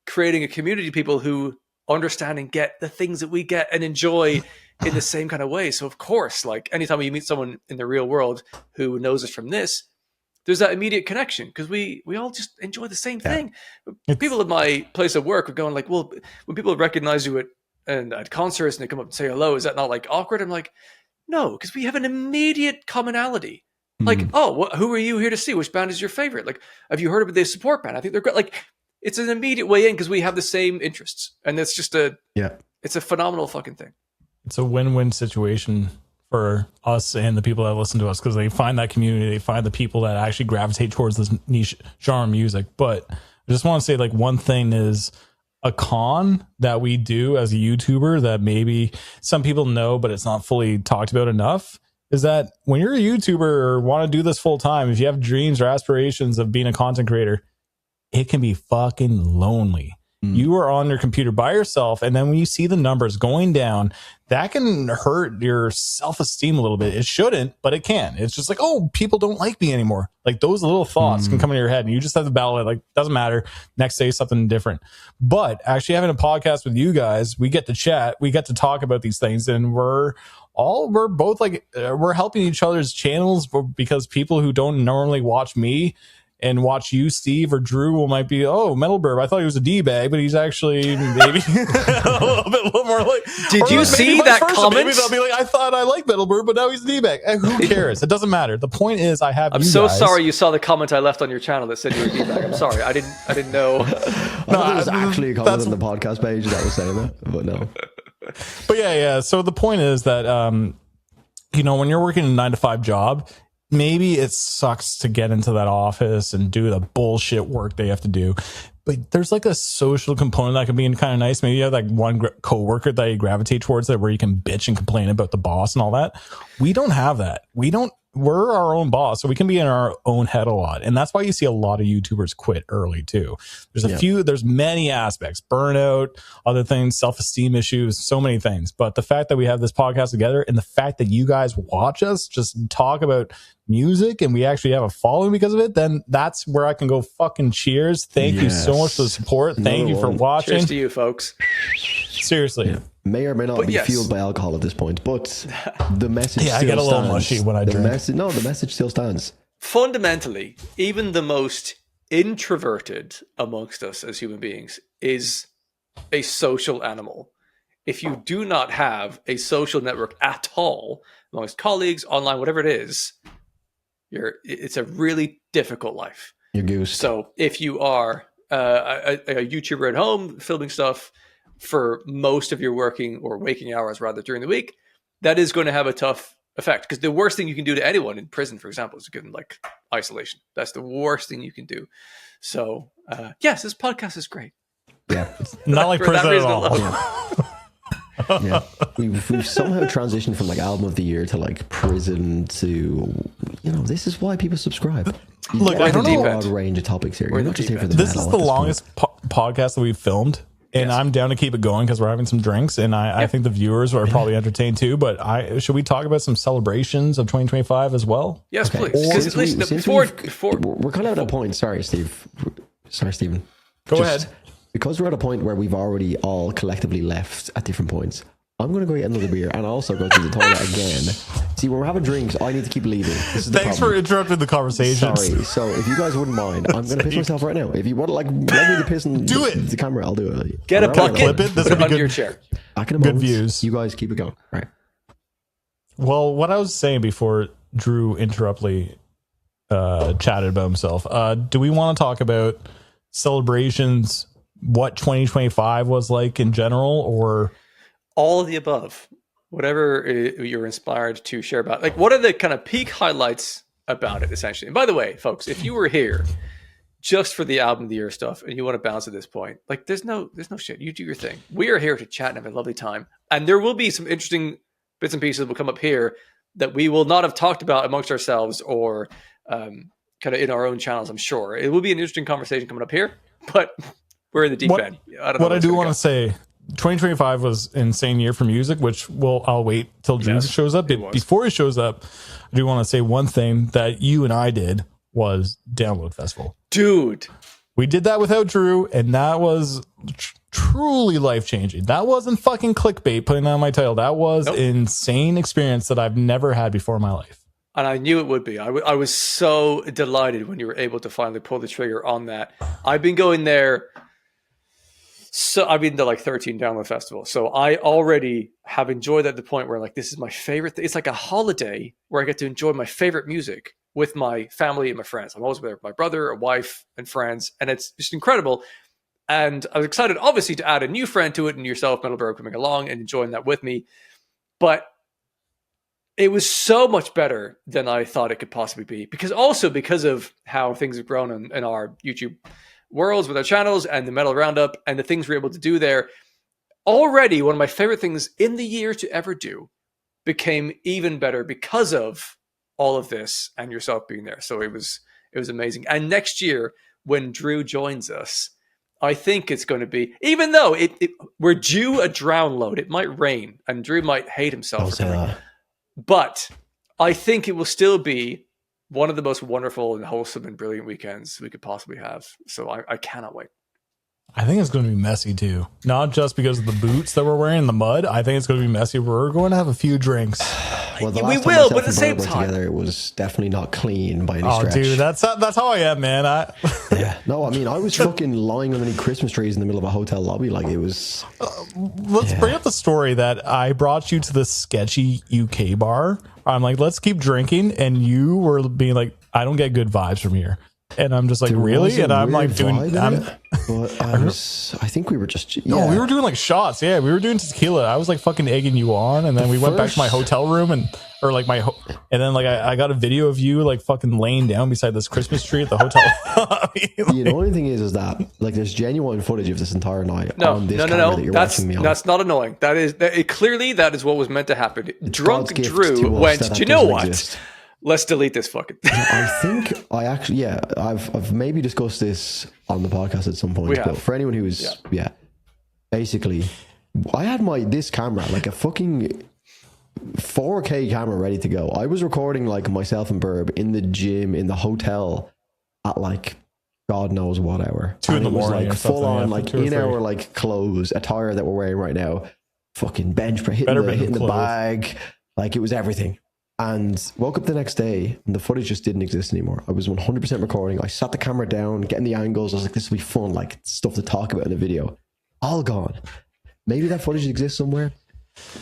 creating a community of people who understand and get the things that we get and enjoy in the same kind of way. So of course, like anytime you meet someone in the real world who knows us from this, there's that immediate connection because we all just enjoy the same thing. People at my place of work are going like, well, when people recognize you at concerts and they come up and say hello, is that not like awkward? I'm like, no, because we have an immediate commonality. Like, oh, who are you here to see? Which band is your favorite? Like, have you heard of the support band? I think they're great. Like, it's an immediate way in because we have the same interests, and it's just it's a phenomenal fucking thing. It's a win-win situation for us and the people that listen to us because they find that community, they find the people that actually gravitate towards this niche genre music. But I just want to say, like, one thing is a con that we do as a YouTuber that maybe some people know, but it's not fully talked about enough, is that when you're a YouTuber or want to do this full time, if you have dreams or aspirations of being a content creator, it can be fucking lonely. You are on your computer by yourself, and then when you see the numbers going down, that can hurt your self-esteem a little bit. It shouldn't, but it can. It's just like, oh, people don't like me anymore. Like those little thoughts can come into your head, and you just have to battle it. Like, doesn't matter. Next day, something different. But actually having a podcast with you guys, we get to chat, we get to talk about these things, and we're both like, we're helping each other's channels because people who don't normally watch me and watch you, Steve, or Drew might be, oh, Metalbirb, I thought he was a D-bag, but he's actually maybe a little more like... Did you see that comment? Maybe they'll be like, I thought I liked Metalbirb, but now he's a D-bag. Who cares? It doesn't matter. The point is, I'm so sorry you saw the comment I left on your channel that said you were a D-bag. I'm sorry. I didn't know. No, it was actually a comment on the podcast page that was saying that, but no. But yeah. So the point is that, when you're working a 9-to-5 job, maybe it sucks to get into that office and do the bullshit work they have to do. But there's like a social component that can be kind of nice. Maybe you have like one coworker that you gravitate towards that where you can bitch and complain about the boss and all that. We don't have that. We're our own boss, so we can be in our own head a lot. And that's why you see a lot of YouTubers quit early too. There's many aspects, burnout, other things, self-esteem issues, so many things. But the fact that we have this podcast together and the fact that you guys watch us just talk about music and we actually have a following because of it, then that's where I can go fucking cheers. Thank you so much for the support. Thank you for watching. Cheers to you, folks. Seriously. Yeah. May or may not be fueled by alcohol at this point, but the message still I get a little stands. mushy when I drink. The message still stands. Fundamentally, even the most introverted amongst us as human beings is a social animal. If you do not have a social network at all amongst colleagues, online, whatever it is, it's a really difficult life. You're goose. So if you are a YouTuber at home filming stuff for most of your working or waking hours rather during the week, that is going to have a tough effect, because the worst thing you can do to anyone in prison, for example, is to give them like isolation. That's the worst thing you can do. So yes, this podcast is great. Yeah, Not like prison at all. Yeah, we've somehow transitioned from like album of the year to like prison to, this is why people subscribe. Look, I don't a know. broad range of topics here. You're not just here for the This metal is at the point. longest podcast that we've filmed, and Yes. I'm down to keep it going because we're having some drinks, and I think the viewers are probably entertained too. But should we talk about some celebrations of 2025 as well? Yes, Okay. please. Because Since listen, we've- before we're kind of at a point. Sorry, Steve. Sorry, Stephen. Go ahead. Because we're at a point where we've already all collectively left at different points, I'm going to go get another beer and also go to the toilet again. See, when we're having drinks, I need to keep leaving. This is the Thanks for problem. interrupting the conversation. Sorry. So if you guys wouldn't mind, I'm going to piss myself right now. If you want to like let me to piss in Do it. the camera, I'll do it. get a All right, bucket, clip it. This put would it be under good. your chair. Back in a Good moment. views. You guys keep it going. Right. Well, what I was saying before Drew interruptly chatted about himself, do we want to talk about celebrations, what 2025 was like in general, or All of the above, whatever you're inspired to share about. Like, what are the kind of peak highlights about it, essentially? And by the way, folks, if you were here just for the album of the year stuff and you want to bounce at this point, like, there's no shit. You do your thing. We are here to chat and have a lovely time, and there will be some interesting bits and pieces that will come up here that we will not have talked about amongst ourselves or kind of in our own channels. I'm sure it will be an interesting conversation coming up here, but we're in the deep end. I don't know what I what's do gonna want go. to say, 2025 was an insane year for music, which I'll wait till Drew Yes, shows up. it was. Before he shows up, I do want to say one thing that you and I did was Download Festival. Dude. We did that without Drew, and that was truly life-changing. That wasn't fucking clickbait putting that on my title. That was Nope. an insane experience that I've never had before in my life. And I knew it would be. I was so delighted when you were able to finally pull the trigger on that. I've been going there. So I've been to like 13 Download Festivals. So I already have enjoyed at the point where like, this is my favorite. It's like a holiday where I get to enjoy my favorite music with my family and my friends. I'm always with my brother, a wife, and friends. And it's just incredible. And I was excited, obviously, to add a new friend to it, and yourself, Metalbirb, coming along and enjoying that with me. But it was so much better than I thought it could possibly be, because of how things have grown in our YouTube worlds with our channels and the Metal Roundup and the things we're able to do there. Already one of my favorite things in the year to ever do became even better because of all of this and yourself being there. So it was amazing. And next year when Drew joins us, I think it's going to be, even though we're due a drown load, it might rain and Drew might hate himself Don't for say coming. that. But I think it will still be one of the most wonderful and wholesome and brilliant weekends we could possibly have. So I cannot wait. I think it's going to be messy too. Not just because of the boots that we're wearing in the mud. I think it's going to be messy. We're going to have a few drinks. Well, the We last time will, myself but at the and same Bird were time- together, it was definitely not clean by any Oh, stretch. dude, that's how I am, man. Yeah. No, I mean, I was fucking lying underneath Christmas trees in the middle of a hotel lobby. Like, it was. Let's bring up the story that I brought you to this sketchy UK bar. I'm like, let's keep drinking, and you were being like, I don't get good vibes from here, and I'm just like, There was really? a And I'm weird like doing. vibe in I'm, it, but I think we were just. Yeah. No, we were doing like shots. Yeah, we were doing tequila. I was like fucking egging you on, and then we went back to my hotel room and then like I got a video of you like fucking laying down beside this Christmas tree at the hotel. The only thing is that like there's genuine footage of this entire night No, on this no. camera that you're That's watching me on. not annoying. Clearly that is what was meant to happen. Drunk God's gift Drew to us went, that do you know doesn't what? exist." Let's delete this fucking. I think I actually, I've maybe discussed this on the podcast at some point. We have. But for anyone who's, basically, I had this camera, like a fucking 4K camera ready to go. I was recording like myself and Burb in the gym, in the hotel at like, God knows what hour. 2 in And the it was morning or like full something, on, yeah, like 2 or in 3. our like clothes, attire that we're wearing right now. Fucking bench, Better hitting the clothes. bag. Like it was everything. And woke up the next day and the footage just didn't exist anymore. I was 100% recording. I sat the camera down, getting the angles. I was like, this will be fun, like stuff to talk about in a video. All gone. Maybe that footage exists somewhere.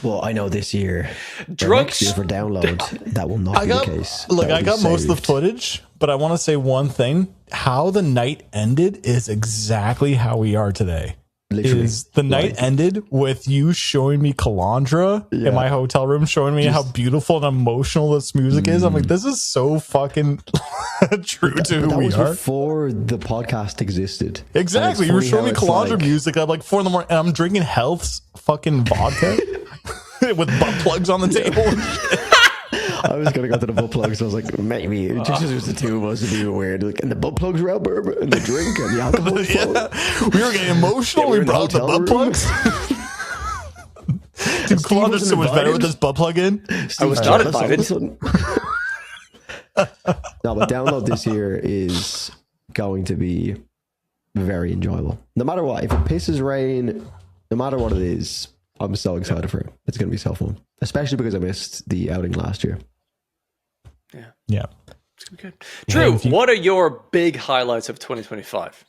Well, I know this year, next year for download, that will not be the case. Look, I got most of the footage, but I want to say one thing. How the night ended is exactly how we are today. Literally. Is the night ended with you showing me Calandra in my hotel room, showing me how beautiful and emotional this music is. I'm like, this is so fucking true to who we are. Before the podcast existed. Exactly. You were showing me Calandra music at like 4 a.m. and I'm drinking Health's fucking vodka with butt plugs on the table. I was gonna go to the butt plugs. I was like, maybe just as the two of us would be weird. Like, and the butt plugs were out, bourbon, and the drink and the alcohol. We were getting emotional. We brought the butt plugs. Dude, Calandra's so much better with this butt plug in. I was not invited. No, but download this year is going to be very enjoyable. No matter what, if it pisses rain, no matter what it is, I'm so excited for it. It's going to be so fun, especially because I missed the outing last year. Yeah. It's gonna be good. Drew, what are your big highlights of 2025?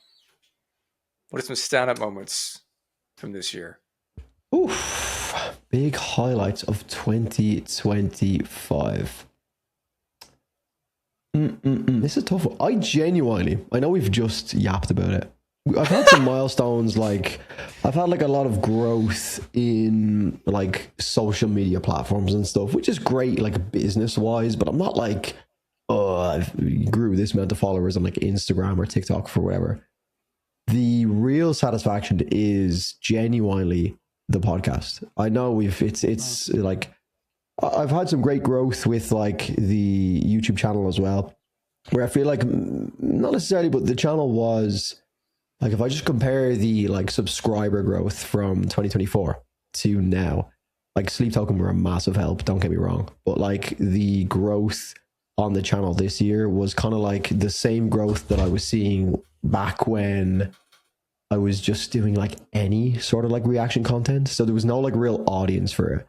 What are some standout moments from this year? Oof. Big highlights of 2025. This is a tough one. I know we've just yapped about it. I've had some milestones, like I've had like a lot of growth in like social media platforms and stuff, which is great, like business wise, but I'm not like, I've grew this amount of followers on like Instagram or TikTok for whatever. The real satisfaction is genuinely the podcast. I know it's like, I've had some great growth with like the YouTube channel as well, where I feel like not necessarily, but the channel was like, if I just compare the like subscriber growth from 2024 to now, like Sleep Token were a massive help, don't get me wrong, but like the growth on the channel this year was kind of like the same growth that I was seeing back when I was just doing like any sort of like reaction content. So there was no like real audience for it.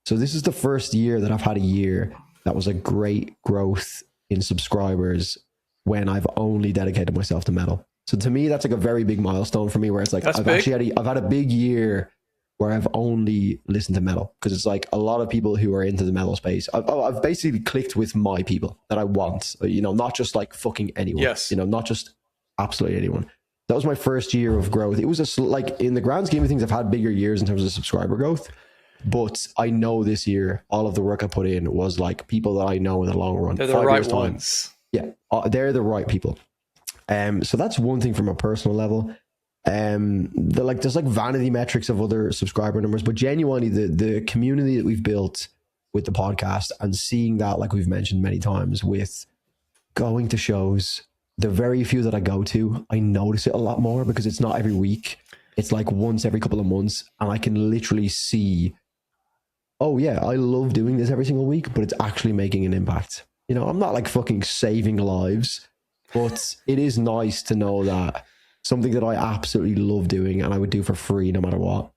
So this is the first year that I've had a year that was a great growth in subscribers when I've only dedicated myself to metal. So to me, that's like a very big milestone for me, where it's like I've had a big year where I've only listened to metal, because it's like a lot of people who are into the metal space. I've basically clicked with my people that I want, you know, not just like fucking anyone, you know, not just absolutely anyone. That was my first year of growth. It was just like, in the grand scheme of things, I've had bigger years in terms of subscriber growth. But I know this year, all of the work I put in was like people that I know in the long run. They're the right ones. Yeah, they're the right people. So that's one thing from a personal level. There's like vanity metrics of other subscriber numbers, but genuinely the community that we've built with the podcast, and seeing that, like we've mentioned many times, with going to shows, the very few that I go to, I notice it a lot more because it's not every week. It's like once every couple of months, and I can literally see, oh yeah, I love doing this every single week, but it's actually making an impact. You know, I'm not like fucking saving lives, but it is nice to know that something that I absolutely love doing and I would do for free no matter what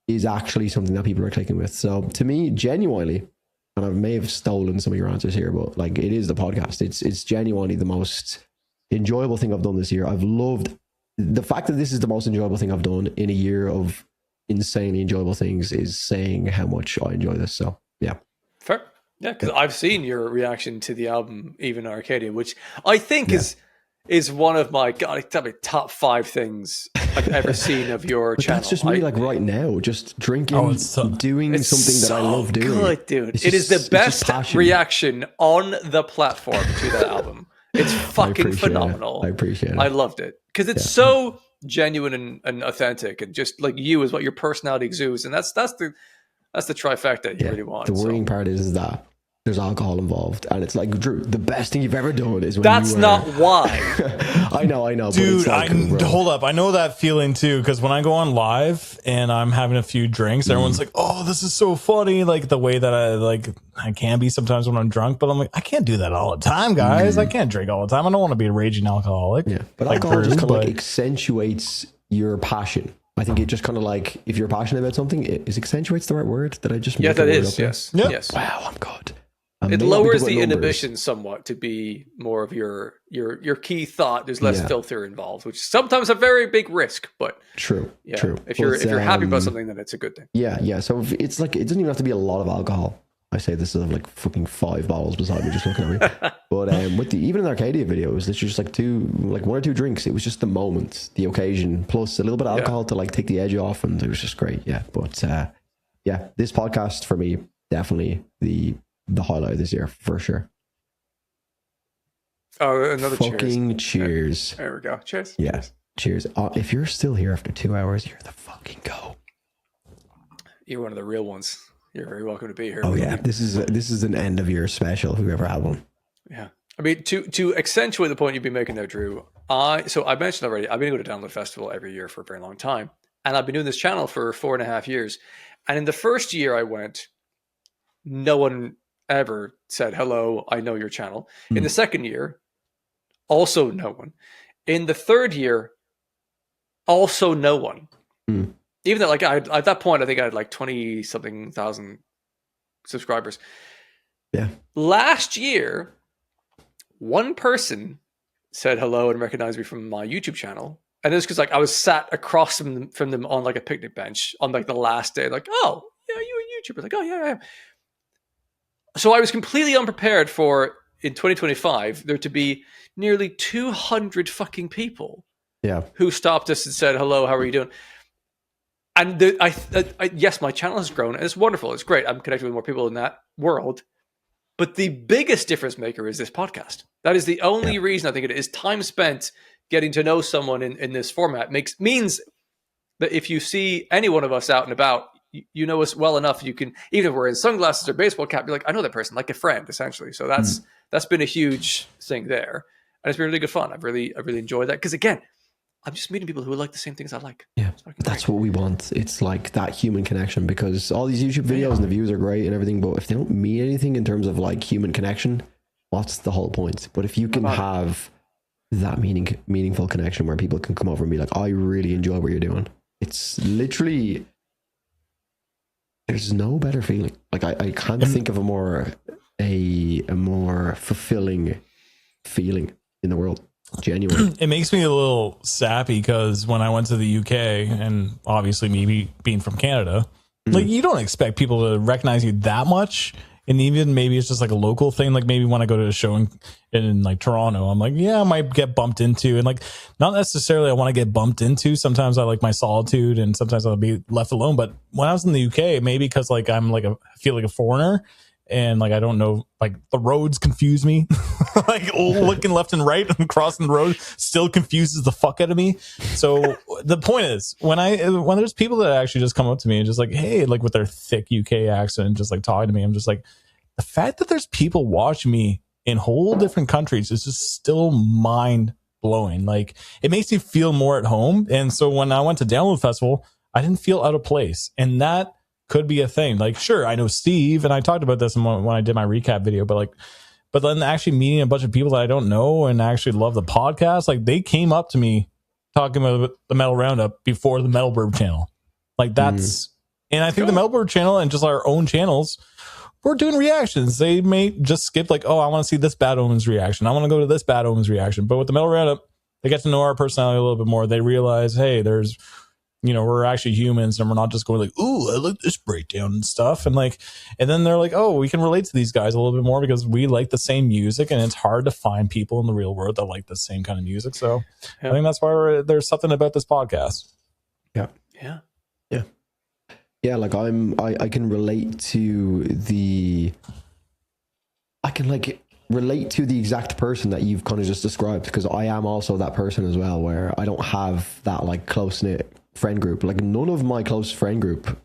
is actually something that people are clicking with. So to me, genuinely, and I may have stolen some of your answers here, but like, it is the podcast. It's genuinely the most enjoyable thing I've done this year. I've loved the fact that this is the most enjoyable thing I've done in a year of insanely enjoyable things, is saying how much I enjoy this. So yeah. Fair. Yeah, because I've seen your reaction to the album, even Arcadia, which I think is one of my top 5 things I've ever seen of your channel. That's just me, like right now, just drinking, doing something that I love doing. Good, dude. It is the best reaction on the platform to that album. It's fucking phenomenal. I appreciate it. I loved it because it's so genuine and authentic, and just like you is what your personality exudes, and that's the trifecta you really want. The worrying part is that there's alcohol involved, and it's like, Drew, the best thing you've ever done is when that's not why. I know, dude. But it's like, hold up, I know that feeling too, because when I go on live and I'm having a few drinks, everyone's like, "Oh, this is so funny!" Like the way that I can be sometimes when I'm drunk, but I'm like, I can't do that all the time, guys. I can't drink all the time. I don't want to be a raging alcoholic. Yeah, but like alcohol just kind of like accentuates your passion. I think it just kind of like, if you're passionate about something, it accentuates the right word that I just that is yes. Wow, I'm good. It may not be lowers good the with numbers. inhibition somewhat to be more of your key thought. There's less Yeah. filter involved, which is sometimes a very big risk. But True. yeah, True. if you're happy about um, something, then it's a good thing. Yeah. So if it's like, it doesn't even have to be a lot of alcohol. I say this is like fucking 5 bottles beside me just looking at me. But with the even in the Arcadia video, it was literally just like 1 or 2 drinks. It was just the moment, the occasion, plus a little bit of alcohol to like take the edge off, and it was just great. Yeah. But yeah, this podcast for me, definitely the highlight of this year for sure. Oh, another fucking cheers. There we go. Cheers. Yeah. Cheers. If you're still here after 2 hours, you're the fucking go. You're one of the real ones. You're very welcome to be here. Oh yeah, this is an end of year special. Whoever had one. Yeah, I mean to accentuate the point you've been making there, Drew. I mentioned already. I've been going to Download Festival every year for a very long time, and I've been doing this channel for 4.5 years. And in the first year I went, no one ever said hello. I know your channel. In the second year, also no one. In the third year, also no one. Even though, like, at that point, I think I had like 20-something thousand subscribers. Yeah. Last year, one person said hello and recognized me from my YouTube channel, and it was because like I was sat across from them on like a picnic bench on like the last day. Like, oh, yeah, you a YouTuber? Like, oh yeah. So I was completely unprepared for in 2025 there to be nearly 200 fucking people. Yeah. Who stopped us and said hello? How are you doing? And yes, my channel has grown, and it's wonderful. It's great. I'm connected with more people in that world. But the biggest difference maker is this podcast. That is the only reason I think it is. Time spent getting to know someone in this format means that if you see any one of us out and about, you know us well enough. You can, even if we're in sunglasses or baseball cap, you're like, I know that person, like a friend, essentially. So that's been a huge thing there, and it's been really good fun. I've really enjoyed that because again, I'm just meeting people who like the same things I like. Yeah, that's what we want. It's like that human connection, because all these YouTube videos and the views are great and everything, but if they don't mean anything in terms of like human connection, what's the whole point? But if you can have that meaningful connection where people can come over and be like, I really enjoy what you're doing. It's literally, there's no better feeling. Like I can't think of a more fulfilling feeling in the world. Genuine. It makes me a little sappy because when I went to the UK, and obviously me being from Canada, like you don't expect people to recognize you that much. And even maybe it's just like a local thing. Like maybe when I go to a show in like Toronto, I'm like, yeah, I might get bumped into, and like not necessarily I want to get bumped into. Sometimes I like my solitude, and sometimes I'll be left alone. But when I was in the UK, maybe because like I'm like I feel like a foreigner. And like I don't know, like the roads confuse me. Like looking left and right and crossing the road still confuses the fuck out of me. So the point is, when there's people that actually just come up to me and just like, hey, like with their thick UK accent and just like talking to me, I'm just like, the fact that there's people watching me in whole different countries is just still mind blowing. Like it makes me feel more at home. And so when I went to Download Festival, I didn't feel out of place, and that could be a thing. Like, sure, I know Steve, and I talked about this when I did my recap video, but then actually meeting a bunch of people that I don't know and actually love the podcast, like they came up to me talking about the Metal Roundup before the Metalbirb channel. Like that's, and I think the Metalbirb channel and just our own channels, we're doing reactions. They may just skip like, oh, I want to see this Bad Omens reaction. I want to go to this Bad Omens reaction. But with the Metal Roundup, they get to know our personality a little bit more. They realize, hey, there's, we're actually humans, and we're not just going like, ooh, I like this breakdown and stuff. And then they're like, oh, we can relate to these guys a little bit more because we like the same music, and it's hard to find people in the real world that like the same kind of music. So I think that's why there's something about this podcast. Yeah. Like I can relate to relate to the exact person that you've kind of just described, because I am also that person as well, where I don't have that like close-knit friend group. Like none of my close friend group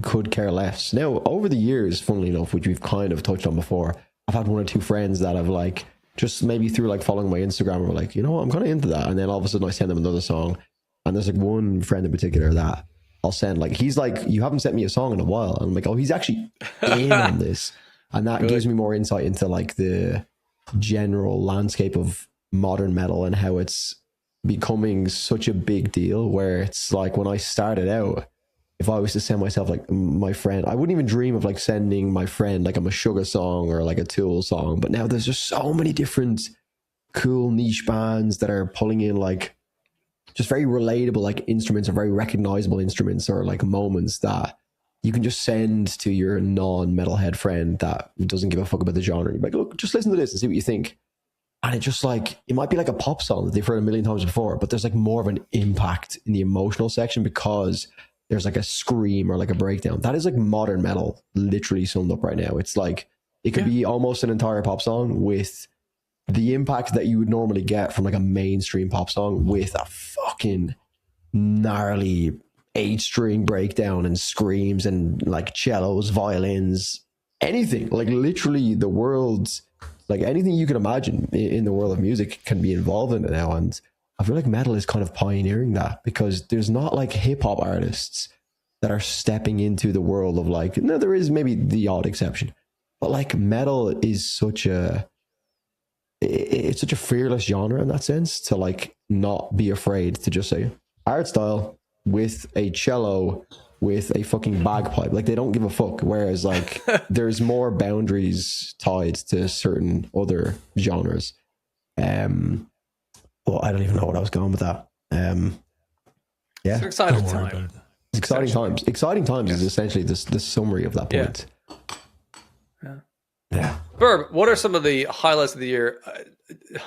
could care less. Now over the years, funnily enough, which we've kind of touched on before, I've had 1 or 2 friends that have like just maybe through like following my Instagram were like, you know what, I'm kind of into that, and then all of a sudden I send them another song, and there's like one friend in particular that I'll send, like, he's like, you haven't sent me a song in a while, and I'm like, oh, he's actually in on this, and that gives me more insight into like the general landscape of modern metal and how it's becoming such a big deal, where it's like when I started out, if I was to send myself like my friend, I wouldn't even dream of like sending my friend like a Meshuggah song or like a Tool song. But now there's just so many different cool niche bands that are pulling in like just very relatable like instruments or very recognizable instruments or like moments that you can just send to your non-metalhead friend that doesn't give a fuck about the genre. You're like, look, just listen to this and see what you think. And it just like, it might be like a pop song that they've heard a million times before, but there's like more of an impact in the emotional section because there's like a scream or like a breakdown. That is like modern metal, literally summed up right now. It's like, it could be almost an entire pop song with the impact that you would normally get from like a mainstream pop song with a fucking gnarly 8-string breakdown and screams and like cellos, violins, anything. Like literally the world's, like anything you can imagine in the world of music can be involved in it now. And I feel like metal is kind of pioneering that because there's not like hip hop artists that are stepping into the world of like, no, there is maybe the odd exception, but like metal is it's such a fearless genre in that sense to like not be afraid to just say art style with a cello with a fucking bagpipe. Like they don't give a fuck. Whereas like there's more boundaries tied to certain other genres. Well, I don't even know what I was going with that. Yeah, It's an exciting time. It's exciting times. Exciting times is essentially the summary of that point. Yeah. Burb, what are some of the highlights of the year?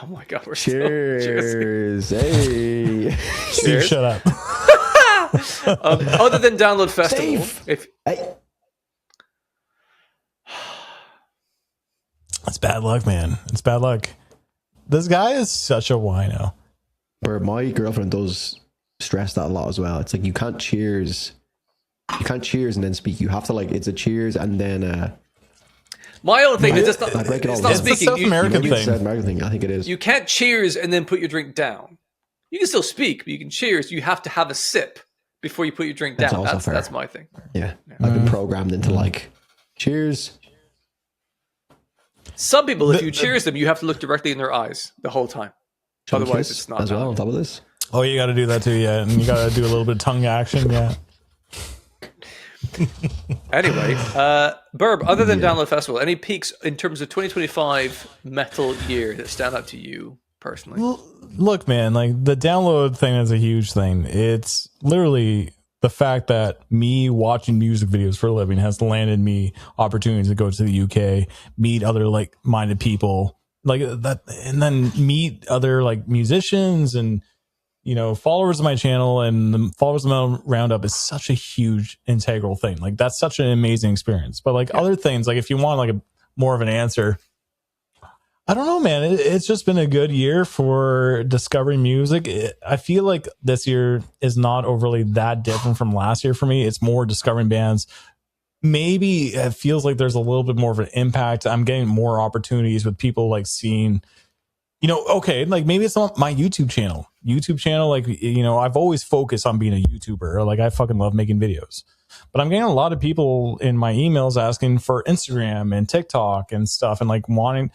Oh my God, we're Cheers. Hey. Steve, shut up. Other than Download Festival, It's bad luck, man. It's bad luck. This guy is such a wino. Where my girlfriend does stress that a lot as well. It's like you can't cheers and then speak. You have to like, it's a cheers and then my own thing is it's not It's speaking. a South American thing. American thing. I think it is. You can't cheers and then put your drink down. You can still speak, but you can cheers. You have to have a sip before you put your drink down. That's my thing. Yeah. I've been programmed into like cheers. Some people, if you cheers them, you have to look directly in their eyes the whole time. Otherwise, it's not as well on top of this. Oh, you got to do that too, yeah, and you got to do a little bit of tongue action, yeah. Anyway, Burb, other than Download Festival, any peaks in terms of 2025 metal year that stand out to you personally? Look, man, like the download thing is a huge thing. It's literally the fact that me watching music videos for a living has landed me opportunities to go to the UK, meet other like minded people like that, and then meet other like musicians and, you know, followers of my channel and the followers of Metal Roundup is such a huge integral thing. Like that's such an amazing experience. But like other things, like if you want like a more of an answer, I don't know, man. It's just been a good year for discovering music. I feel like this year is not overly that different from last year for me. It's more discovering bands. Maybe it feels like there's a little bit more of an impact. I'm getting more opportunities with people like seeing, you know, okay, like maybe it's not my YouTube channel. Like, you know, I've always focused on being a YouTuber. Like I fucking love making videos. But I'm getting a lot of people in my emails asking for Instagram and TikTok and stuff and like wanting,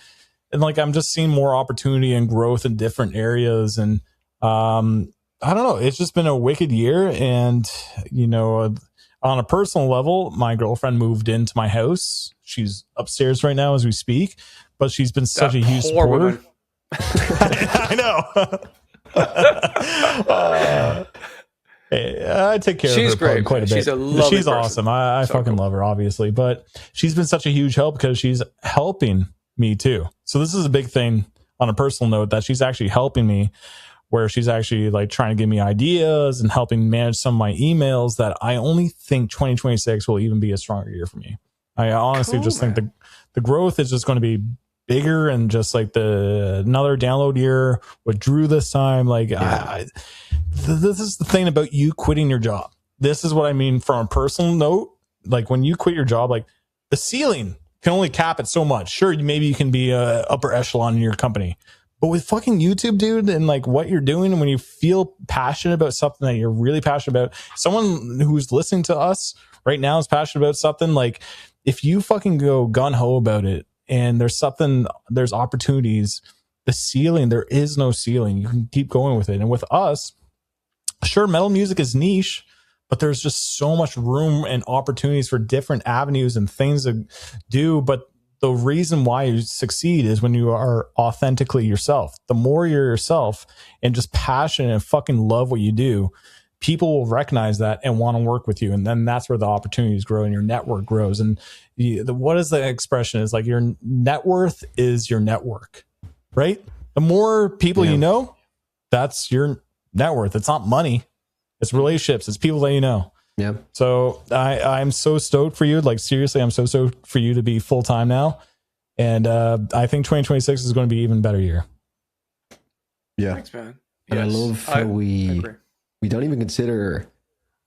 and like I'm just seeing more opportunity and growth in different areas. And I don't know, it's just been a wicked year. And, you know, on a personal level, my girlfriend moved into my house. She's upstairs right now as we speak, but she's been such a huge supporter. I know. I take care she's of her great, quite a bit. She's a lovely She's awesome. I so fucking love her, obviously, but she's been such a huge help because she's helping me too. So this is a big thing on a personal note that she's actually helping me, where she's actually like trying to give me ideas and helping manage some of my emails that I only think 2026 will even be a stronger year for me. I honestly think the growth is just going to be bigger, and just like another download year with Drew this time. Like this is the thing about you quitting your job. This is what I mean from a personal note. Like when you quit your job, like the ceiling can only cap it so much. Sure, maybe you can be a upper echelon in your company, but with fucking YouTube, dude, and like what you're doing, and when you feel passionate about something that you're really passionate about, someone who's listening to us right now is passionate about something. Like if you fucking go gun ho about it, and there's opportunities, there is no ceiling. You can keep going with it. And with us, sure, metal music is niche, but there's just so much room and opportunities for different avenues and things to do. But the reason why you succeed is when you are authentically yourself. The more you're yourself and just passionate and fucking love what you do, people will recognize that and want to work with you. And then that's where the opportunities grow and your network grows. And what is the expression? It's like your net worth is your network, right? The more people you know, that's your net worth. It's not money. It's relationships. It's people that you know. Yeah. So I'm so stoked for you. Like, seriously, I'm so stoked for you to be full time now. And I think 2026 is going to be an even better year. Yeah. Thanks, man. And I love how we don't even consider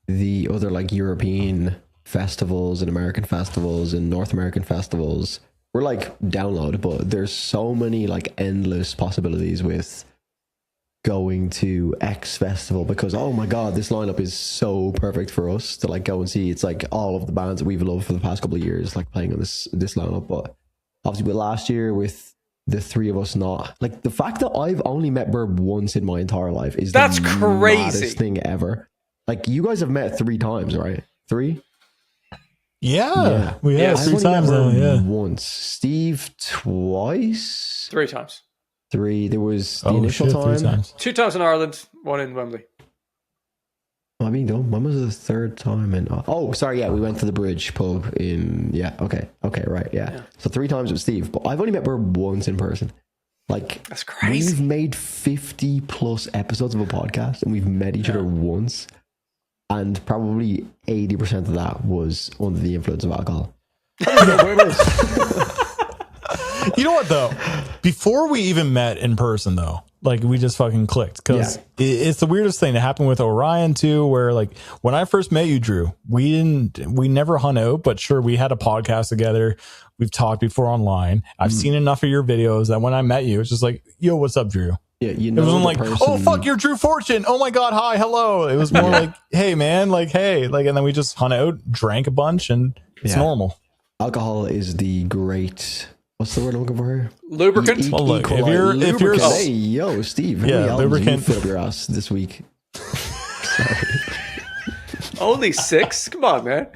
the other like European festivals and American festivals and North American festivals. We're like download, but there's so many like endless possibilities with going to X festival because oh my god, this lineup is so perfect for us to like go and see. It's like all of the bands that we've loved for the past couple of years like playing on this lineup. But obviously with last year with the three of us not like the fact that I've only met Burb once in my entire life is that's the crazy maddest thing ever. Like you guys have met 3 times, right? 3? Yeah. We have 3 times now. Yeah. Once. Steve twice. 3 times. 3. There was the initial time. 3 times. 2 times in Ireland, 1 in Wembley. I mean, when was the 3rd time? Oh, sorry, yeah, we went to the Bridge pub in, okay, right, yeah. So 3 times with Steve, but I've only met Burb once in person. Like, that's crazy. We've made 50 plus episodes of a podcast, and we've met each other once, and probably 80% of that was under the influence of alcohol. You know what though? Before we even met in person though, like we just fucking clicked because it's the weirdest thing that happened with Orion too, where like when I first met you, Drew, we never hung out, but sure, we had a podcast together. We've talked before online. I've seen enough of your videos that when I met you, it's just like, yo, what's up, Drew? Yeah, you know, it wasn't like, oh fuck, you're Drew Fortune. Oh my god, hi, hello. It was more like, hey man, like hey, like, and then we just hung out, drank a bunch, and it's normal. Alcohol is the great. What's the word I'm looking for here? Lubricant. Well, look, if you're hey, yo, Steve, lubricant. Fill up your ass this week. Sorry. Only 6? Come on, man.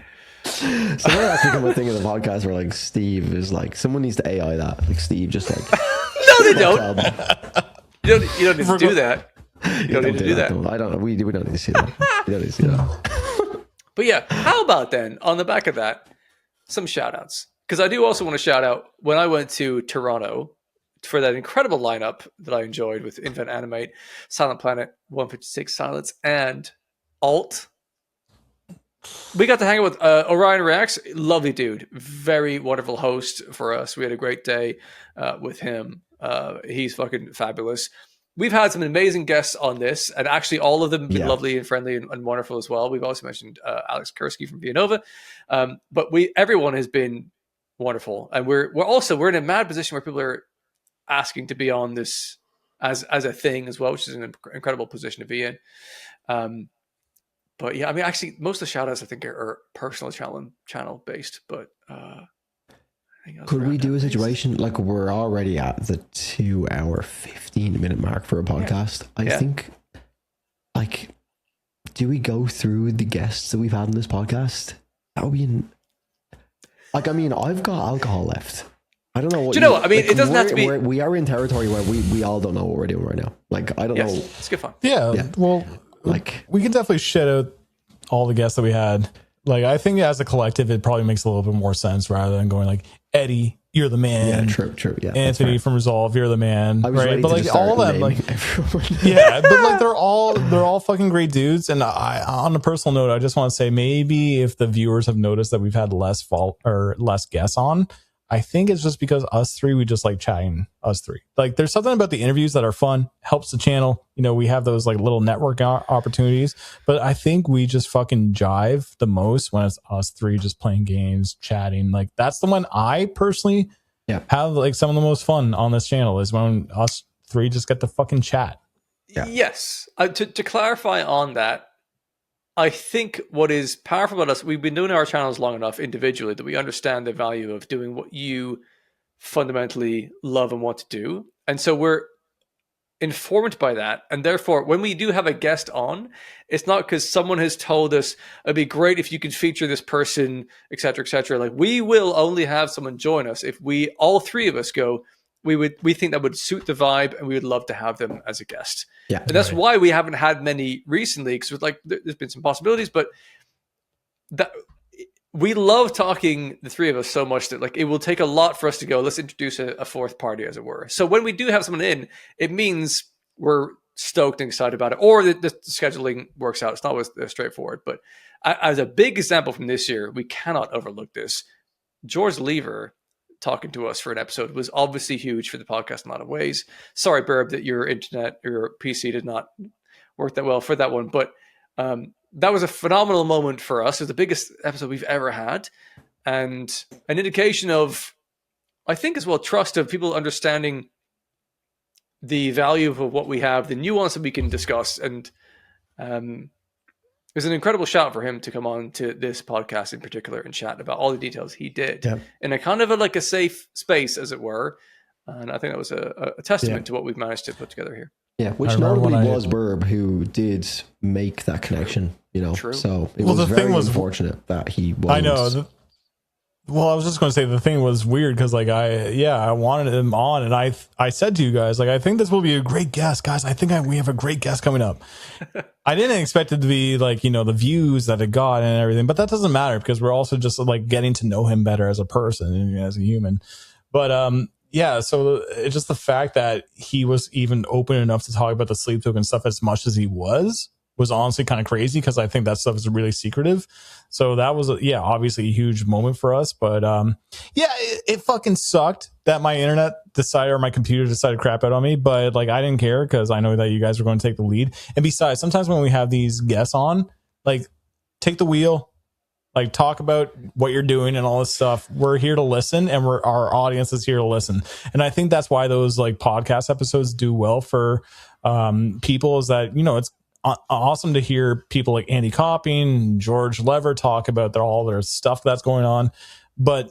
Someone has become a thing in the podcast where like Steve is like someone needs to AI that. Like Steve just like no, they don't. You don't need to do that. You don't need to do that. I don't know. We don't need to see that. We don't need to see that. But yeah, how about then on the back of that, some shout outs. Because I do also want to shout out when I went to Toronto for that incredible lineup that I enjoyed with Invent Animate, Silent Planet, 156 Silence, and Alt. We got to hang out with Orion Reacts. Lovely dude. Very wonderful host for us. We had a great day with him. He's fucking fabulous. We've had some amazing guests on this, and actually all of them have been lovely and friendly and wonderful as well. We've also mentioned Alex Kursky from Villanova. But everyone has been wonderful, and we're in a mad position where people are asking to be on this as a thing as well, which is an incredible position to be in. But yeah, I mean, actually, most of the shout outs I think are personal channel based. But could we do a situation like we're already at the 2 hour 15-minute mark for a podcast? I think, like, do we go through the guests that we've had in this podcast? That would be like, I mean, I've got alcohol left. I don't know what. Do you know what? I mean, it doesn't have to be. We are in territory where we all don't know what we're doing right now. Like, I don't know. It's good fun. Yeah. Well, like, we can definitely shout out all the guests that we had. Like, I think as a collective, it probably makes a little bit more sense rather than going like, Eddie, you're the man. Yeah, true. Yeah, Anthony from Resolve, you're the man. Right? But like all of them, like, everyone. Yeah, but like they're all fucking great dudes. And on a personal note, I just want to say maybe if the viewers have noticed that we've had less guests on, I think it's just because us three, we just like chatting us three. Like there's something about the interviews that are fun, helps the channel. You know, we have those like little network opportunities, but I think we just fucking jive the most when it's us three just playing games, chatting. Like that's the one I personally have like some of the most fun on this channel is when us three just get to fucking chat. Yeah. Yes. To clarify on that, I think what is powerful about us, we've been doing our channels long enough individually that we understand the value of doing what you fundamentally love and want to do. And so informed by that, and therefore when we do have a guest on, it's not because someone has told us it'd be great if you could feature this person, etc., etc. Like, we will only have someone join us if we, all three of us, go, we think that would suit the vibe, and we would love to have them as a guest. Yeah, and that's why we haven't had many recently, because like there's been some possibilities, but that we love talking, the three of us, so much that like it will take a lot for us to go, let's introduce a fourth party, as it were. So when we do have someone in, it means we're stoked and excited about it, or the scheduling works out. It's not always straightforward, but as a big example from this year, we cannot overlook this. George Lever talking to us for an episode was obviously huge for the podcast in a lot of ways. Sorry, Burb, that your internet, your PC did not work that well for that one, but that was a phenomenal moment for us. It was the biggest episode we've ever had, and an indication of, I think as well, trust of people understanding the value of what we have, the nuance that we can discuss. And it was an incredible shout for him to come on to this podcast in particular and chat about all the details he did in a kind of a safe space, as it were. And I think that was a testament to what we've managed to put together here. Yeah, which notably was Burb who did make that connection, True. So it was very unfortunate that he was. I know. Well, I was just going to say the thing was weird because I wanted him on, and I said to you guys, I think this will be a great guest, guys. I think we have a great guest coming up. I didn't expect it to be the views that it got and everything, but that doesn't matter because we're also just getting to know him better as a person and as a human. But yeah, so it's just the fact that he was even open enough to talk about the sleep token stuff as much as he was honestly kind of crazy, because I think that stuff is really secretive. So that was obviously a huge moment for us. But it fucking sucked that my internet decided, or my computer decided to crap out on me. But I didn't care because I know that you guys were going to take the lead. And besides, sometimes when we have these guests on, take the wheel. Talk about what you're doing and all this stuff. We're here to listen, and our audience is here to listen. And I think that's why those podcast episodes do well for people, is that, it's awesome to hear people like Andy Copping, George Lever talk about all their stuff that's going on. But,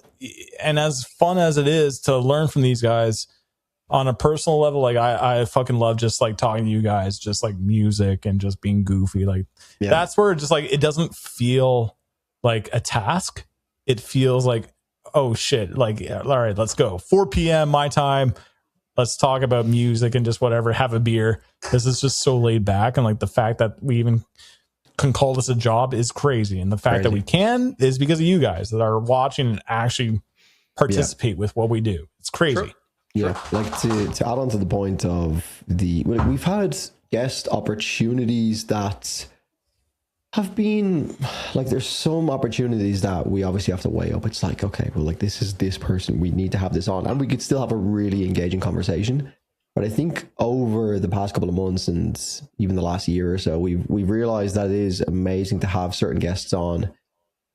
and as fun as it is to learn from these guys on a personal level, I fucking love just talking to you guys, just music and just being goofy. That's where just it doesn't feel like a task. It feels oh shit, all right, let's go 4 p.m. my time, let's talk about music and just whatever, have a beer. This is just so laid back, and the fact that we even can call this a job is crazy, and the fact that we can is because of you guys that are watching and actually participate with what we do. It's crazy. Sure. Yeah, to add on to the point of we've had guest opportunities that have been there's some opportunities that we obviously have to weigh up. It's okay, well, this is this person, we need to have this on, and we could still have a really engaging conversation. But I think over the past couple of months and even the last year or so, we've realized that it is amazing to have certain guests on.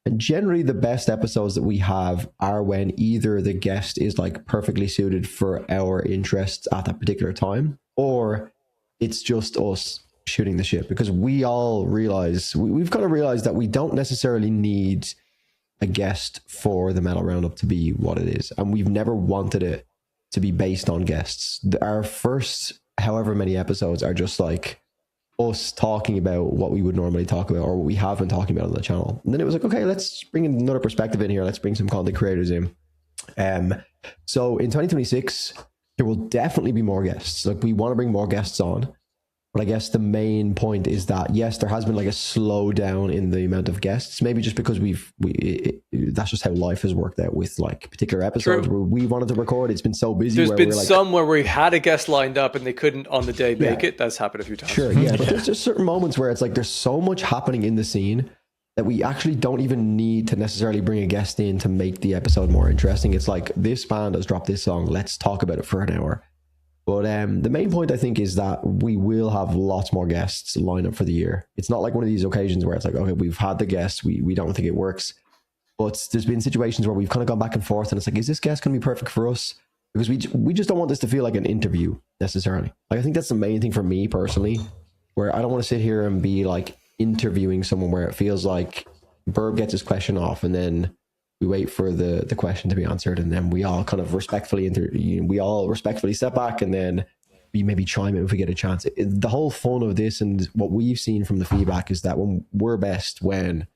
And generally the best episodes that we have are when either the guest is perfectly suited for our interests at that particular time, or it's just us shooting the shit, because we all realize, we've kind of realized that we don't necessarily need a guest for the Metal Roundup to be what it is, and we've never wanted it to be based on guests. Our first however many episodes are just us talking about what we would normally talk about, or what we have been talking about on the channel. And then it was okay, let's bring another perspective in here, let's bring some content creators in. So in 2026 there will definitely be more guests. We want to bring more guests on. But I guess the main point is that, yes, there has been a slowdown in the amount of guests, maybe just because that's just how life has worked out with particular episodes. True. Where we wanted to record. It's been so busy. There's been some where we had a guest lined up and they couldn't on the day make it. That's happened a few times. Sure, yeah. But there's just certain moments where it's there's so much happening in the scene that we actually don't even need to necessarily bring a guest in to make the episode more interesting. It's this band has dropped this song, let's talk about it for an hour. But the main point, I think, is that we will have lots more guests lined up for the year. It's not one of these occasions where it's okay, we've had the guests, we don't think it works. But there's been situations where we've kind of gone back and forth, and it's is this guest going to be perfect for us? Because we just don't want this to feel like an interview necessarily. I think that's the main thing for me personally, where I don't want to sit here and be interviewing someone where it feels like Burb gets his question off and then we wait for the question to be answered, and then we all kind of respectfully step back, and then we maybe chime in if we get a chance. The whole fun of this and what we've seen from the feedback is that when we're best when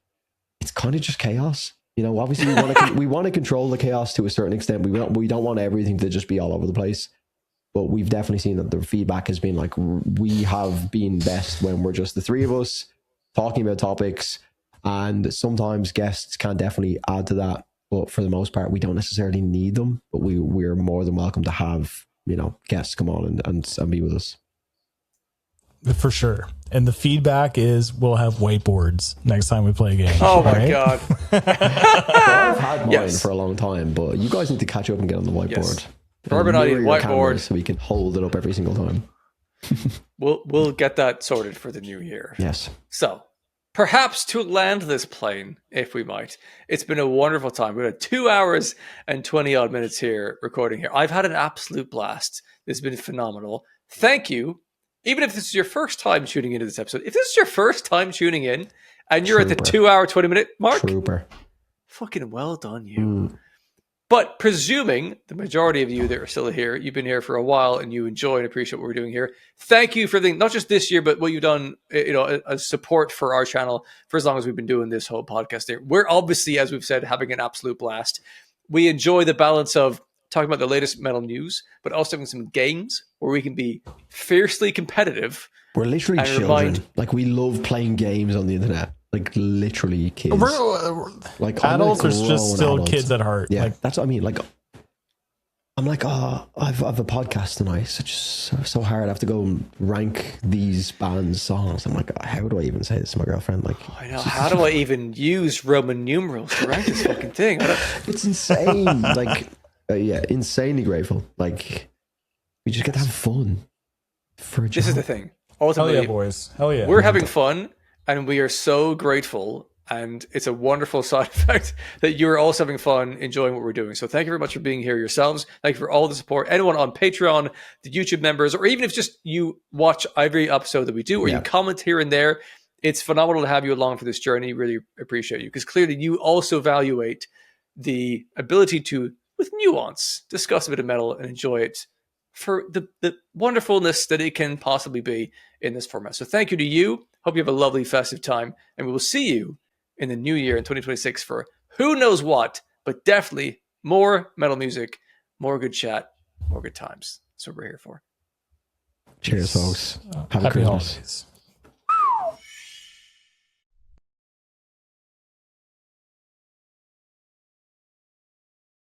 it's kind of just chaos. You know, obviously we want to control the chaos to a certain extent. We don't want everything to just be all over the place. But we've definitely seen that the feedback has been like we have been best when we're just the three of us talking about topics, and sometimes guests can definitely add to that. But for the most part, we don't necessarily need them. But we're more than welcome to have, you know, guests come on and be with us. For sure. And the feedback is we'll have whiteboards next time we play a game. Oh my God. I've had mine Yes. for a long time, but you guys need to catch up and get on the whiteboard. Yes. Barb and I need Mirror your whiteboard. cameras so we can hold it up every single time. We'll get that sorted for the new year. Yes. So, perhaps to land this plane, if we might, it's been a wonderful time. We've had 2 hours and 20 odd minutes here recording here. I've had an absolute blast. This has been phenomenal. Thank you. Even if this is your first time tuning into this episode, if this is your first time tuning in and you're at the Trooper. 2 hour, 20 minute mark, Trooper. fucking well done, you. But presuming the majority of you that are still here, you've been here for a while and you enjoy and appreciate what we're doing here. Thank you for not just this year, but what you've done, you know, as support for our channel for as long as we've been doing this whole podcast here. We're obviously, as we've said, having an absolute blast. We enjoy the balance of talking about the latest metal news, but also having some games where we can be fiercely competitive. We're literally And children. Like, we love playing games on the internet. Like, literally kids. Like, adults are grown just still adult. kids at heart. Yeah, Like, that's what I mean. Like, I'm like, I've a podcast tonight. It's just so hard. I have to go and rank these bands' songs. I'm like, how do I even say this to my girlfriend? Like, I know. How do I even use Roman numerals to rank this fucking thing? it's insane. Like, yeah, insanely grateful. Like, we just get to have fun for a job. This is the thing. hell Ultimately, yeah, boys. Hell yeah. we're having fun and we are so grateful, and it's a wonderful side effect that you're also having fun enjoying what we're doing. So thank you very much for being here yourselves. Thank you for all the support. Anyone on Patreon, the YouTube members, or even if just you watch every episode that we do, or you comment here and there, it's phenomenal to have you along for this journey. Really appreciate you, because clearly you also evaluate the ability to, with nuance, discuss a bit of metal and enjoy it for the wonderfulness that it can possibly be in this format. So thank you to you. Hope you have a lovely festive time, and we will see you in the new year in 2026 for who knows what, but definitely more metal music, more good chat, more good times. That's what we're here for. Cheers, folks. Have a Happy Christmas. holidays.